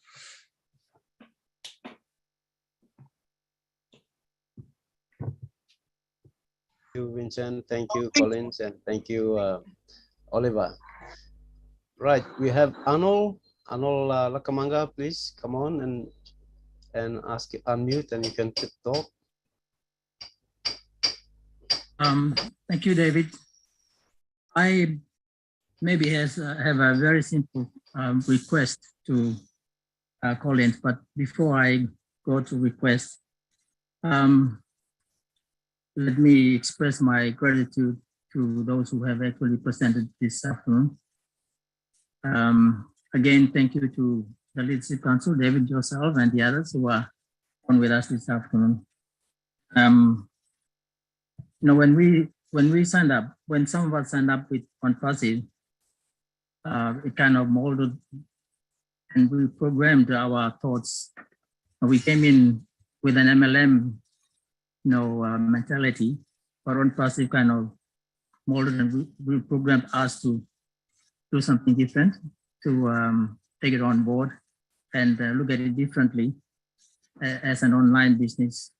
Thank you, Vincent. Thank you, Collins, and thank you, Oliver. Right, we have Arnold Lakamanga. Please come on and unmute, and you can talk. Thank you, David. I maybe have a very simple request to Collins, but before I go to request, let me express my gratitude to those who have actually presented this afternoon. Again, thank you to the Leadership Council, David, yourself, and the others who are on with us this afternoon. You know, when we signed up, when some of us signed up with ONPASSIVE, it kind of molded and we programmed our thoughts. We came in with an MLM, mentality, but ONPASSIVE kind of molded and we programmed us to do something different, to take it on board and look at it differently as an online business.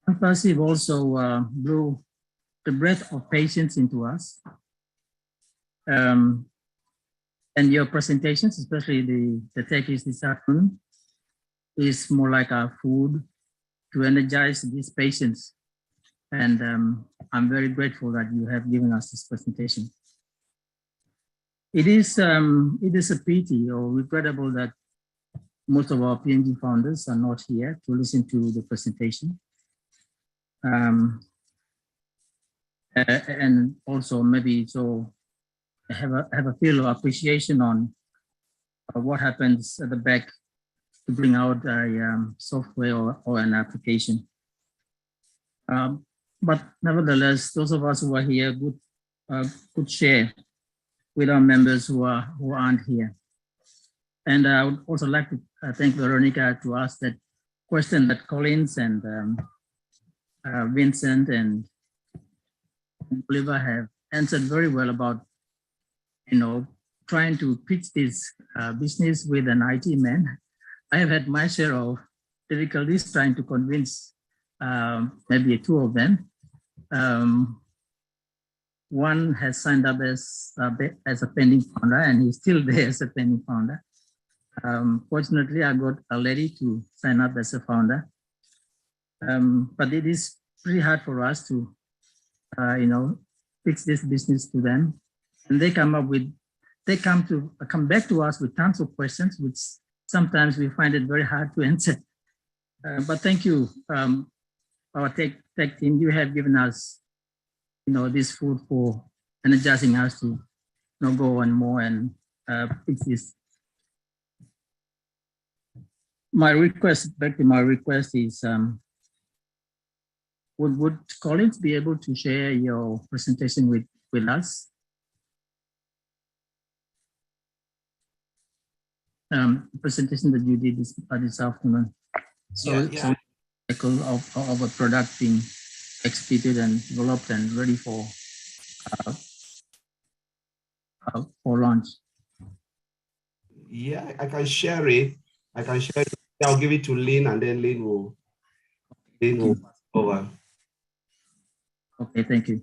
ONPASSIVE also blew the breath of patience into us. And your presentations, especially the techies this afternoon, is more like a food to energize these patients. And I'm very grateful that you have given us this presentation. It is a pity or regrettable that most of our PNG founders are not here to listen to the presentation. And also maybe so have a feel of appreciation on what happens at the back to bring out a software or an application. But nevertheless, those of us who are here could share with our members who aren't here. And I would also like to thank Veronica to ask that question that Collins and Vincent and Oliver have answered very well about, trying to pitch this business with an IT man. I have had my share of difficulties trying to convince maybe two of them. One has signed up as a pending founder, and he's still there as a pending founder. Fortunately, I got a lady to sign up as a founder. But it is pretty hard for us to, fix this business to them. And they come back to us with tons of questions, which sometimes we find it very hard to answer. But thank you, our tech team. You have given us, this food for energizing us to go on more and fix this. My request is, would Collins be able to share your presentation with us? presentation that you did this afternoon. So, Yeah. of a product being executed and developed and ready for launch. Yeah, I can share it. I'll give it to Lynn, and then Lynn will pass it over. Okay, thank you.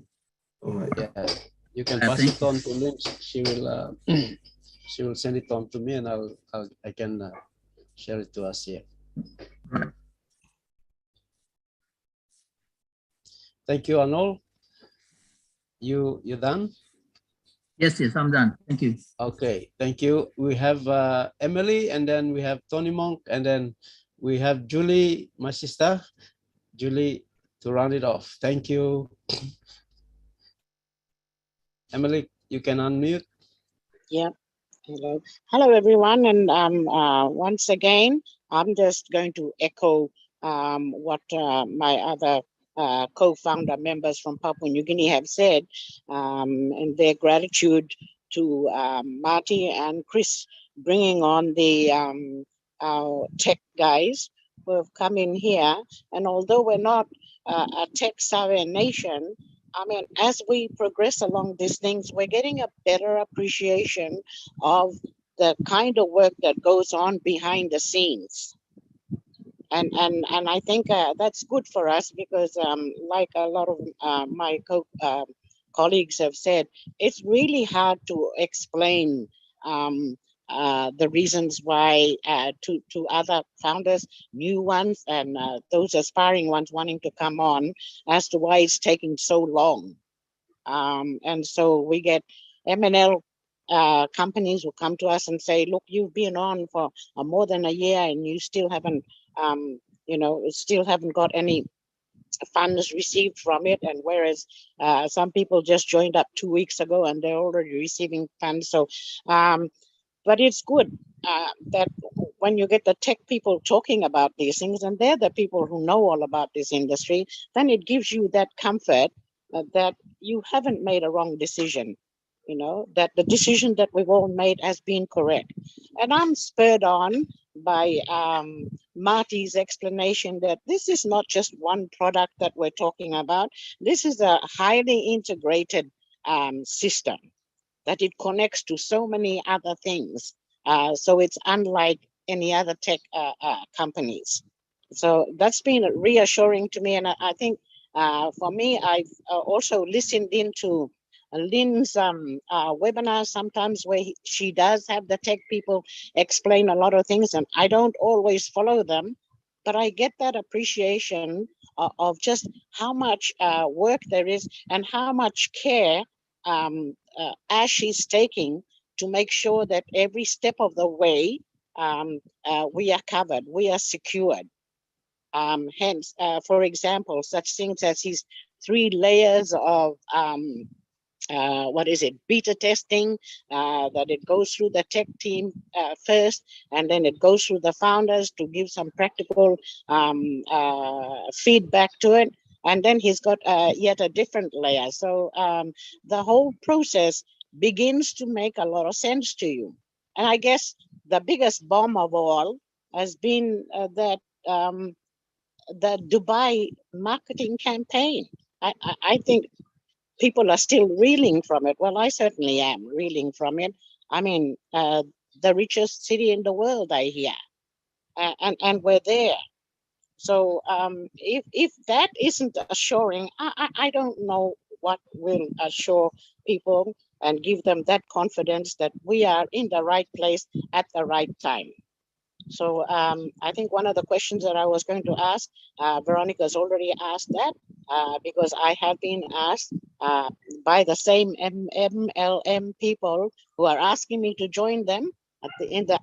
All right. Yeah, you can pass it on to Lynn. She will send it on to me, and I can share it to us here. Right. Thank you, Arnold. You done? Yes, I'm done. Thank you. Okay, thank you. We have Emily, and then we have Tony Monk, and then we have Julie, my sister, Julie, to round it off. Thank you. Emily, you can unmute. Yeah. Hello, everyone. And once again, I'm just going to echo what my other co-founder members from Papua New Guinea have said, and their gratitude to Marty and Chris bringing on the our tech guys who have come in here. And although we're not a tech-savvy nation, I mean, as we progress along these things, we're getting a better appreciation of the kind of work that goes on behind the scenes. And I think that's good for us because like a lot of my colleagues have said, it's really hard to explain the reasons why to other founders, new ones, and those aspiring ones wanting to come on as to why it's taking so long. And so we get M&L companies will come to us and say, look, you've been on for more than a year and you still haven't, still haven't got any funds received from it. And whereas some people just joined up 2 weeks ago and they're already receiving funds. So, but it's good that when you get the tech people talking about these things, and they're the people who know all about this industry, then it gives you that comfort that you haven't made a wrong decision, that the decision that we've all made has been correct. And I'm spurred on by Marty's explanation that this is not just one product that we're talking about. This is a highly integrated system that it connects to so many other things. So it's unlike any other tech companies. So that's been reassuring to me. And I think for me, I've also listened into Lynn's webinar sometimes where she does have the tech people explain a lot of things, and I don't always follow them, but I get that appreciation of just how much work there is and how much care Ash is taking to make sure that every step of the way we are covered, we are secured. Hence, for example, such things as his 3 layers of beta testing, that it goes through the tech team first, and then it goes through the founders to give some practical feedback to it. And then he's got yet a different layer. So the whole process begins to make a lot of sense to you. And I guess the biggest bomb of all has been that the Dubai marketing campaign. I think people are still reeling from it. Well, I certainly am reeling from it. I mean, the richest city in the world, I hear, and we're there. So if that isn't assuring, I don't know what will assure people and give them that confidence that we are in the right place at the right time. So I think one of the questions that I was going to ask, Veronica's already asked that, because I have been asked by the same MLM people who are asking me to join them.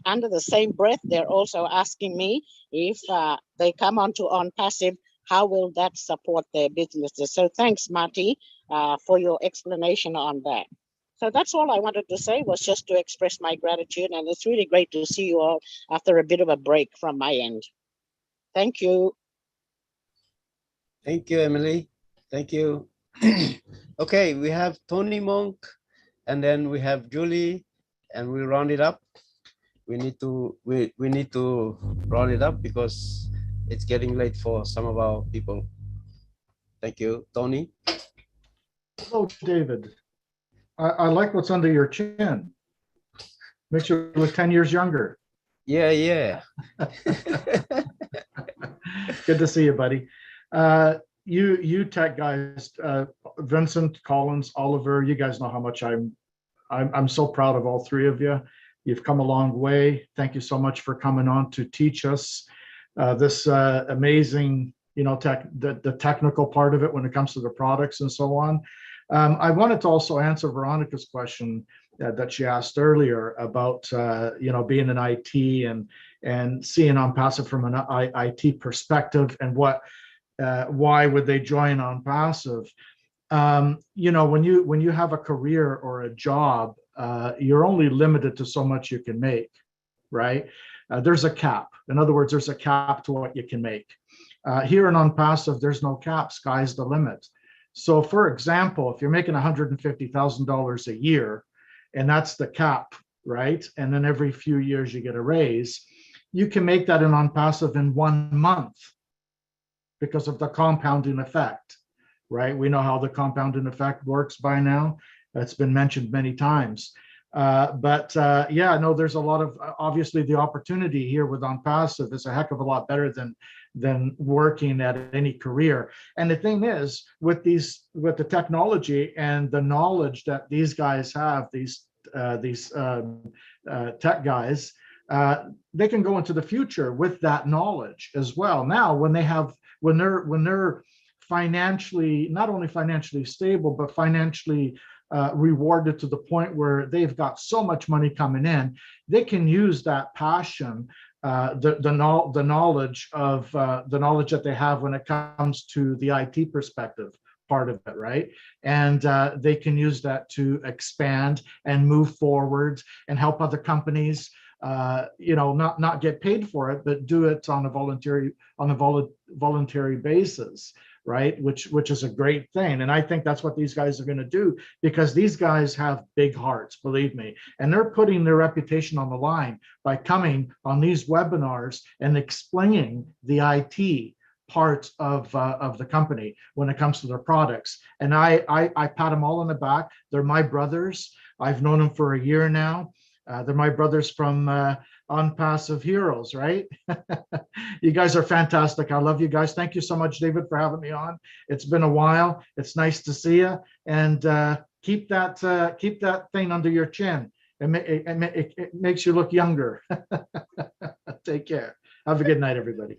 Under the same breath, they're also asking me if they come onto ONPASSIVE, how will that support their businesses? So thanks, Marty, for your explanation on that. So that's all I wanted to say, was just to express my gratitude. And it's really great to see you all after a bit of a break from my end. Thank you. Thank you, Emily. Thank you. Okay, we have Tony Monk, and then we have Julie, and we'll round it up. we need to round it up because it's getting late for some of our people. Thank you, Tony. Hello, David. I like what's under your chin. Makes you look 10 years younger. Yeah, yeah. Good to see you, buddy. You tech guys, Vincent, Collins, Oliver, you guys know how much I'm so proud of all three of you. You've come a long way. Thank you so much for coming on to teach us this amazing, the technical part of it when it comes to the products and so on. I wanted to also answer Veronica's question that she asked earlier about being in IT and seeing ONPASSIVE from an IT perspective and why would they join ONPASSIVE. When you have a career or a job, you're only limited to so much you can make, right? There's a cap. In other words, there's a cap to what you can make. Here in ONPASSIVE, there's no cap. Sky's the limit. So for example, if you're making $150,000 a year, and that's the cap, right? And then every few years you get a raise, you can make that in ONPASSIVE in 1 month because of the compounding effect, right? We know how the compounding effect works by now. That's been mentioned many times. Yeah, no, there's a lot of, obviously the opportunity here with ONPASSIVE is a heck of a lot better than working at any career. And the thing is, with the technology and the knowledge that these guys have, these tech guys, they can go into the future with that knowledge as well. Now, when they're financially, not only financially stable, but financially rewarded to the point where they've got so much money coming in, they can use that passion, the knowledge that they have when it comes to the IT perspective part of it, right? And they can use that to expand and move forward and help other companies, not get paid for it, but do it on a voluntary basis, right? Which is a great thing. And I think that's what these guys are going to do, because these guys have big hearts, believe me, and they're putting their reputation on the line by coming on these webinars and explaining the IT part of the company when it comes to their products. And I pat them all on the back. They're my brothers. I've known them for a year now. They're my brothers from ONPASSIVE Heroes, right? You guys are fantastic. I love you guys. Thank you so much, David, for having me on. It's been a while. It's nice to see you. And keep that thing under your chin. It makes you look younger. Take care. Have a good night, everybody.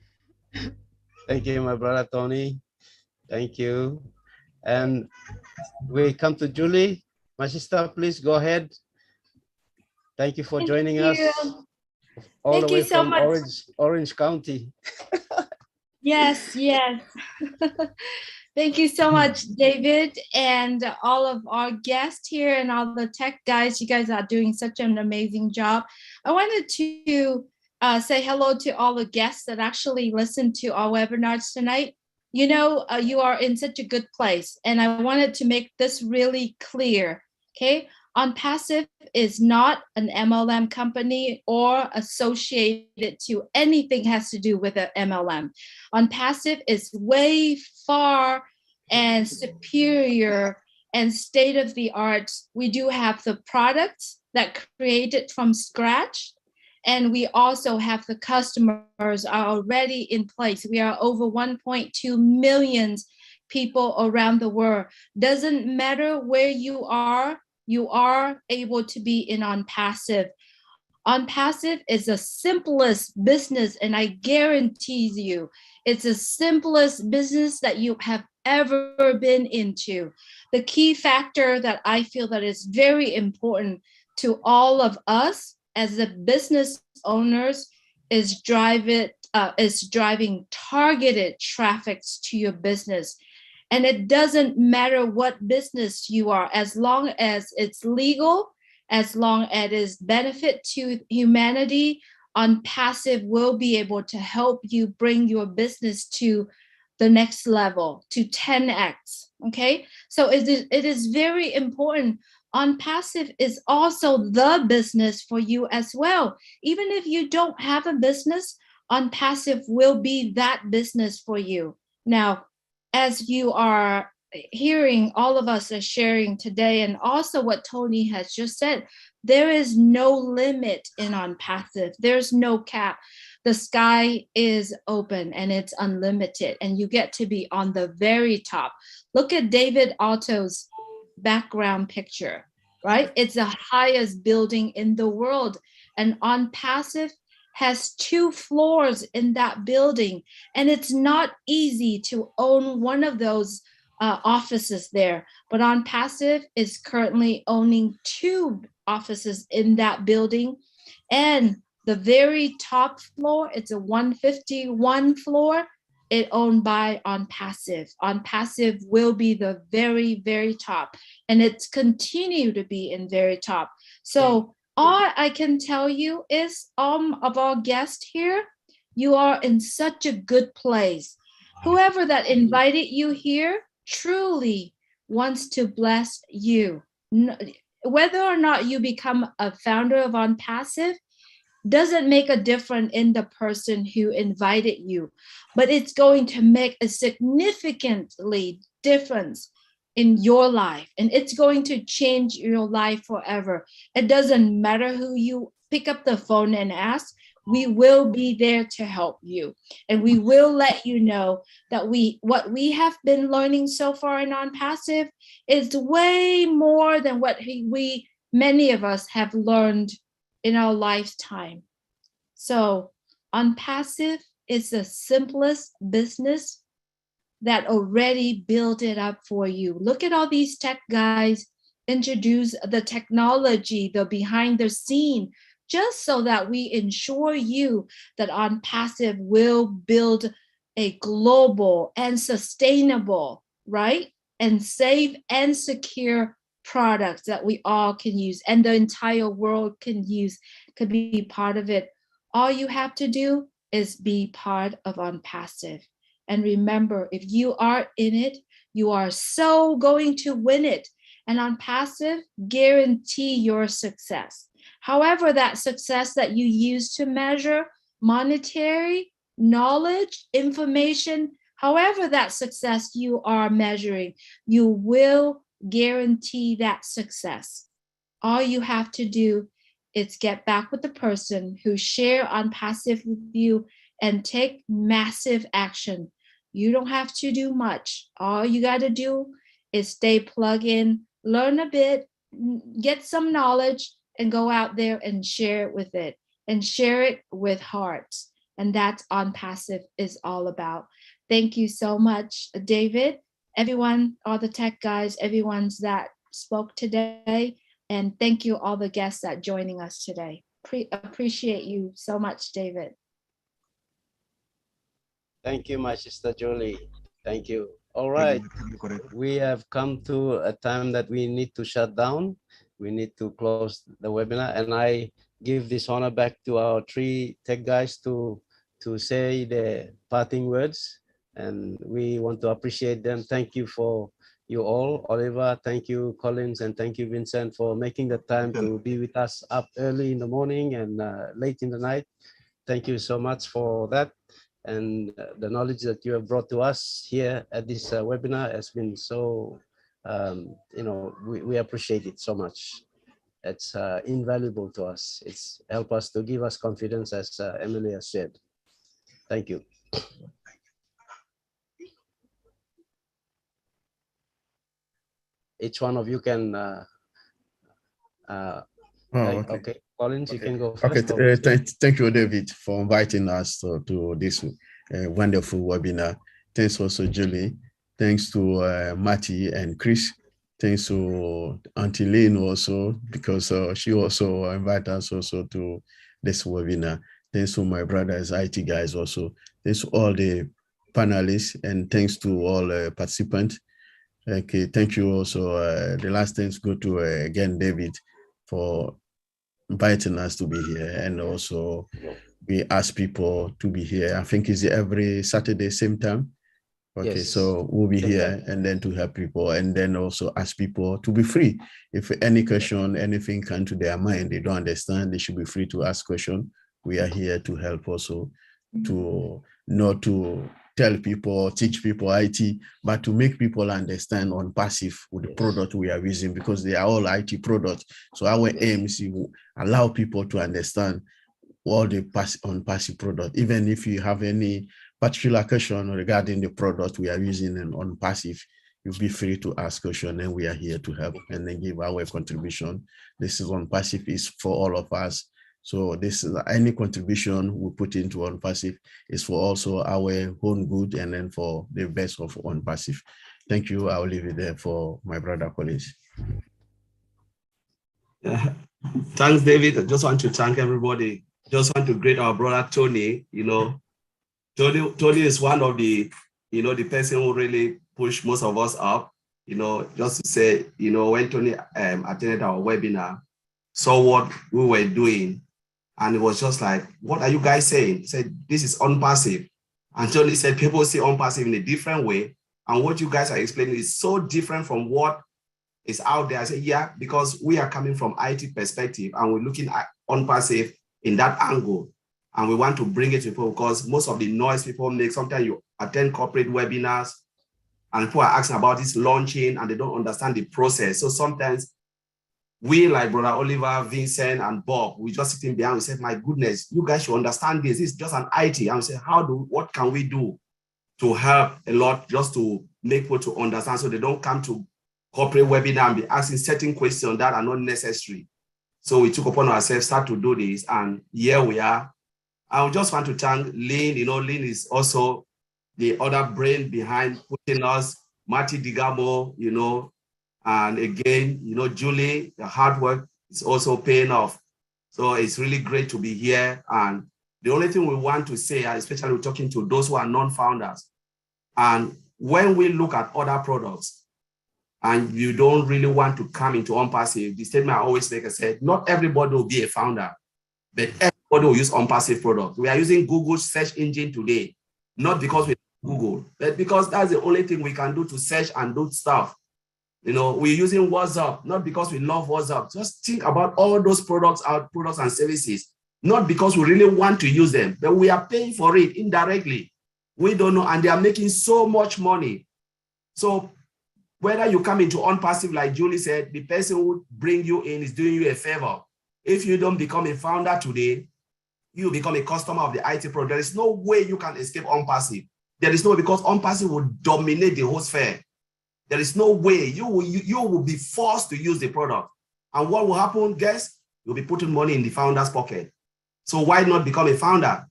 Thank you, my brother Tony. Thank you. And we come to Julie. My sister, please go ahead. Thank you for joining us all the way from Orange County. Yes, yes. Thank you so much, David, and all of our guests here and all the tech guys. You guys are doing such an amazing job. I wanted to say hello to all the guests that actually listened to our webinars tonight. You know, you are in such a good place, and I wanted to make this really clear, okay? ONPASSIVE is not an MLM company or associated to anything has to do with an MLM. ONPASSIVE is way far and superior and state-of-the-art. We do have the products that created from scratch, and we also have the customers are already in place. We are over 1.2 million people around the world. Doesn't matter where you are able to be in ONPASSIVE. ONPASSIVE is the simplest business, and I guarantee you, it's the simplest business that you have ever been into. The key factor that I feel that is very important to all of us as the business owners is driving targeted traffic to your business. And it doesn't matter what business you are, as long as it's legal, as long as it is benefit to humanity, ONPASSIVE will be able to help you bring your business to the next level, to 10x, okay? So it is very important. ONPASSIVE is also the business for you as well. Even if you don't have a business, ONPASSIVE will be that business for you. Now, as you are hearing all of us are sharing today, and also what Tony has just said, there is no limit in ONPASSIVE. There's no cap. The sky is open and it's unlimited, and you get to be on the very top. Look at David Otto's background picture, right? It's the highest building in the world, and ONPASSIVE has 2 floors in that building, and it's not easy to own one of those offices there. But ONPASSIVE is currently owning 2 offices in that building, and the very top floor, it's a 151 floor, it owned by ONPASSIVE. ONPASSIVE will be the very, very top, and it's continue to be in very top. So all I can tell you is, of our guests here, you are in such a good place. Whoever that invited you here truly wants to bless you. Whether or not you become a founder of ONPASSIVE doesn't make a difference in the person who invited you, but it's going to make a significantly difference in your life, and it's going to change your life forever. It doesn't matter who you pick up the phone and ask, we will be there to help you, and we will let you know that what we have been learning so far in ONPASSIVE is way more than what many of us have learned in our lifetime. So ONPASSIVE is the simplest business that already built it up for you. Look at all these tech guys introduce the technology, the behind the scene, just so that we ensure you that ONPASSIVE will build a global and sustainable, right? And safe and secure products that we all can use and the entire world can use, could be part of it. All you have to do is be part of ONPASSIVE. And remember, if you are in it, you are so going to win it. And ONPASSIVE guarantee your success. However, that success that you use to measure monetary, knowledge, information, however that success you are measuring, you will guarantee that success. All you have to do is get back with the person who share ONPASSIVE with you and take massive action. You don't have to do much. All you got to do is stay plugged in, learn a bit, get some knowledge, and go out there and share it with it, and share it with hearts. And that's ONPASSIVE is all about. Thank you so much, David, everyone, all the tech guys, everyone's that spoke today. And thank you all the guests that joining us today. Appreciate you so much, David. Thank you, my sister Julie. Thank you. All right, we have come to a time that we need to shut down. We need to close the webinar, and I give this honor back to our 3 tech guys to say the parting words, and we want to appreciate them. Thank you for you all. Oliver, thank you, Collins, and thank you, Vincent, for making the time to be with us up early in the morning and late in the night. Thank you so much for that. And the knowledge that you have brought to us here at this webinar has been so, we appreciate it so much. It's invaluable to us. It's helped us to give us confidence, as Emily has said. Thank you. Each one of you can, okay. Collins, you can go first. Okay, thank you, David, for inviting us to this wonderful webinar. Thanks also, Julie. Thanks to Matty and Chris. Thanks to Auntie Lynn also, because she also invited us also to this webinar. Thanks to my brothers, IT guys also. Thanks to all the panelists, and thanks to all participants. Okay, thank you also. The last thanks go to, again, David, for inviting us to be here, and also we ask people to be here. I think it's every Saturday, same time. Okay, Yes. so we'll be Exactly. here and then to help people and then also ask people to be free. If any question, anything come to their mind, they don't understand, they should be free to ask question. We are here to help also to not to tell people, teach people IT, but to make people understand ONPASSIVE with the product we are using because they are all IT products. So our aim is to allow people to understand all the ONPASSIVE product, even if you have any particular question regarding the product we are using in ONPASSIVE, you'll be free to ask question and we are here to help and then give our contribution. This is ONPASSIVE is for all of us. So this is any contribution we put into ONPASSIVE is for also our own good and then for the best of ONPASSIVE. Thank you. I'll leave it there for my brother colleagues. Thanks, David. I just want to thank everybody. Just want to greet our brother Tony. You know, Tony is one of the, you know, the person who really pushed most of us up. You know, just to say, you know, when Tony attended our webinar, saw what we were doing, and it was just like, what are you guys saying? He said, this is ONPASSIVE. And Tony said, people see ONPASSIVE in a different way. And what you guys are explaining is so different from what is out there. I said, yeah, because we are coming from IT perspective and we're looking at ONPASSIVE in that angle. And we want to bring it to people because most of the noise people make, sometimes you attend corporate webinars and people are asking about this launching and they don't understand the process. So sometimes we, like Brother Oliver, Vincent, and Bob, we just sitting behind, we said, my goodness, you guys should understand this. This is just an IT. And we said, what can we do to help a lot just to make people to understand so they don't come to corporate webinar and be asking certain questions that are not necessary. So we took upon ourselves, start to do this, and here we are. I just want to thank Lynn. You know, Lynn is also the other brain behind putting us, Marty Digamo, you know, and again, you know, Julie, the hard work is also paying off. So it's really great to be here. And the only thing we want to say, especially we're talking to those who are non-founders, and when we look at other products, and you don't really want to come into ONPASSIVE, the statement I always make, I said, not everybody will be a founder, but everybody will use ONPASSIVE products. We are using Google's search engine today, not because we Google, but because that's the only thing we can do to search and do stuff. You know, we're using WhatsApp, not because we love WhatsApp. Just think about all those products, our products and services, not because we really want to use them, but we are paying for it indirectly. We don't know, and they are making so much money. So whether you come into ONPASSIVE, like Julie said, the person who bring you in is doing you a favor. If you don't become a founder today, you become a customer of the IT product. There is no way you can escape ONPASSIVE. There is no, because ONPASSIVE will dominate the whole sphere. There is no way you will be forced to use the product. And what will happen, guess? You'll be putting money in the founder's pocket. So why not become a founder?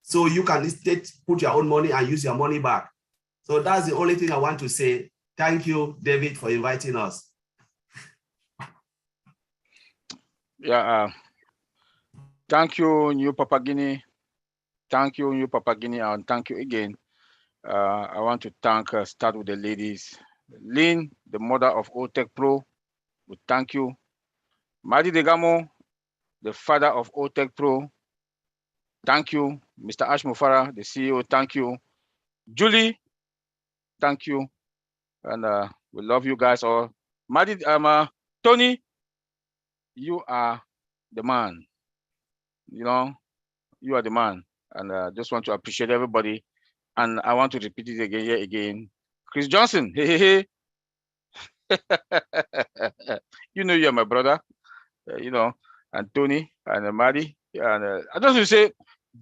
So you can instead put your own money and use your money back. So that's the only thing I want to say. Thank you, David, for inviting us. Yeah, thank you, New Papagini. Thank you, New Papagini, and thank you again. I want to start with the ladies. Lynn, the mother of OTech Pro, we thank you. Marty Degamo, the father of OTech Pro, thank you. Mr. Ash Mufara, the CEO, thank you. Julie, thank you. And we love you guys all. Marty, Tony, you are the man. You know, you are the man. And I just want to appreciate everybody. And I want to repeat it again, here again. Chris Johnson, hey, hey, hey. You know you're my brother, you know, and Tony and Marty. And I just want to say,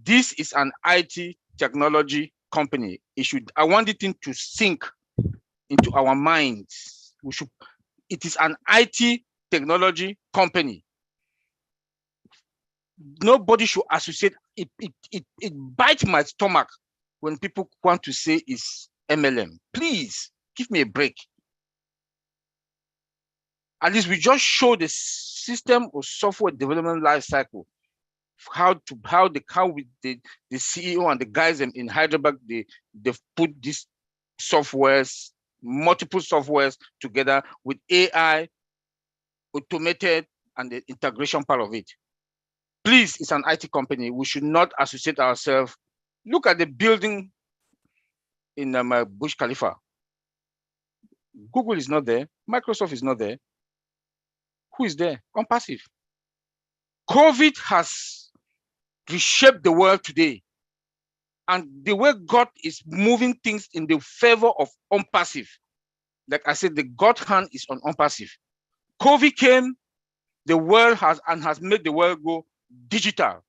this is an IT technology company. I want it to sink into our minds. It is an IT technology company. Nobody should associate it. It bites my stomach when people want to say it's MLM. Please give me a break. At least we just show the system of software development life cycle, how the CEO and the guys in Hyderabad, they've put these softwares, multiple softwares together with AI, automated, and the integration part of it. Please, it's an IT company. We should not associate ourselves. Look at the building in Burj Khalifa. Google is not there. Microsoft is not there. Who is there? ONPASSIVE. COVID has reshaped the world today. And the way God is moving things in the favor of ONPASSIVE. Like I said, the God hand is on ONPASSIVE. COVID came, the world has made the world go digital.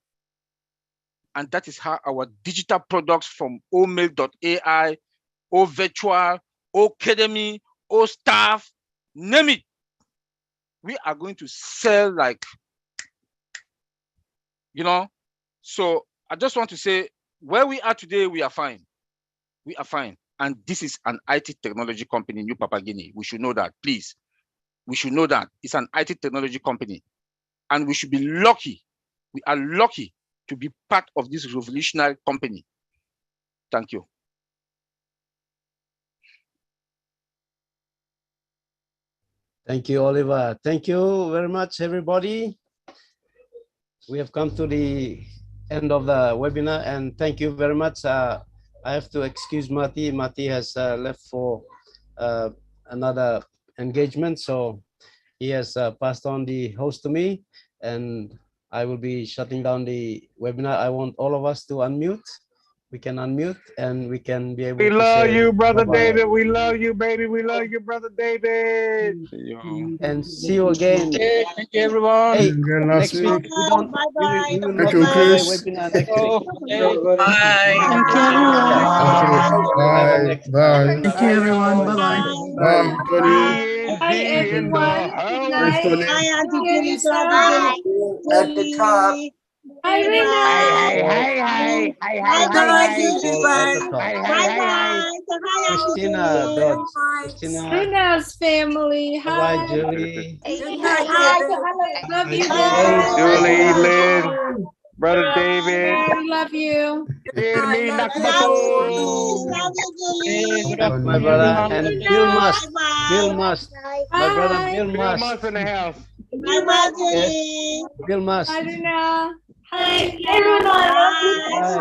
And that is how our digital products from OMail.ai, OVirtual, Academy, Staff, name it. We are going to sell like, you know. So I just want to say, where we are today, we are fine. We are fine. And this is an IT technology company in New Papua Guinea. We should know that, please. We should know that it's an IT technology company. And we should be lucky. We are lucky to be part of this revolutionary company. Thank you. Thank you, Oliver. Thank you very much, everybody. We have come to the end of the webinar, and thank you very much. I have to excuse Mati. Mati has left for another engagement, so he has passed on the host to me, and I will be shutting down the webinar. I want all of us to unmute. We can unmute and we can be able to say. We love you, brother bye-bye. David. We love you, baby. We love you, brother David. And see you again. Thank you, everyone. Hey, next week we don't. We will not do a webinar next week. Bye. Thank you. Bye. Thank you, everyone. Bye-bye. Bye, Tony. Hi, everyone. Good night. Tony. Hi, Auntie Jenny. At the top. Hi, Rina. Hi. Christina, Dodge. Christina. Rina's family. Hi. Bye, Julie. Love you, Hey, Julie, Lynn, brother David. David. We love you. Irmi Nakmato. My brother and Bill Must. Bill Must. My brother Bill Must. Bill Must in the house. Yes. Bill Must. Hi, Rina. Hi, everyone. Bye.